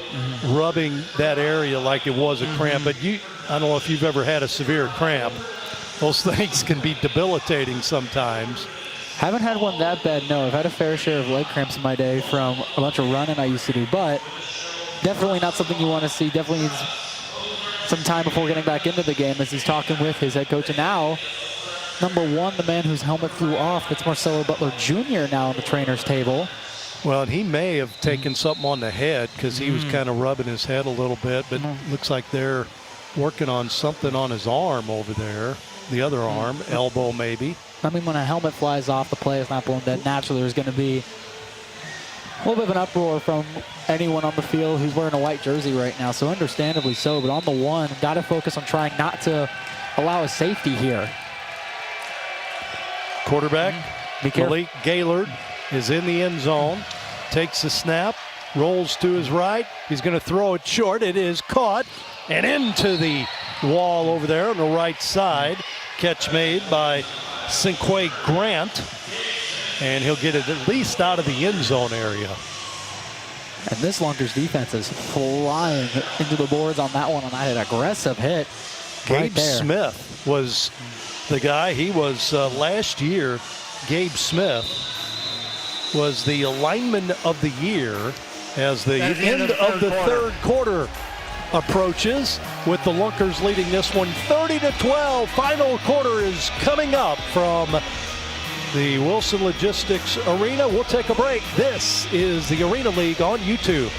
rubbing that area like it was a cramp, but I don't know if you've ever had a severe cramp. Those things can be debilitating sometimes. Haven't had one that bad, no. I've had a fair share of leg cramps in my day from a bunch of running I used to do, but definitely not something you want to see. Definitely needs some time before getting back into the game as he's talking with his head coach. And now, number 1, the man whose helmet flew off, it's Marcelo Butler Jr. now on the trainer's table. Well, and he may have taken something on the head because he was kind of rubbing his head a little bit, but looks like they're working on something on his arm over there, the other arm, elbow maybe. I mean, when a helmet flies off, the play is not blown dead. Naturally, there's going to be a little bit of an uproar from anyone on the field who's wearing a white jersey right now, so understandably so. But on the 1, got to focus on trying not to allow a safety here. Quarterback, Be careful. Malik Gaylord, is in the end zone, takes the snap, rolls to his right. He's going to throw it short. It is caught and into the wall over there on the right side. Catch made by Cinque Grant, and he'll get it at least out of the end zone area. And this Lunkers defense is flying into the boards on that one, on that aggressive hit. Gabe right there. Smith was the guy. He was last year. Gabe Smith was the lineman of the year as the end of the third quarter approaches, with the Lunkers leading this one 30-12. Final quarter is coming up from the Wilson Logistics Arena. We'll take a break. This is the Arena League on YouTube.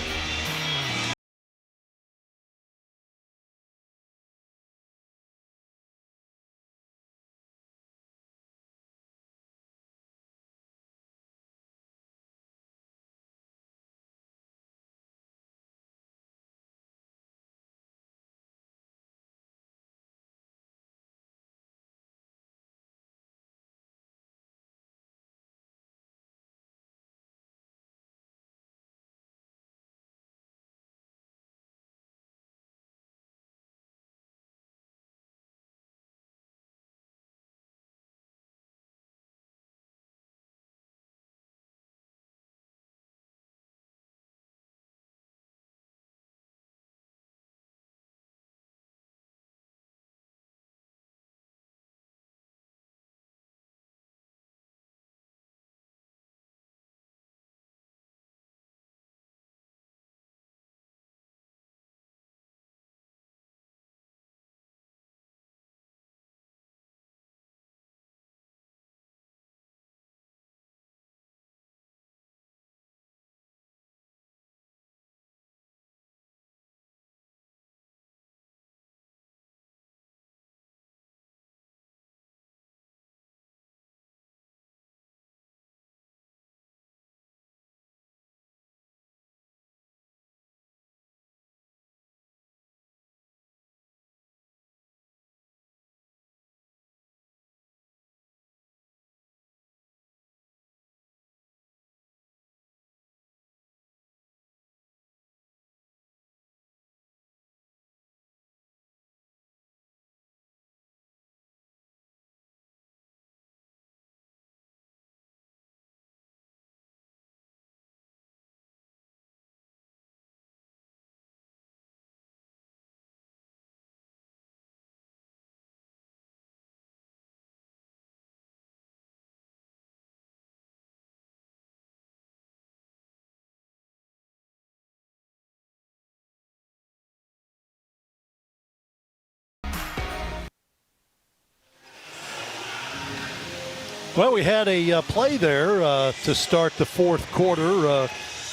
Well, we had a play there to start the fourth quarter.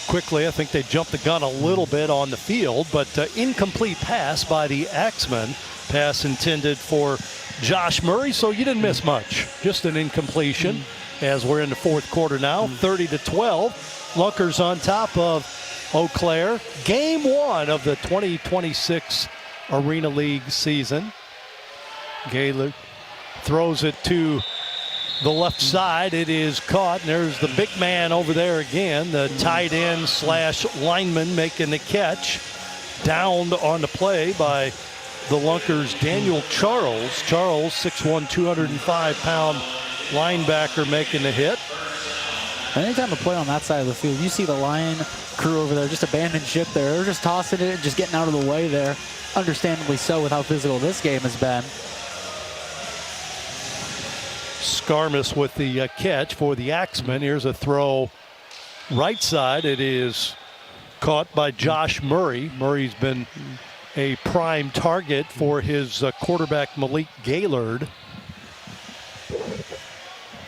Quickly, I think they jumped the gun a little bit on the field, but incomplete pass by the Axeman. Pass intended for Josh Murray, so you didn't miss much. Just an incompletion as we're in the fourth quarter now, 30-12. Lunkers on top of Eau Claire. Game one of the 2026 Arena League season. Gaylord throws it to the left side. It is caught, and there's the big man over there again, the tight end / lineman making the catch. Downed on the play by the Lunkers' Daniel Charles. Charles, 6'1", 205-pound linebacker making the hit. Anytime a play on that side of the field, you see the line crew over there just abandon ship there. They're just tossing it, just getting out of the way there. Understandably so with how physical this game has been. Skarmus with the catch for the Axeman. Here's a throw right side. It is caught by Josh Murray. Murray's been a prime target for his quarterback Malik Gaylord.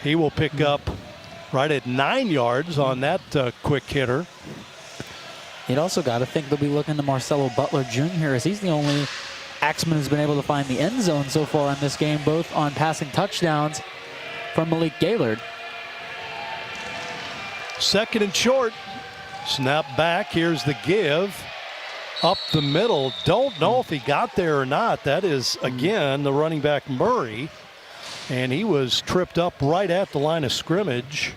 He will pick up right at 9 yards on that quick hitter. You'd also got to think they'll be looking to Marcelo Butler Jr. as he's the only Axeman who's been able to find the end zone so far in this game, both on passing touchdowns from Malik Gaylord. Second and short. Snap back. Here's the give. Up the middle. Don't know if he got there or not. That is, again, the running back Murray. And he was tripped up right at the line of scrimmage.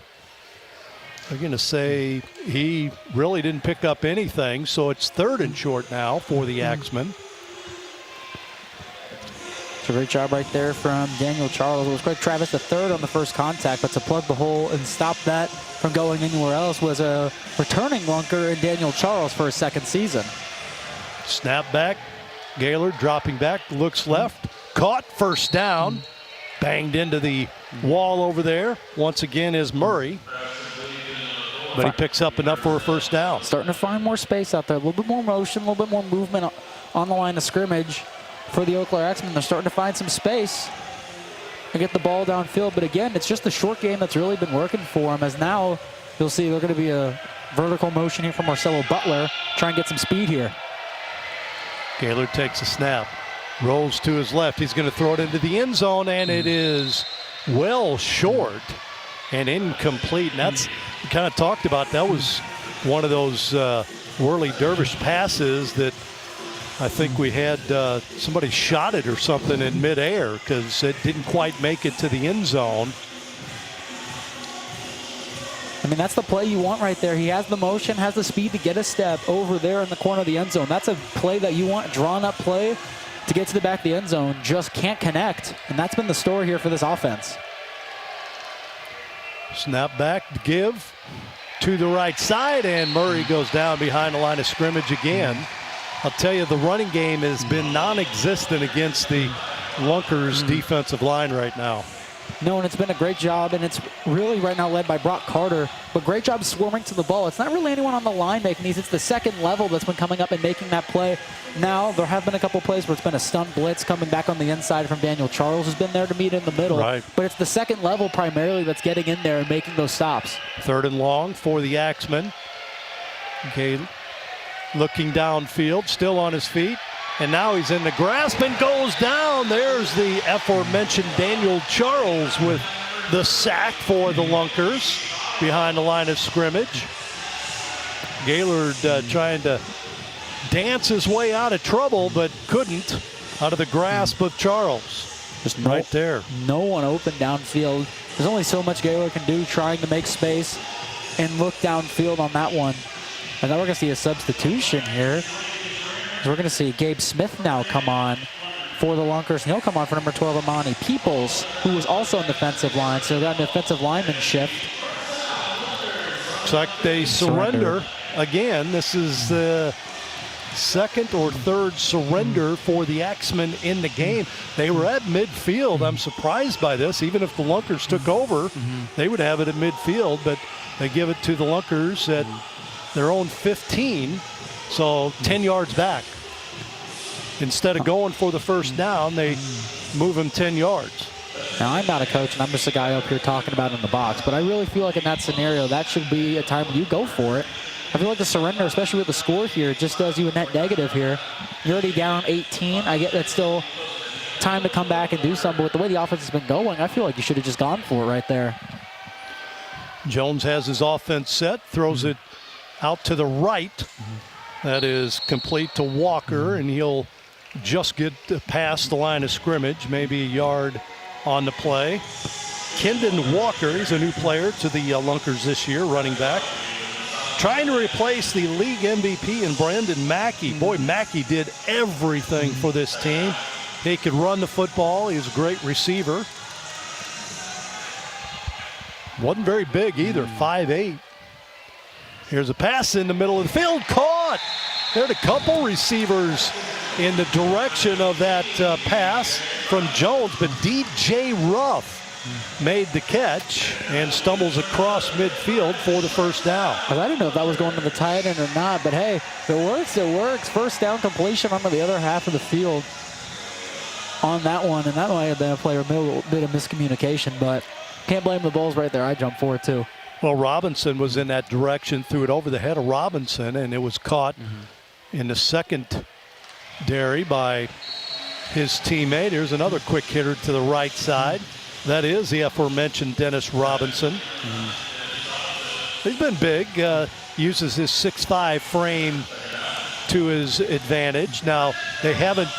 They're going to say he really didn't pick up anything. So it's third and short now for the Axeman. It's a great job right there from Daniel Charles. It was quite Travis the third on the first contact, but to plug the hole and stop that from going anywhere else was a returning Lunker in Daniel Charles for his second season. Snap back. Gaylord dropping back, looks left. Caught, first down. Banged into the wall over there. Once again is Murray. But he picks up enough for a first down. Starting to find more space out there. A little bit more motion, a little bit more movement on the line of scrimmage for the Eau Claire Axemen. They're starting to find some space and get the ball downfield. But again, it's just the short game that's really been working for them, as now you'll see they're going to be a vertical motion here from Marcelo Butler. Try and get some speed here. Gaylord takes a snap. Rolls to his left. He's going to throw it into the end zone, and it is well short and incomplete. And that's, we kind of talked about, that was one of those whirly dervish passes that I think we had somebody shot it or something in midair because it didn't quite make it to the end zone. I mean, that's the play you want right there. He has the motion, has the speed to get a step over there in the corner of the end zone. That's a play that you want, drawn up play to get to the back of the end zone. Just can't connect. And that's been the story here for this offense. Snap back, give to the right side, and Murray goes down behind the line of scrimmage again. I'll tell you, the running game has been non-existent against the Lunkers defensive line right now. No, and it's been a great job, and it's really right now led by Brock Carter, but great job swarming to the ball. It's not really anyone on the line making these. It's the second level that's been coming up and making that play. Now, there have been a couple plays where it's been a stun blitz coming back on the inside from Daniel Charles, who's been there to meet in the middle. Right. But it's the second level primarily that's getting in there and making those stops. Third and long for the Axeman. Okay, looking downfield, still on his feet. And now he's in the grasp and goes down. There's the aforementioned Daniel Charles with the sack for the Lunkers behind the line of scrimmage. Gaylord trying to dance his way out of trouble, but couldn't, out of the grasp of Charles. Just right there. No one open downfield. There's only so much Gaylord can do trying to make space and look downfield on that one. And now we're going to see a substitution here. We're going to see Gabe Smith now come on for the Lunkers. And he'll come on for number 12, Amani Peoples, who was also on the defensive line. So got an offensive lineman shift. Looks like they surrender again. This is the second or third surrender for the Axemen in the game. They were at midfield. I'm surprised by this. Even if the Lunkers took over, they would have it at midfield. But they give it to the Lunkers at their own 15. So 10 yards back. Instead of going for the first down, they move him 10 yards. Now, I'm not a coach, and I'm just a guy up here talking about it in the box, but I really feel like in that scenario, that should be a time when you go for it. I feel like the surrender, especially with the score here, just does you a net negative here. You're already down 18. I get that's still time to come back and do something, but with the way the offense has been going, I feel like you should have just gone for it right there. Jones has his offense set, throws it out to the right. That is complete to Walker, and he'll just get past the line of scrimmage, maybe a yard on the play. Kendon Walker, he's a new player to the Lunkers this year, running back. Trying to replace the league MVP in Brandon Mackey. Boy, Mackey did everything for this team. He could run the football. He was a great receiver. Wasn't very big either, 5'8". Here's a pass in the middle of the field, caught. There's a couple receivers in the direction of that pass from Jones, but DJ Ruff made the catch and stumbles across midfield for the first down. I didn't know if that was going to the tight end or not, but hey, if it works, it works. First down completion onto the other half of the field on that one, and that might have been a player bit of miscommunication, but can't blame the Bulls right there. I jumped for it too. Well, Robinson was in that direction, threw it over the head of Robinson, and it was caught in the secondary by his teammate. Here's another quick hitter to the right side. That is the aforementioned Dennis Robinson. He's been big, uses his 6'5" frame to his advantage. Now, they haven't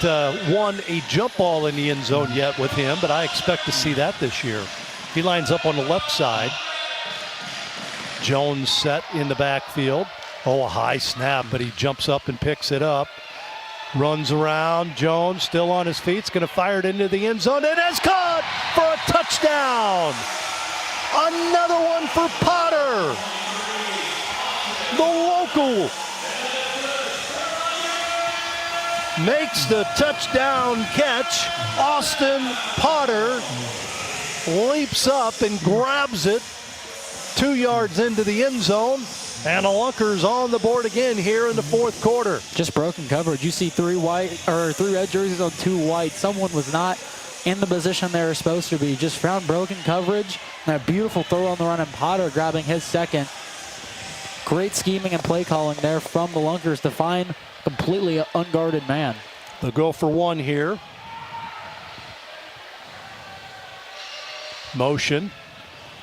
won a jump ball in the end zone yet with him, but I expect to see that this year. He lines up on the left side. Jones set in the backfield. Oh, a high snap, but he jumps up and picks it up. Runs around. Jones still on his feet. Is going to fire it into the end zone. It is caught for a touchdown. Another one for Potter. The local makes the touchdown catch. Austin Potter leaps up and grabs it 2 yards into the end zone. And the Lunkers on the board again here in the fourth quarter. Just broken coverage. You see three red jerseys on 2 white. Someone was not in the position they were supposed to be. Just found broken coverage. And a beautiful throw on the run, and Potter grabbing his second. Great scheming and play calling there from the Lunkers to find completely unguarded man. They'll go for one here. Motion.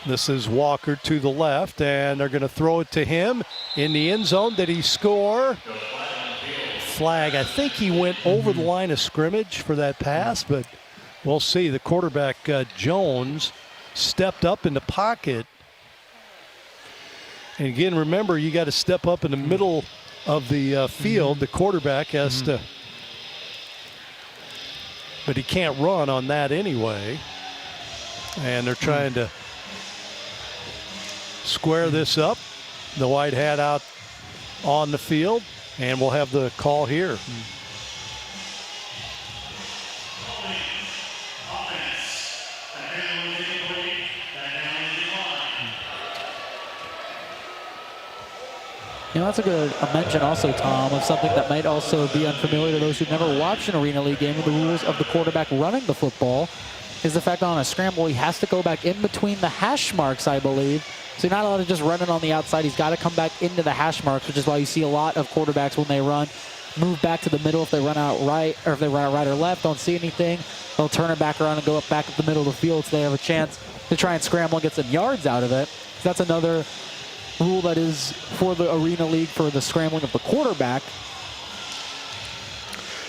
This is Walker to the left, and they're going to throw it to him in the end zone. Did he score? Flag. I think he went over the line of scrimmage for that pass, but we'll see. The quarterback, Jones, stepped up in the pocket. And again, remember, you got to step up in the middle of the field. The quarterback has to, but he can't run on that anyway. And they're trying to square this up. The white hat out on the field, and we'll have the call here. You know, that's a good mention also, Tom, of something that might also be unfamiliar to those who've never watched an Arena League game. The rules of the quarterback running the football is the fact that on a scramble, he has to go back in between the hash marks, I believe. So you're not allowed to just run it on the outside. He's got to come back into the hash marks, which is why you see a lot of quarterbacks when they run, move back to the middle. If they run out right, or if they run out right or left, don't see anything, they'll turn it back around and go back up the middle of the field so they have a chance to try and scramble and get some yards out of it. So that's another rule that is for the Arena League for the scrambling of the quarterback.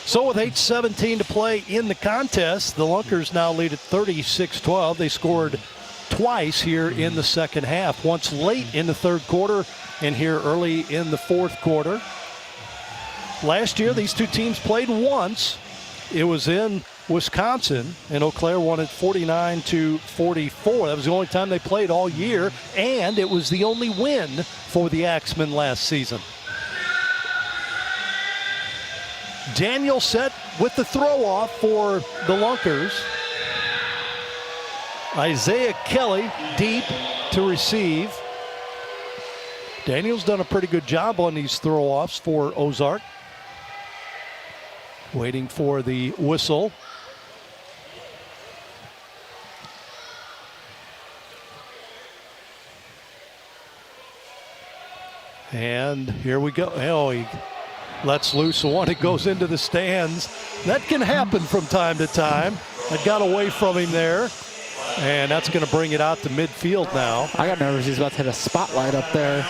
So with 8:17 to play in the contest, the Lunkers now lead at 36-12. They scored twice here in the second half, once late in the third quarter and here early in the fourth quarter. Last year, these two teams played once. It was in Wisconsin, and Eau Claire won it 49-44. That was the only time they played all year, and it was the only win for the Axeman last season. Daniel set with the throw-off for the Lunkers. Isaiah Kelly deep to receive. Daniel's done a pretty good job on these throw-offs for Ozark. Waiting for the whistle. And here we go. Oh, he lets loose one. It goes into the stands. That can happen from time to time. That got away from him there. And that's going to bring it out to midfield now. I got nervous. He's about to hit a spotlight up there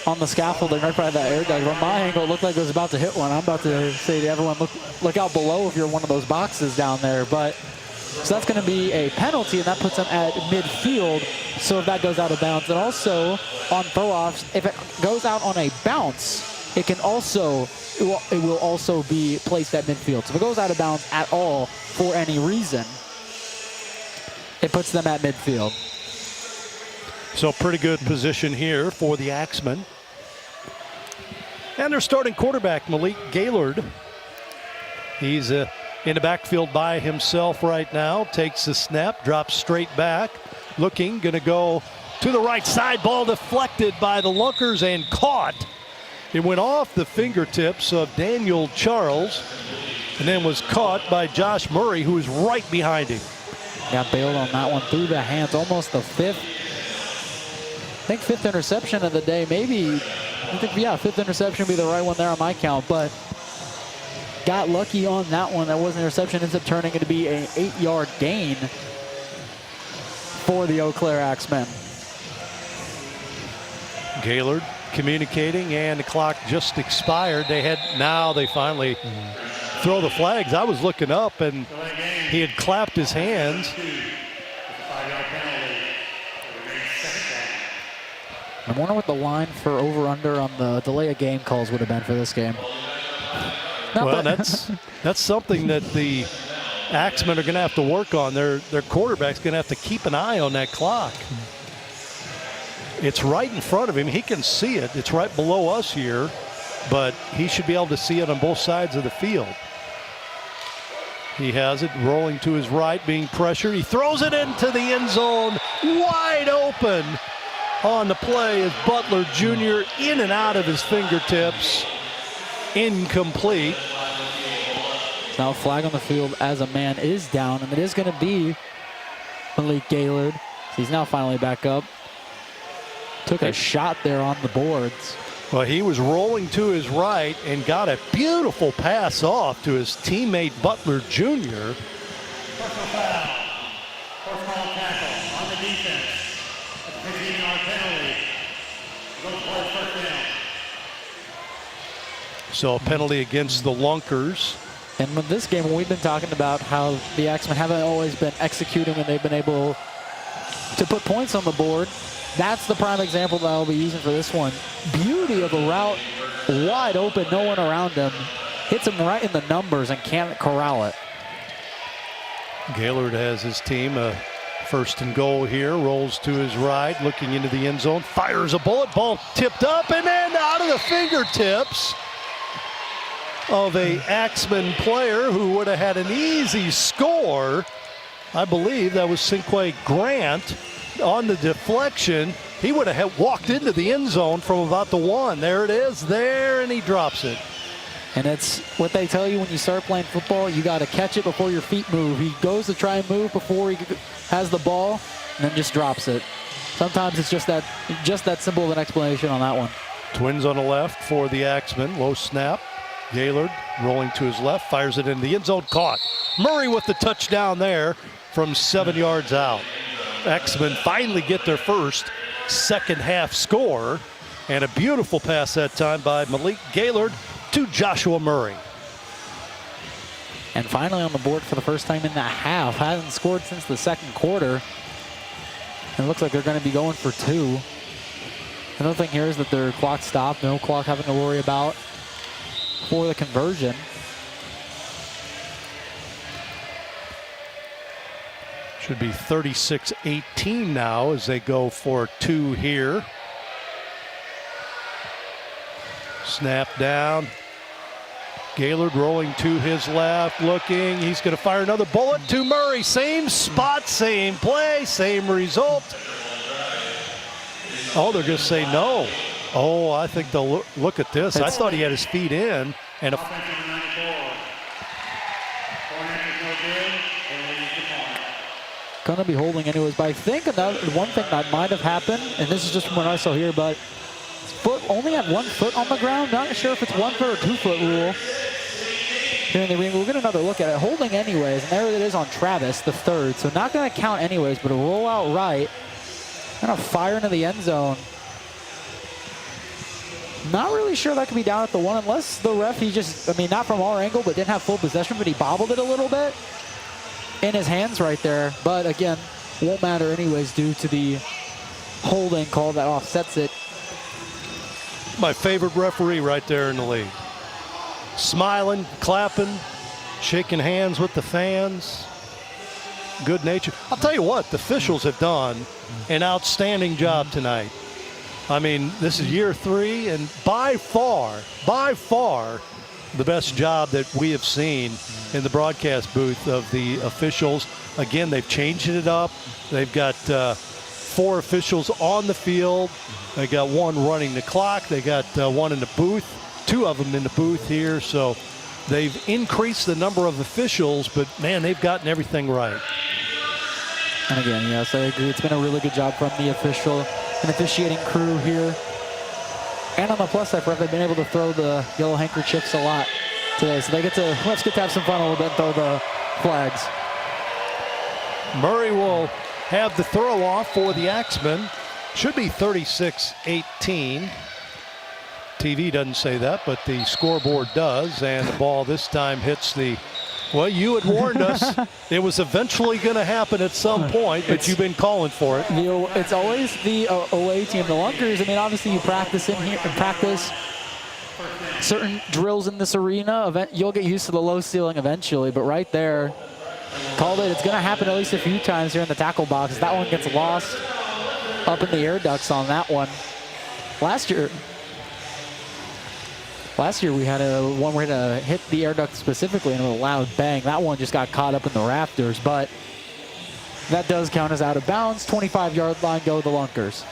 on the scaffolding right by that air dug. From my angle, it looked like it was about to hit one. I'm about to say to everyone, look out below if you're one of those boxes down there. But so that's going to be a penalty, and that puts him at midfield. So if that goes out of bounds, and also on throw-offs, if it goes out on a bounce, it will also be placed at midfield. So if it goes out of bounds at all for any reason, it puts them at midfield. So pretty good position here for the Axeman. And their starting quarterback, Malik Gaylord. He's in the backfield by himself right now. Takes the snap, drops straight back. Looking, going to go to the right side. Ball deflected by the Lunkers and caught. It went off the fingertips of Daniel Charles and then was caught by Josh Murray, who was right behind him. Got bailed on that one through the hands. Almost the fifth interception of the day. Fifth interception would be the right one there on my count, but got lucky on that one. That was an interception. Ends up turning it to be an 8-yard gain for the Eau Claire Axemen. Gaylord communicating, and the clock just expired. Now they finally throw the flags. I was looking up, and he had clapped his hands. I wonder what the line for over/under on the delay of game calls would have been for this game. That's something that the Axemen are going to have to work on. Their quarterback's going to have to keep an eye on that clock. It's right in front of him. He can see it. It's right below us here, but he should be able to see it on both sides of the field. He has it rolling to his right, being pressured. He throws it into the end zone, wide open. On the play is Butler Jr. in and out of his fingertips. Incomplete. Now a flag on the field as a man is down, and it is going to be Malik Gaylord. He's now finally back up. Took a shot there on the boards. Well, he was rolling to his right and got a beautiful pass off to his teammate Butler Jr. Personal foul. Personal tackle on the defense. That's a 15-yard penalty. Goes for first down. So a penalty against the Lunkers. And with this game, when we've been talking about how the Axemen haven't always been executing when they've been able to put points on the board, that's the prime example that I'll be using for this one. Beauty of a route, wide open, no one around him. Hits him right in the numbers and can't corral it. Gaylord has his team a first and goal here. Rolls to his right, looking into the end zone. Fires a bullet. Ball tipped up and then out of the fingertips of a Axeman player who would have had an easy score. I believe that was Cinque Grant. On the deflection, he would have walked into the end zone from about the 1. There it is, there, and he drops it. And it's what they tell you when you start playing football, you got to catch it before your feet move. He goes to try and move before he has the ball, and then just drops it. Sometimes it's just that simple of an explanation on that one. Twins on the left for the Axemen. Low snap. Gaylord rolling to his left, fires it into the end zone, caught. Murray with the touchdown there from 7 yards out. Axemen finally get their first second half score, and a beautiful pass that time by Malik Gaylord to Joshua Murray. And finally on the board for the first time in the half. Hasn't scored since the second quarter. And it looks like they're going to be going for 2. Another thing here is that their clock stopped. No clock having to worry about for the conversion. Should be 36-18 now as they go for 2 here. Snap down. Gaylord rolling to his left, looking. He's going to fire another bullet to Murray. Same spot, same play, same result. Oh, they're going to say no. Oh, I think they'll look at this. I thought he had his feet in. And a going to be holding anyways, but I think one thing that might have happened, and this is just from what I saw here, but foot, only had 1 foot on the ground. Not sure if it's 1 foot or 2 foot rule. Here in the ring, we'll get another look at it. Holding anyways, and there it is on Travis, the third. So not going to count anyways, but a roll out right. And a fire into the end zone. Not really sure that could be down at the 1 unless the ref, he just, I mean, not from our angle, but didn't have full possession, but he bobbled it a little bit in his hands right there. But again, won't matter anyways due to the holding call that offsets it. My favorite referee right there in the league. Smiling, clapping, shaking hands with the fans. Good nature. I'll tell you what, the officials have done an outstanding job tonight. I mean, this is year 3, and by far, the best job that we have seen in the broadcast booth of the officials. Again, they've changed it up. They've got 4 officials on the field. They got 1 running the clock. They got 1 in the booth, 2 of them in the booth here. So they've increased the number of officials, but man, they've gotten everything right. And again, yes, I agree. It's been a really good job from the official and officiating crew here. And on the plus side, they've been able to throw the yellow handkerchiefs a lot today. So they get to, let's get to have some fun a little bit and throw the flags. Murray will have the throw off for the Axeman. Should be 36-18. TV doesn't say that, but the scoreboard does. And the ball this time hits the, well, you had warned us it was eventually going to happen at some point, but you've been calling for it. It's always the away team, the Lunkers. I mean, obviously you practice in here and practice certain drills in this arena. You'll get used to the low ceiling eventually, but right there, called it. It's going to happen at least a few times here in the tackle box. That one gets lost up in the air ducts on that one. Last year we had one where it hit the air duct specifically and a loud bang. That one just got caught up in the rafters, but that does count as out of bounds. 25-yard line, go the Lunkers.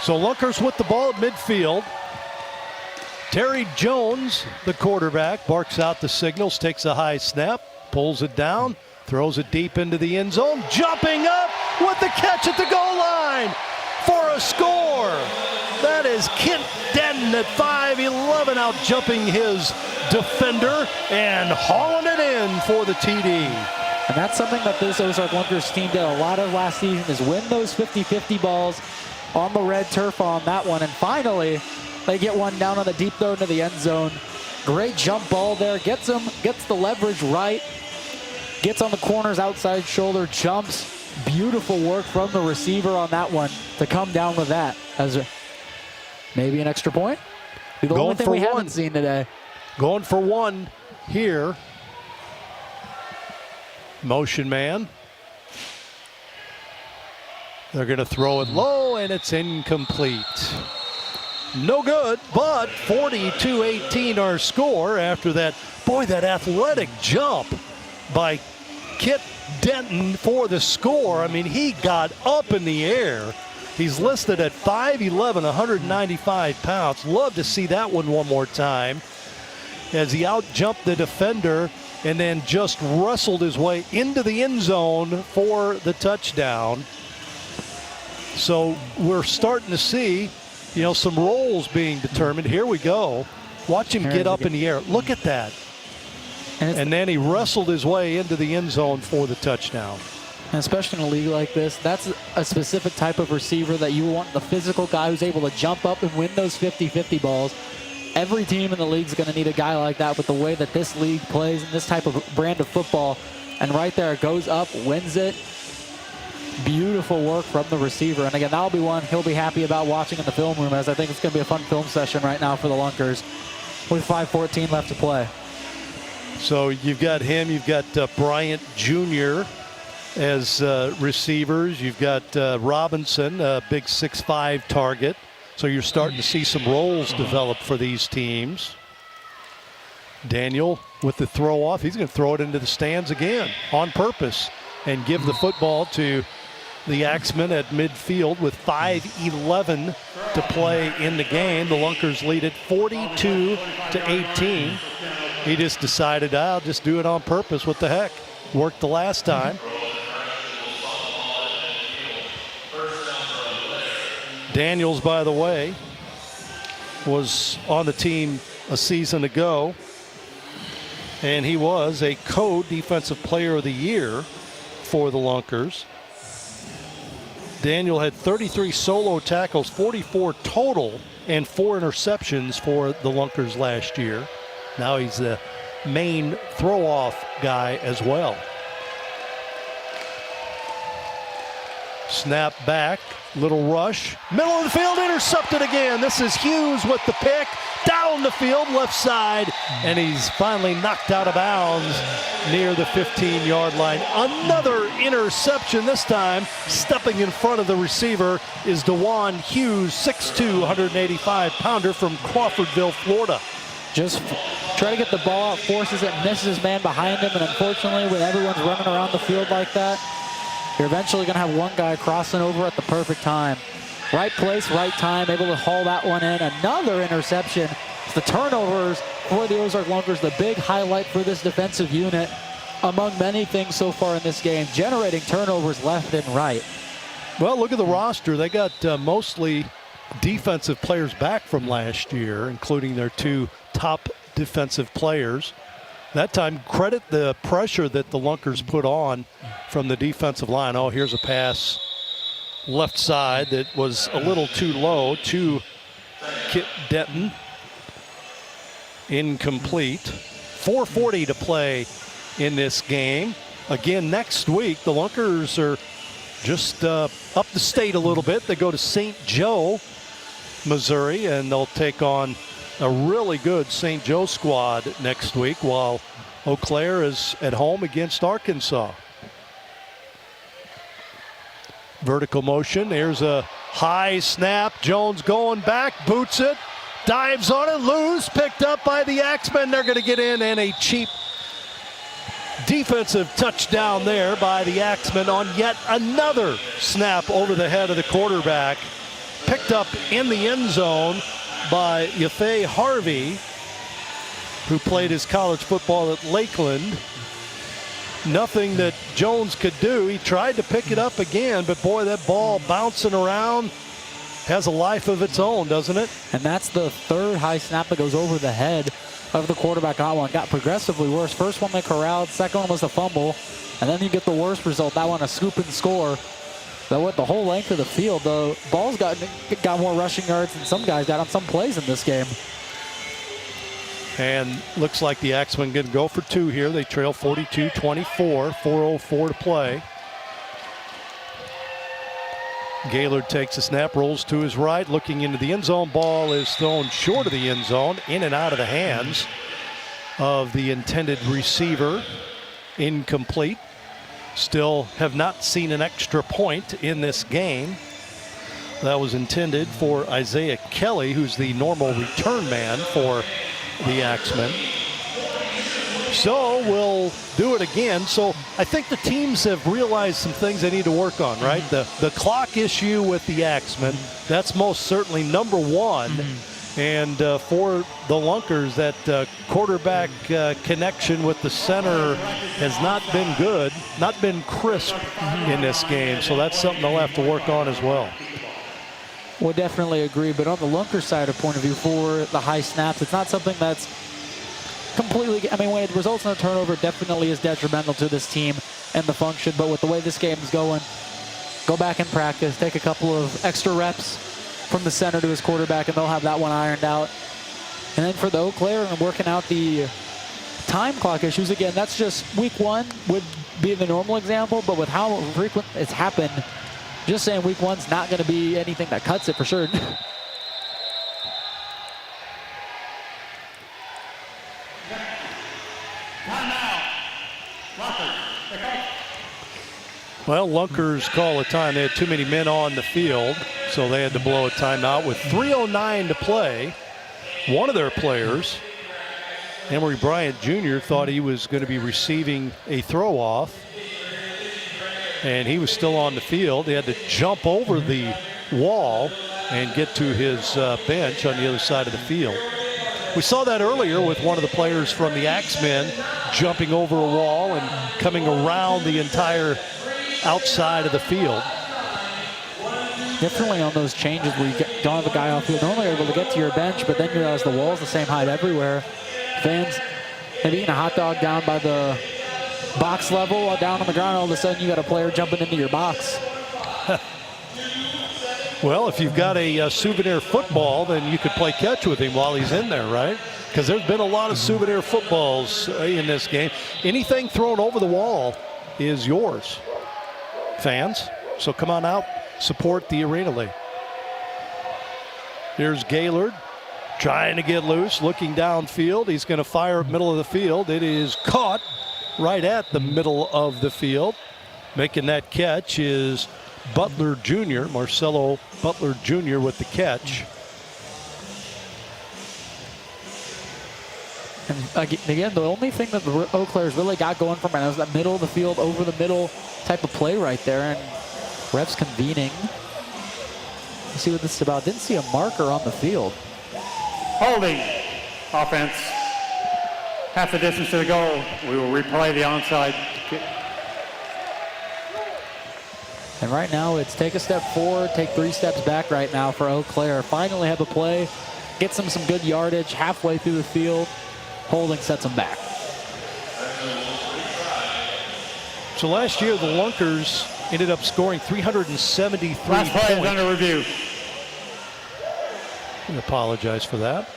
So Lunkers with the ball at midfield. Terry Jones, the quarterback, barks out the signals, takes a high snap, pulls it down, throws it deep into the end zone, jumping up with the catch at the goal line for a score. That is Kent Denton at 5'11", out jumping his defender and hauling it in for the TD. And that's something that this Ozark Lunkers team did a lot of last season, is win those 50-50 balls on the red turf on that one. And finally, they get one down on the deep throw into the end zone. Great jump ball there. Gets the leverage right. Gets on the corner's outside shoulder, jumps. Beautiful work from the receiver on that one to come down with that. As maybe an extra point. Be the only thing we haven't seen today. Going for 1 here. Motion man. They're going to throw it low, and it's incomplete. No good, but 42-18 our score after that. Boy, that athletic jump by Kit Denton for the score. I mean, he got up in the air. He's listed at 5'11", 195 pounds. Love to see that one more time as he out-jumped the defender and then just wrestled his way into the end zone for the touchdown. So we're starting to see, some rolls being determined. Here we go. Watch him get up in the air. Look at that. And then he wrestled his way into the end zone for the touchdown. And especially in a league like this, that's a specific type of receiver that you want, the physical guy who's able to jump up and win those 50-50 balls. Every team in the league is going to need a guy like that with the way that this league plays and this type of brand of football. And right there, it goes up, wins it. Beautiful work from the receiver. And again, that'll be one he'll be happy about watching in the film room, as I think it's going to be a fun film session right now for the Lunkers with 5:14 left to play. So you've got him, you've got Bryant Jr. as receivers. You've got Robinson, a big 6'5" target. So you're starting to see some roles develop for these teams. Daniel with the throw off. He's going to throw it into the stands again on purpose and give the football to the Axeman at midfield with 5:11 to play in the game. The Lunkers lead it 42-18. He just decided, I'll just do it on purpose. What the heck? Worked the last time. Daniels, by the way, was on the team a season ago, and he was a co-defensive player of the year for the Lunkers. Daniel had 33 solo tackles, 44 total, and 4 interceptions for the Lunkers last year. Now he's the main throw-off guy as well. Snap back, little rush, middle of the field, intercepted again. This is Hughes with the pick, down the field, left side, and he's finally knocked out of bounds near the 15-yard line. Another interception, this time stepping in front of the receiver is DeJuan Hughes, 6'2", 185-pounder from Crawfordville, Florida. Just try to get the ball out, forces it, misses his man behind him, and unfortunately when everyone's running around the field like that, you're eventually going to have one guy crossing over at the perfect time. Right place, right time, able to haul that one in. Another interception. The turnovers for the Ozark Lunkers, the big highlight for this defensive unit among many things so far in this game, generating turnovers left and right. Well, look at the roster. They got mostly defensive players back from last year, including their 2 top defensive players. That time, credit the pressure that the Lunkers put on from the defensive line. Oh, here's a pass left side that was a little too low to Kit Denton. Incomplete. 4:40 to play in this game. Again, next week, the Lunkers are just up the state a little bit. They go to St. Joe, Missouri, and they'll take on a really good St. Joe squad next week, while Eau Claire is at home against Arkansas. Vertical motion. There's a high snap. Jones going back, boots it, dives on it, loose, picked up by the Axeman. They're going to get in, and a cheap defensive touchdown there by the Axeman on yet another snap over the head of the quarterback. Picked up in the end zone by Yaffe Harvey, who played his college football at Lakeland. Nothing that Jones could do. He tried to pick it up again, but boy, that ball bouncing around has a life of its own, doesn't it? And that's the 3rd high snap that goes over the head of the quarterback on one. Got progressively worse. First one they corralled, second one was the fumble, and then you get the worst result. That one, a scoop and score. That went the whole length of the field. The ball's got more rushing yards than some guys got on some plays in this game. And looks like the Axemen going to go for 2 here. They trail 42-24, 4:04 to play. Gaylord takes a snap, rolls to his right, looking into the end zone. Ball is thrown short of the end zone, in and out of the hands of the intended receiver. Incomplete. Still have not seen an extra point in this game. That was intended for Isaiah Kelly, who's the normal return man for the Axemen. So we'll do it again. So I think the teams have realized some things they need to work on, right? The clock issue with the Axemen, that's most certainly number one. And for the Lunkers, that quarterback connection with the center has not been good, not been crisp in this game. So that's something they'll have to work on as well. We'll definitely agree, but on the Lunkers side of point of view for the high snaps, it's not something that's completely, I mean, when it results in a turnover, it definitely is detrimental to this team and the function, but with the way this game is going, go back and practice, take a couple of extra reps from the center to his quarterback, and they'll have that one ironed out. And then for the Eau Claire and working out the time clock issues, again, that's just week 1 would be the normal example, but with how frequent it's happened, just saying week 1's not going to be anything that cuts it for sure. Well, Lunkers call a time. They had too many men on the field, so they had to blow a timeout with 3:09 to play. One of their players, Emory Bryant Jr., thought he was going to be receiving a throw-off, and he was still on the field. He had to jump over the wall and get to his bench on the other side of the field. We saw that earlier with one of the players from the Axemen jumping over a wall and coming around the entire outside of the field. differently on those changes where you don't have a guy off field. Normally you're able to get to your bench, but then you realize the wall's the same height everywhere. Fans have eaten a hot dog down by the box level, down on the ground. All of a sudden you got a player jumping into your box. Well, if you've got a souvenir football, then you could play catch with him while he's in there, right? Because there's been a lot of souvenir footballs in this game. Anything thrown over the wall is yours, fans. So come on out, support the Arena League. Here's Gaylord trying to get loose, looking downfield. He's going to fire up middle of the field. It is caught right at the middle of the field. Making that catch is Butler Jr., Marcelo Butler Jr. with the catch. And again, the only thing that the Eau Claire's really got going for them was that middle of the field, over the middle type of play right there. And refs convening. Let's see what this is about. Didn't see a marker on the field. Holding. Offense. Half the distance to the goal. We will replay the onside kick. And right now it's take a step forward, take 3 steps back right now for Eau Claire. Finally have a play, gets them some good yardage halfway through the field. Holding sets them back. So last year the Lunkers ended up scoring 373 Last play points. is under review. I apologize for that.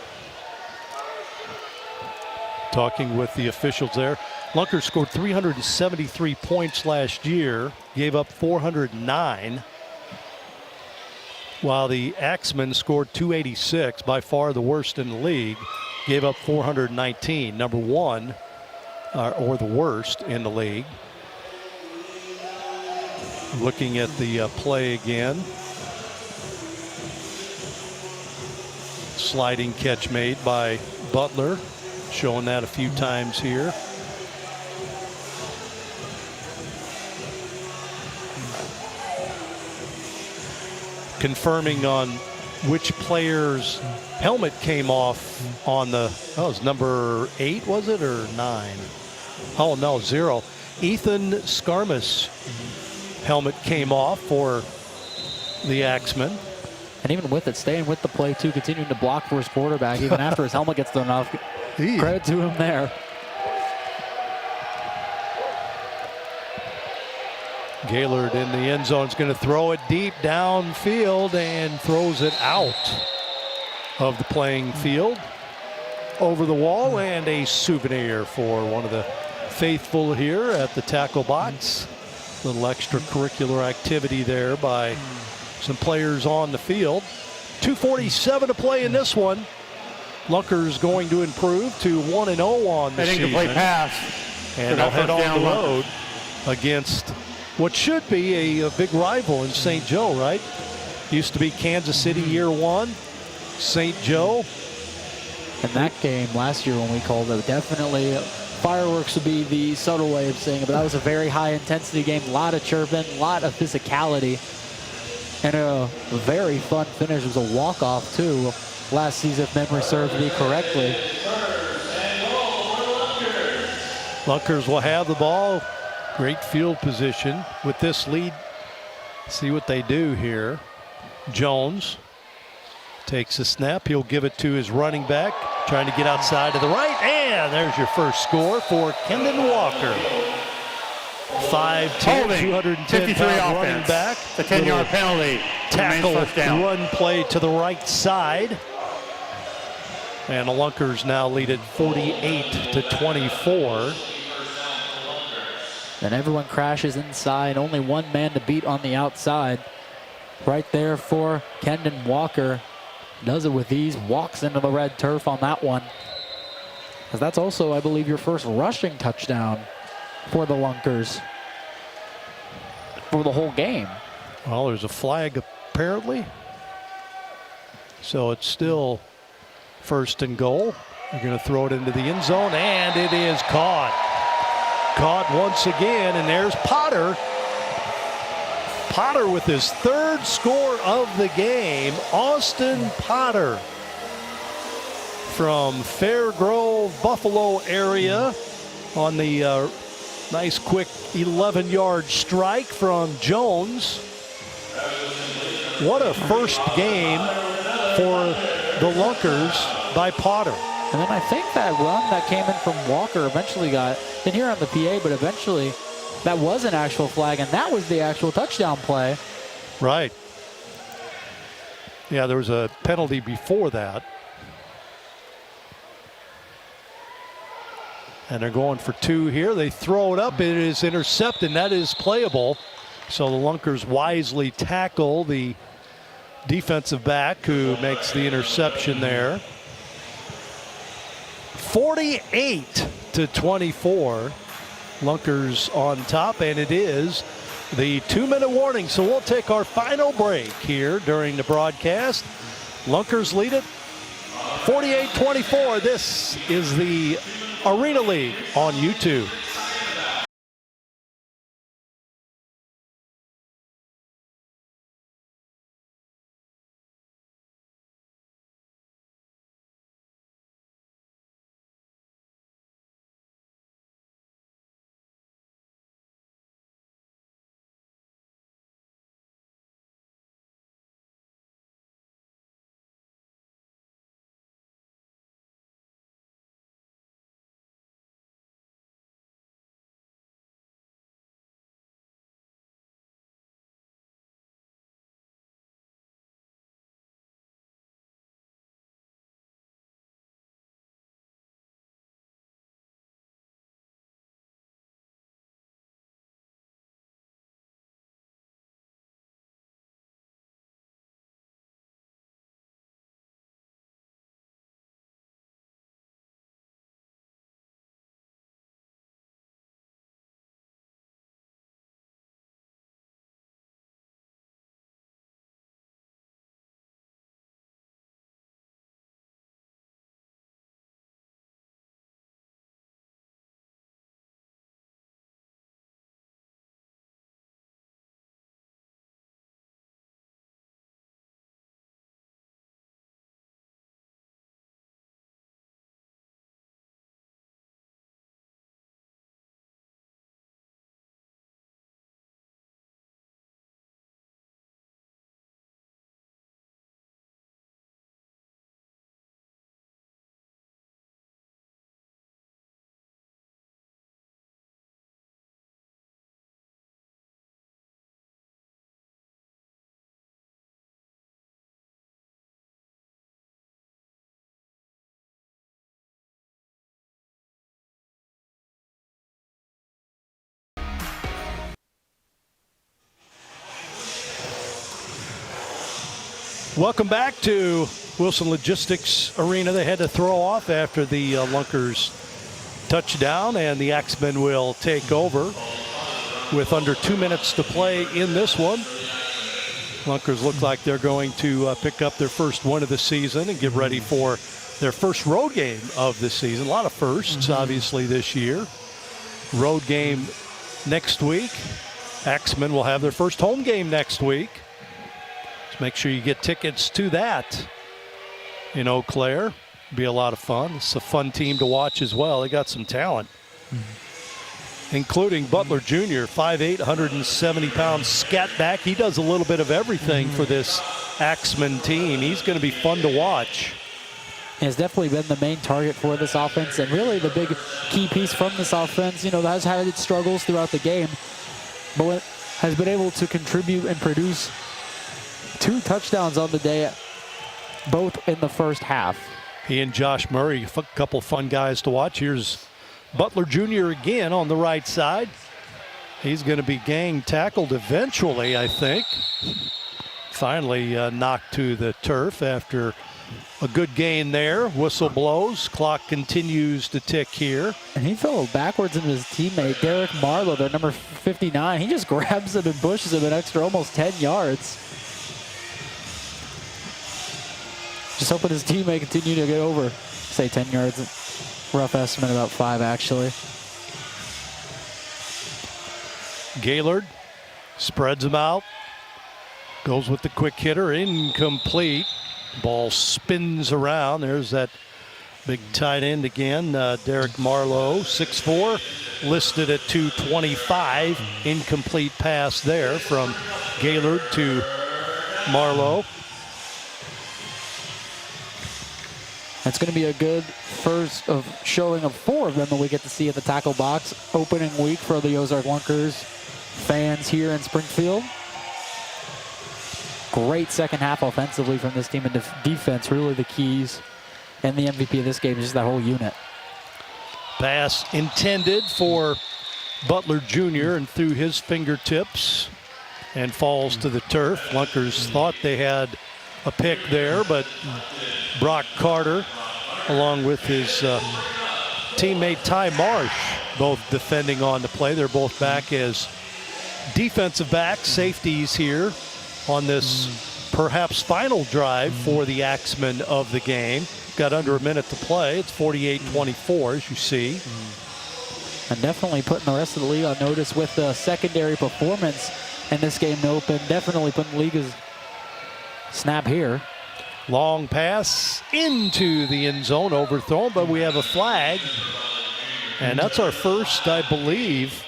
Talking with the officials there. Lunkers scored 373 points last year, gave up 409, while the Axeman scored 286, by far the worst in the league, gave up 419, number one, or the worst in the league. Looking at the play again. Sliding catch made by Butler, showing that a few times here. Confirming on which player's helmet came off on the, oh, it was number 8, was it, or 9? Oh, no, 0. Ethan Skarmas' helmet came off for the Axeman. And even with it, staying with the play too, continuing to block for his quarterback, even after his helmet gets thrown off. Credit to him there. Gaylord in the end zone is going to throw it deep downfield and throws it out of the playing field. Over the wall, and a souvenir for one of the faithful here at the tackle box. A little extracurricular activity there by some players on the field. 2:47 to play in this one. Lunkers going to improve to 1-0 on the season. Incomplete pass. And they'll head on the road against what should be a big rival in St. Joe, right? Used to be Kansas City year one, St. Joe. And that game last year when we called it, definitely fireworks would be the subtle way of saying it, but that was a very high intensity game, a lot of chirping, a lot of physicality, and a very fun finish. It was a walk-off too last season, if memory serves me correctly. Lunkers will have the ball. Great field position with this lead. See what they do here. Jones takes a snap. He'll give it to his running back, trying to get outside to the right. And there's your first score for Kendon Walker. 5'10", 210-pound running back. The 10-yard penalty. Tackle run play to the right side. And the Lunkers now lead it 48-24. And everyone crashes inside. Only one man to beat on the outside. Right there for Kendon Walker. Does it with ease. Walks into the red turf on that one. Because that's also, I believe, your first rushing touchdown for the Lunkers for the whole game. Well, there's a flag apparently. So it's still first and goal. They're going to throw it into the end zone, and it is caught. Caught once again, and there's Potter. Potter with his third score of the game. Austin Potter from Fairgrove, Buffalo area on the nice quick 11-yard strike from Jones. What a first game for the Lunkers by Potter. And then I think that run that came in from Walker eventually got, didn't hear on the PA, but eventually that was an actual flag, and that was the actual touchdown play. Right. Yeah, there was a penalty before that. And they're going for 2 here. They throw it up. It is intercepted, and that is playable. So the Lunkers wisely tackle the defensive back who makes the interception there. 48-24. Lunkers on top, and it is the 2-minute warning. So we'll take our final break here during the broadcast. Lunkers lead it 48-24. This is the Arena League on YouTube. Welcome back to Wilson Logistics Arena. They had to throw off after the Lunkers touchdown, and the Axemen will take over with under 2 minutes to play in this one. Lunkers look like they're going to pick up their first win of the season and get ready for their first road game of the season. A lot of firsts, obviously, this year. Road game next week. Axemen will have their first home game next week. Make sure you get tickets to that in Eau Claire. Be a lot of fun. It's a fun team to watch as well. They got some talent, including Butler Jr., 5'8", 170-pound scat back. He does a little bit of everything for this Axeman team. He's going to be fun to watch. Has definitely been the main target for this offense, and really the big key piece from this offense. You know, has had its struggles throughout the game, but has been able to contribute and produce 2 touchdowns on the day, both in the first half. He and Josh Murray, a couple fun guys to watch. Here's Butler Jr. again on the right side. He's going to be gang tackled eventually, I think. Finally knocked to the turf after a good gain there. Whistle blows. Clock continues to tick here. And he fell backwards into his teammate, Derek Marlowe, their number 59. He just grabs him and pushes him an extra almost 10 yards. Just hoping his teammate continue to get over, say 10 yards. Rough estimate, about 5 actually. Gaylord spreads him out. Goes with the quick hitter, incomplete. Ball spins around. There's that big tight end again, Derek Marlowe, 6'4", listed at 225. Incomplete pass there from Gaylord to Marlowe. It's going to be a good first of showing of 4 of them that we get to see at the tackle box. Opening week for the Ozark Lunkers fans here in Springfield. Great second half offensively from this team, and defense really the keys. And the MVP of this game is just that whole unit. Pass intended for Butler Jr. and through his fingertips and falls to the turf. Lunkers thought they had a pick there, but Brock Carter, along with his teammate Ty Marsh, both defending on the play. They're both back as defensive backs, safeties here on this perhaps final drive for the Axeman of the game. Got under a minute to play. It's 48-24, as you see. And definitely putting the rest of the league on notice with the secondary performance in this game to open. Definitely putting the league's snap here. Long pass into the end zone, overthrown, but we have a flag. And that's our first, I believe,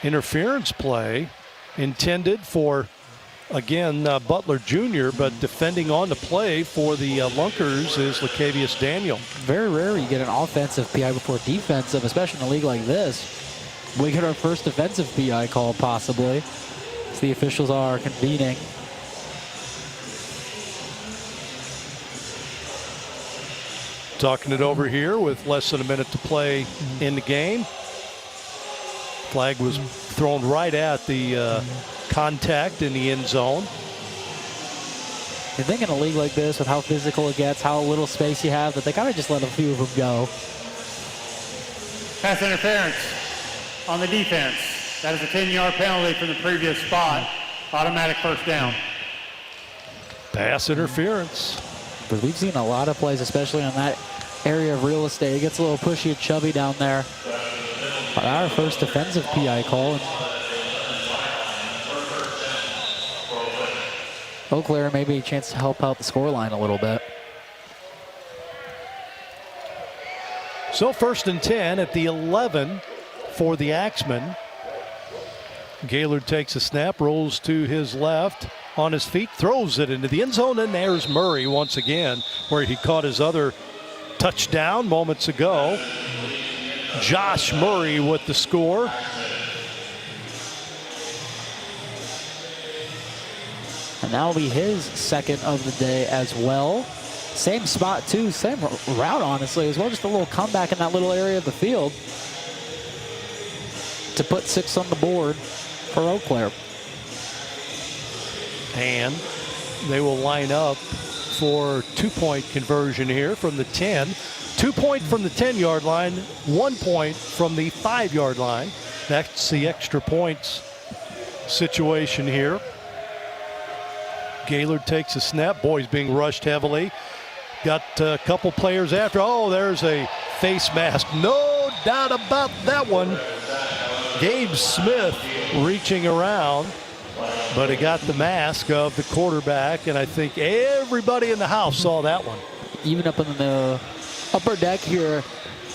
interference play intended for, again, Butler Jr., but defending on the play for the Lunkers is Lacavius Daniel. Very rare you get an offensive PI before defensive, especially in a league like this. We get our first defensive PI call, possibly. So the officials are convening. Talking it over here with less than a minute to play in the game. Flag was thrown right at the contact in the end zone. You think in a league like this, with how physical it gets, how little space you have, that they gotta just let a few of them go. Pass interference on the defense. That is a 10-yard penalty from the previous spot. Automatic first down. Pass interference. But we've seen a lot of plays, especially on that area of real estate. It gets a little pushy and chubby down there. But our first defensive PI call. And Eau Claire maybe a chance to help out the scoreline a little bit. So 1st and 10 at the 11 for the Axeman. Gaylord takes a snap, rolls to his left, on his feet, throws it into the end zone, and there's Murray once again, where he caught his other touchdown moments ago. Josh Murray with the score. And that'll be his second of the day as well. Same spot too, same route honestly as well. Just a little comeback in that little area of the field to put 6 on the board for Eau Claire. And they will line up for 2-point conversion here from the 10. 2 point from the 10-yard line, 1 point from the 5-yard line. That's the extra points situation here. Gaylord takes a snap. Boy's being rushed heavily. Got a couple players after. Oh, there's a face mask. No doubt about that one. Gabe Smith reaching around, but he got the mask of the quarterback, and I think everybody in the house saw that one. Even up in the upper deck here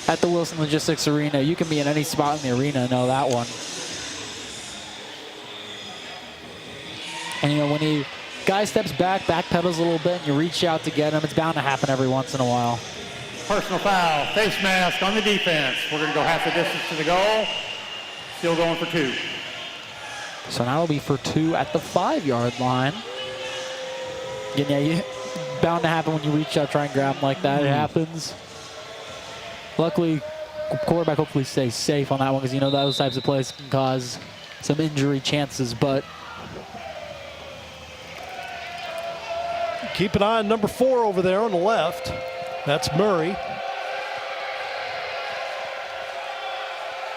at the Wilson Logistics Arena, you can be in any spot in the arena and know that one. And you know, when he guy steps back, backpedals a little bit, and you reach out to get him, it's bound to happen every once in a while. Personal foul, face mask on the defense. We're going to go half the distance to the goal. Still going for 2. So now it'll be for 2 at the 5-yard line. Yeah, bound to happen when you reach out, try and grab him like that. It happens. Luckily, quarterback hopefully stays safe on that one, because you know those types of plays can cause some injury chances, but keep an eye on number 4 over there on the left. That's Murray.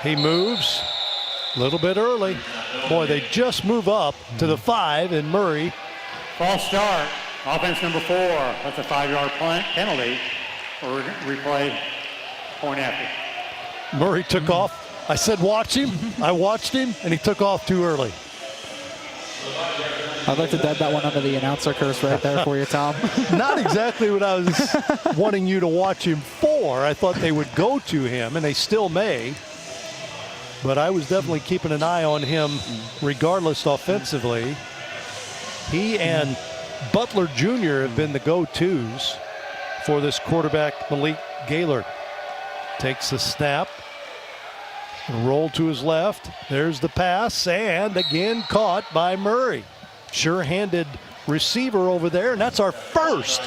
He moves a little bit early. Boy, they just move up to the 5, and Murray. False start. Offense number 4. That's a 5-yard penalty. Or replay, point after. Murray took off. I said watch him. I watched him, and he took off too early. I'd like to dead that one under the announcer curse right there for you, Tom. Not exactly what I was wanting you to watch him for. I thought they would go to him, and they still may. But I was definitely keeping an eye on him regardless offensively. He and Butler Jr. have been the go-tos for this quarterback, Malik Gaylord. Takes the snap. Roll to his left. There's the pass, and again caught by Murray. Sure-handed receiver over there, and that's our first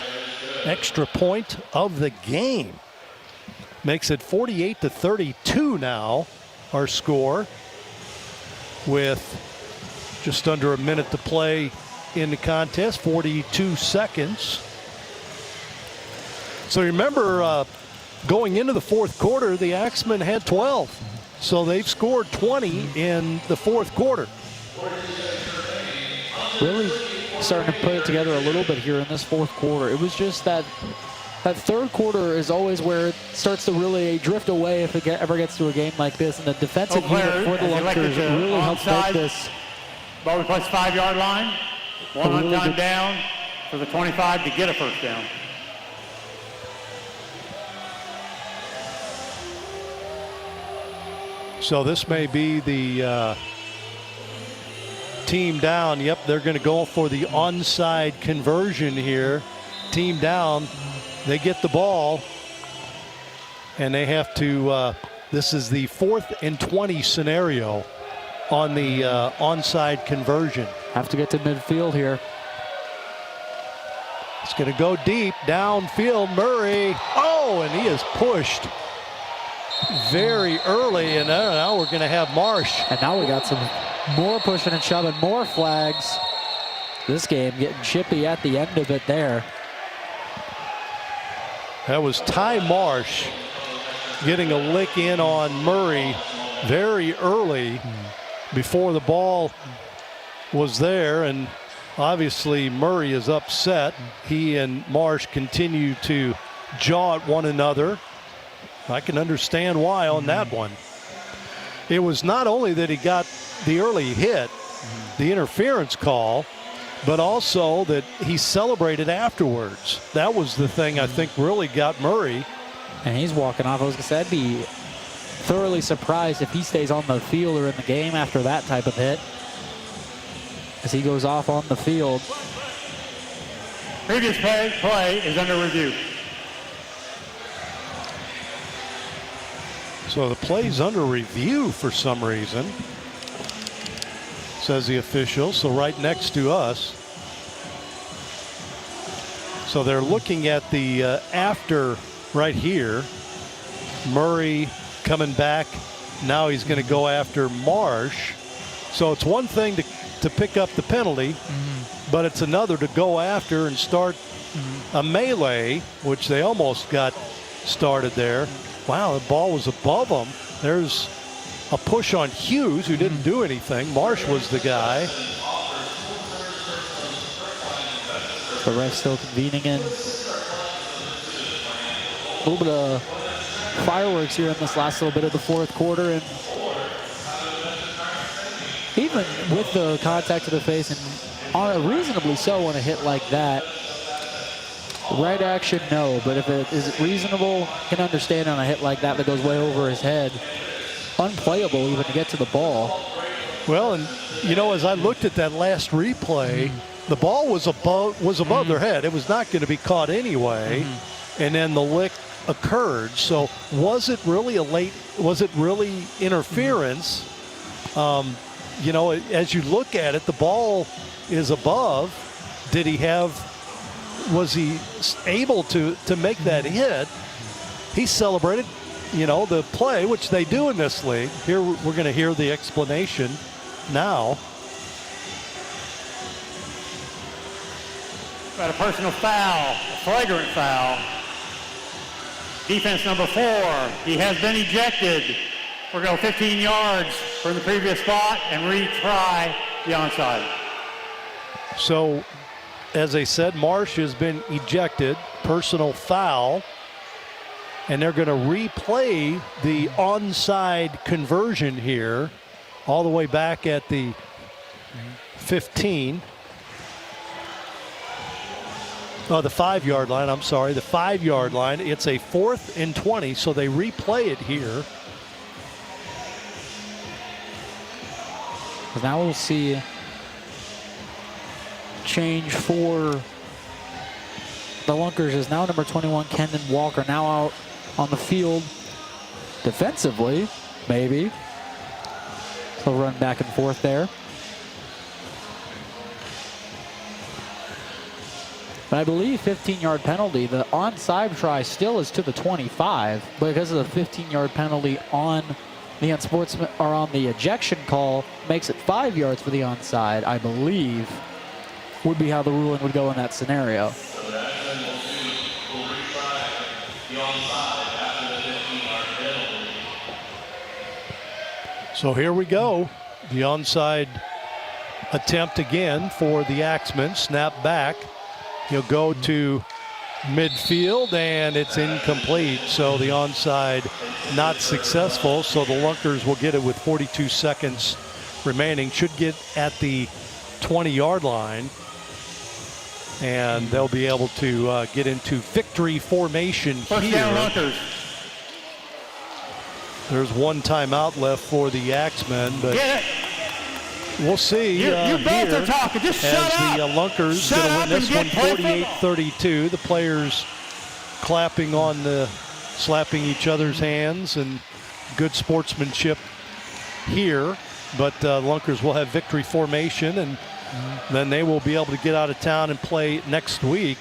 extra point of the game. Makes it 48-32 now, our score, with just under a minute to play in the contest, 42 seconds. So remember, going into the fourth quarter, the Axemen had 12. So they've scored 20 in the fourth quarter. Really starting to put it together a little bit here in this fourth quarter. It was just that third quarter is always where it starts to really drift away if it ever gets to a game like this. And the defensive unit for the Lunkers really helped make this. Ball replace 5-yard line. One on time down for the 25 to get a first down. So this may be the team down. Yep, they're going to go for the onside conversion here. Team down. They get the ball. And they have to, this is the 4th and 20 scenario on the onside conversion. Have to get to midfield here. It's going to go deep, downfield, Murray. Oh, and he is pushed very early, and now we're going to have Marsh. And now we got some more pushing and shoving, more flags. This game getting chippy at the end of it there. That was Ty Marsh getting a lick in on Murray very early before the ball was there, and obviously Murray is upset. He and Marsh continue to jaw at one another. I can understand why on that one. It was not only that he got the early hit, the interference call, but also that he celebrated afterwards. That was the thing I think really got Murray. And he's walking off. I was going to say, I'd be thoroughly surprised if he stays on the field or in the game after that type of hit, as he goes off on the field. Previous play is under review. So the play's under review for some reason, says the official. So right next to us. So they're looking at the after right here. Murray coming back. Now he's going to go after Marsh. So it's one thing to pick up the penalty, but it's another to go after and start a melee, which they almost got started there. Wow, the ball was above him. There's a push on Hughes, who didn't do anything. Marsh was the guy. The ref still convening in. A little bit of fireworks here in this last little bit of the fourth quarter. And even with the contact to the face, and reasonably so on a hit like that, right action, no. But if it is reasonable, can understand on a hit like that goes way over his head. Unplayable even to get to the ball. Well, and you know, as I looked at that last replay, the ball was above their head. It was not going to be caught anyway. And then the lick occurred. So was it really interference? You know, as you look at it, the ball is above. Was he able to make that hit? He celebrated, you know, the play, which they do in this league. Here we're going to hear the explanation now. Got a personal foul, a flagrant foul. Defense number 4, he has been ejected. We're going to go 15 yards from the previous spot and retry the onside. So, as I said, Marsh has been ejected, personal foul, and they're going to replay the onside conversion here all the way back at the 15. Oh, the 5-yard line, I'm sorry, the 5-yard line. It's a 4th and 20, so they replay it here. Now we'll see change for the Lunkers is now number 21, Kendon Walker, now out on the field defensively, maybe. He'll run back and forth there. But I believe 15-yard penalty. The onside try still is to the 25, but because of the 15-yard penalty on the unsportsman or on the ejection call, makes it 5 yards for the onside, I believe, would be how the ruling would go in that scenario. So here we go. The onside attempt again for the Axeman. Snap back. He'll go to midfield, and it's incomplete. So the onside not successful. So the Lunkers will get it with 42 seconds remaining. Should get at the 20-yard line. And they'll be able to get into victory formation First here. down, Lunkers. There's one timeout left for the Axemen, but Get it. we'll see You both here are talking. Just as shut up. the Lunkers Shut going to up win this and one get play 48-32. The players clapping on the, slapping each other's hands, and good sportsmanship here. But Lunkers will have victory formation, and then they will be able to get out of town and play next week.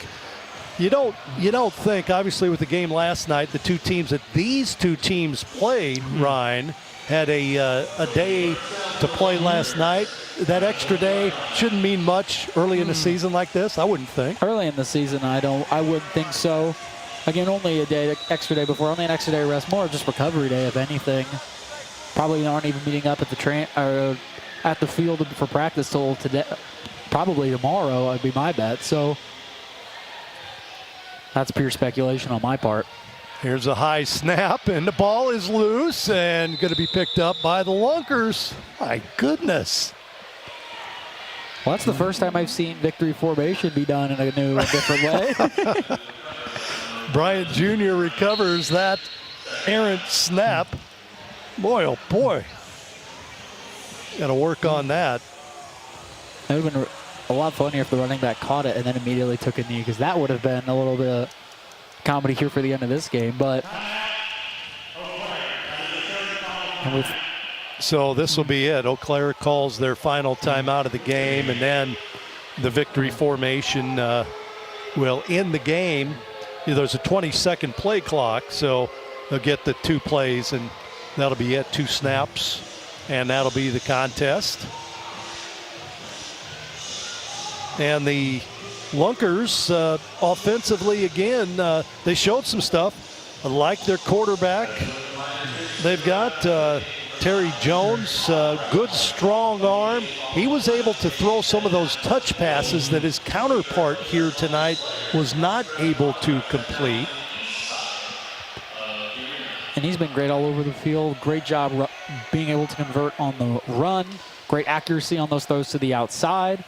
You don't think, obviously, with the game last night, the two teams that these two teams played, Ryan, had a day to play last night. That extra day shouldn't mean much early in the season like this, I wouldn't think. Early in the season, I wouldn't think so. Again, only a day, extra day before, only an extra day rest, more just recovery day, if anything. Probably aren't even meeting up at the at the field for practice till today, probably tomorrow, would be my bet. So that's pure speculation on my part. Here's a high snap, and the ball is loose and going to be picked up by the Lunkers. My goodness. Well, that's the first time I've seen victory formation be done in a new and different way. Bryant Jr. recovers that errant snap. Boy, oh boy. Got to work on that. It would have been a lot funnier if the running back caught it and then immediately took a knee, because that would have been a little bit of comedy here for the end of this game. But so this will be it. Eau Claire calls their final timeout of the game, and then the victory formation will end the game. There's a 20-second play clock, so they'll get the 2 plays, and that'll be it, 2 snaps, and that'll be the contest. And the Lunkers, offensively, again, they showed some stuff. I like their quarterback. They've got Terry Jones, good strong arm. He was able to throw some of those touch passes that his counterpart here tonight was not able to complete. And he's been great all over the field. Great job being able to convert on the run. Great accuracy on those throws to the outside.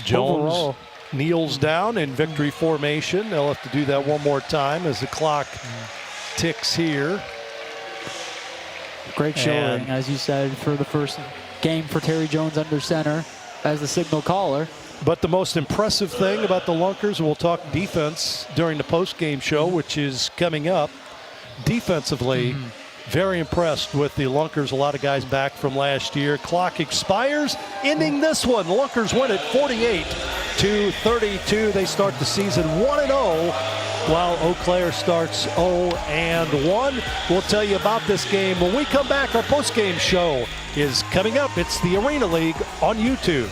Jones Overall, kneels down in victory formation. They'll have to do that one more time as the clock ticks here. great showing, as you said, for the first game for Terry Jones under center as the signal caller. But the most impressive thing about the Lunkers, we'll talk defense during the post-game show, which is coming up. Defensively, very impressed with the Lunkers. A lot of guys back from last year. Clock expires, ending this one. The Lunkers win it 48-32. They start the season 1-0, while Eau Claire starts 0-1. We'll tell you about this game when we come back. Our post-game show is coming up. It's the Arena League on YouTube.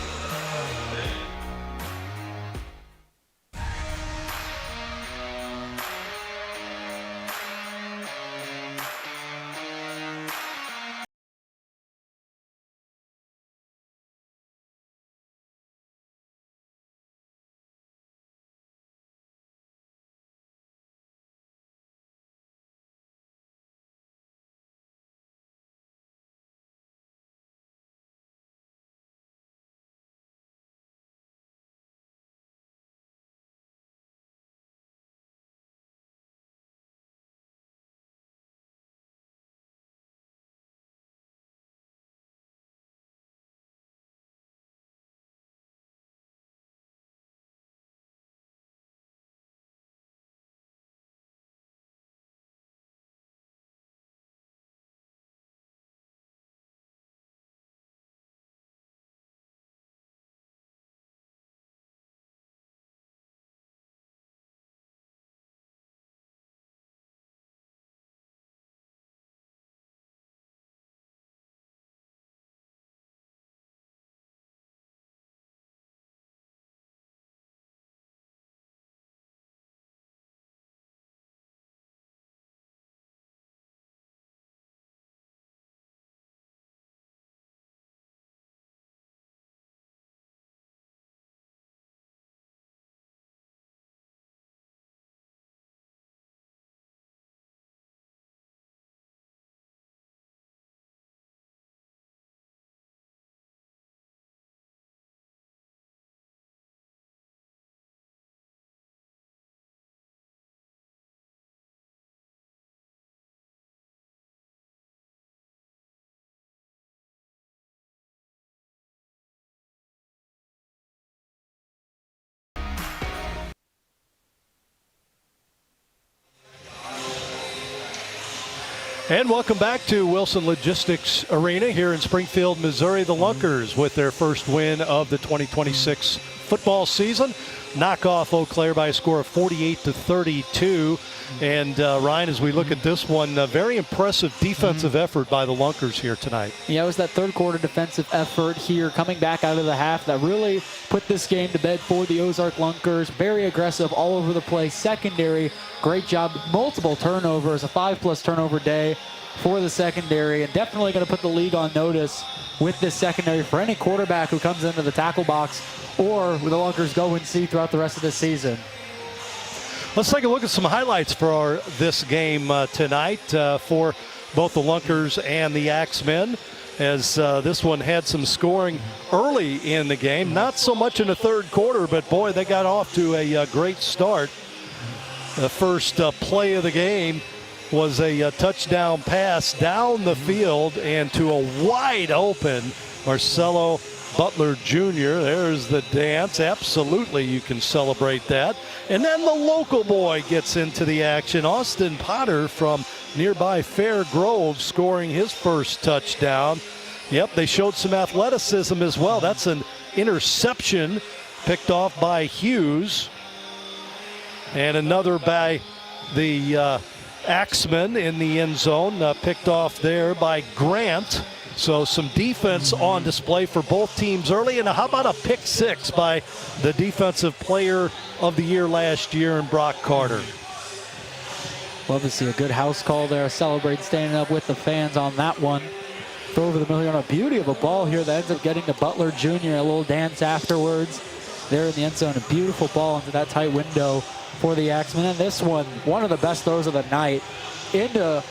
And welcome back to Wilson Logistics Arena here in Springfield, Missouri. The Lunkers with their first win of the 2026 football season. Knock off Eau Claire by a score of 48-32. And Ryan, as we look at this one, a very impressive defensive effort by the Lunkers here tonight. Yeah, it was that third quarter defensive effort here coming back out of the half that really put this game to bed for the Ozark Lunkers. Very aggressive all over the place. Secondary, great job. Multiple turnovers, a 5+ turnover day for the secondary, and definitely going to put the league on notice with this secondary for any quarterback who comes into the tackle box or with the Lunkers go and see throughout the rest of the season. Let's take a look at some highlights for this game tonight for both the Lunkers and the Axemen, as this one had some scoring early in the game. Not so much in the third quarter, but boy, they got off to a great start. The first play of the game was a touchdown pass down the field and to a wide open Marcelo Butler Jr. There's the dance. Absolutely, you can celebrate that. And then the local boy gets into the action. Austin Potter from nearby Fair Grove scoring his first touchdown. Yep, they showed some athleticism as well. That's an interception picked off by Hughes. And another by the Axeman in the end zone, picked off there by Grant. So some defense on display for both teams early. And how about a pick six by the defensive player of the year last year in Brock Carter? Love to see a good house call there. Celebrate standing up with the fans on that one. Throw over the middle here on a beauty of a ball here that ends up getting to Butler Jr. A little dance afterwards there in the end zone. A beautiful ball into that tight window for the Axemen. And this one of the best throws of the night into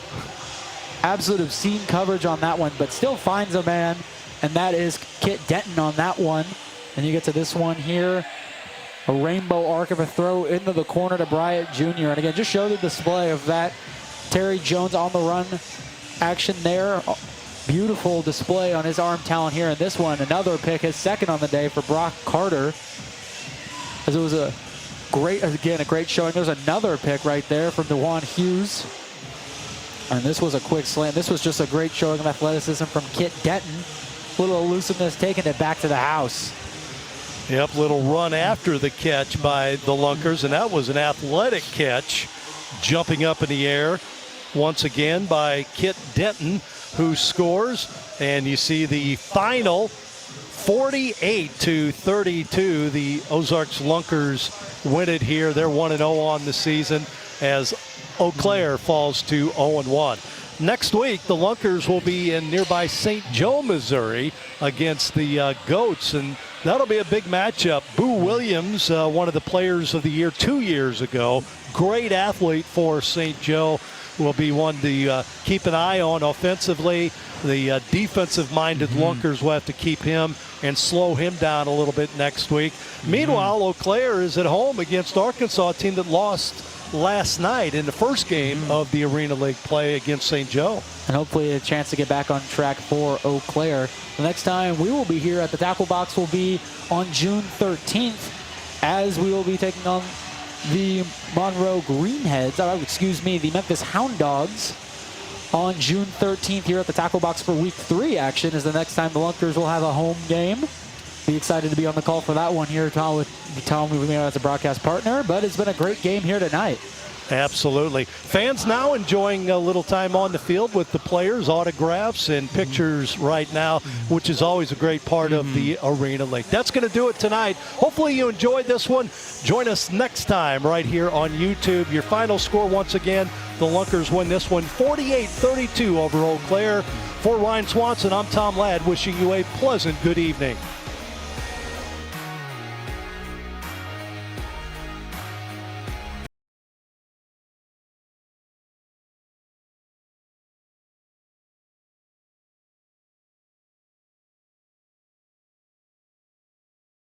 absolute obscene coverage on that one, but still finds a man, and that is Kit Denton on that one. And you get to this one here, a rainbow arc of a throw into the corner to Bryant Jr. And again, just show the display of that Terry Jones on the run action there. Beautiful display on his arm talent here. And this one, another pick, his second on the day for Brock Carter, as it was a great showing. There's another pick right there from DeJuan Hughes. And this was a quick slant. This was just a great showing of athleticism from Kit Denton. Little elusiveness, taking it back to the house. Yep, little run after the catch by the Lunkers, and that was an athletic catch, jumping up in the air once again by Kit Denton, who scores. And you see the final 48-32. The Ozarks Lunkers win it here. They're 1-0 on the season as Eau Claire falls to 0-1. Next week, the Lunkers will be in nearby St. Joe, Missouri against the Goats, and that'll be a big matchup. Boo Williams, one of the players of the year 2 years ago, great athlete for St. Joe, will be one to keep an eye on offensively. The defensive-minded Lunkers will have to keep him and slow him down a little bit next week. Meanwhile, Eau Claire is at home against Arkansas, a team that lost last night in the first game of the Arena League play against St. Joe. And hopefully a chance to get back on track for Eau Claire. The next time we will be here at the tackle box will be on June 13th, as we will be taking on the Monroe Greenheads, the Memphis Hound Dogs on June 13th here at the tackle box for week 3 action is the next time the Lunkers will have a home game. Be excited to be on the call for that one here, Tom, with me as a broadcast partner, but it's been a great game here tonight. Absolutely. Fans now enjoying a little time on the field with the players, autographs and pictures right now, which is always a great part of the Arena League. That's going to do it tonight. Hopefully you enjoyed this one. Join us next time right here on YouTube. Your final score once again, the Lunkers win this one 48-32 over Eau Claire. For Ryan Swanson, I'm Tom Ladd, wishing you a pleasant good evening.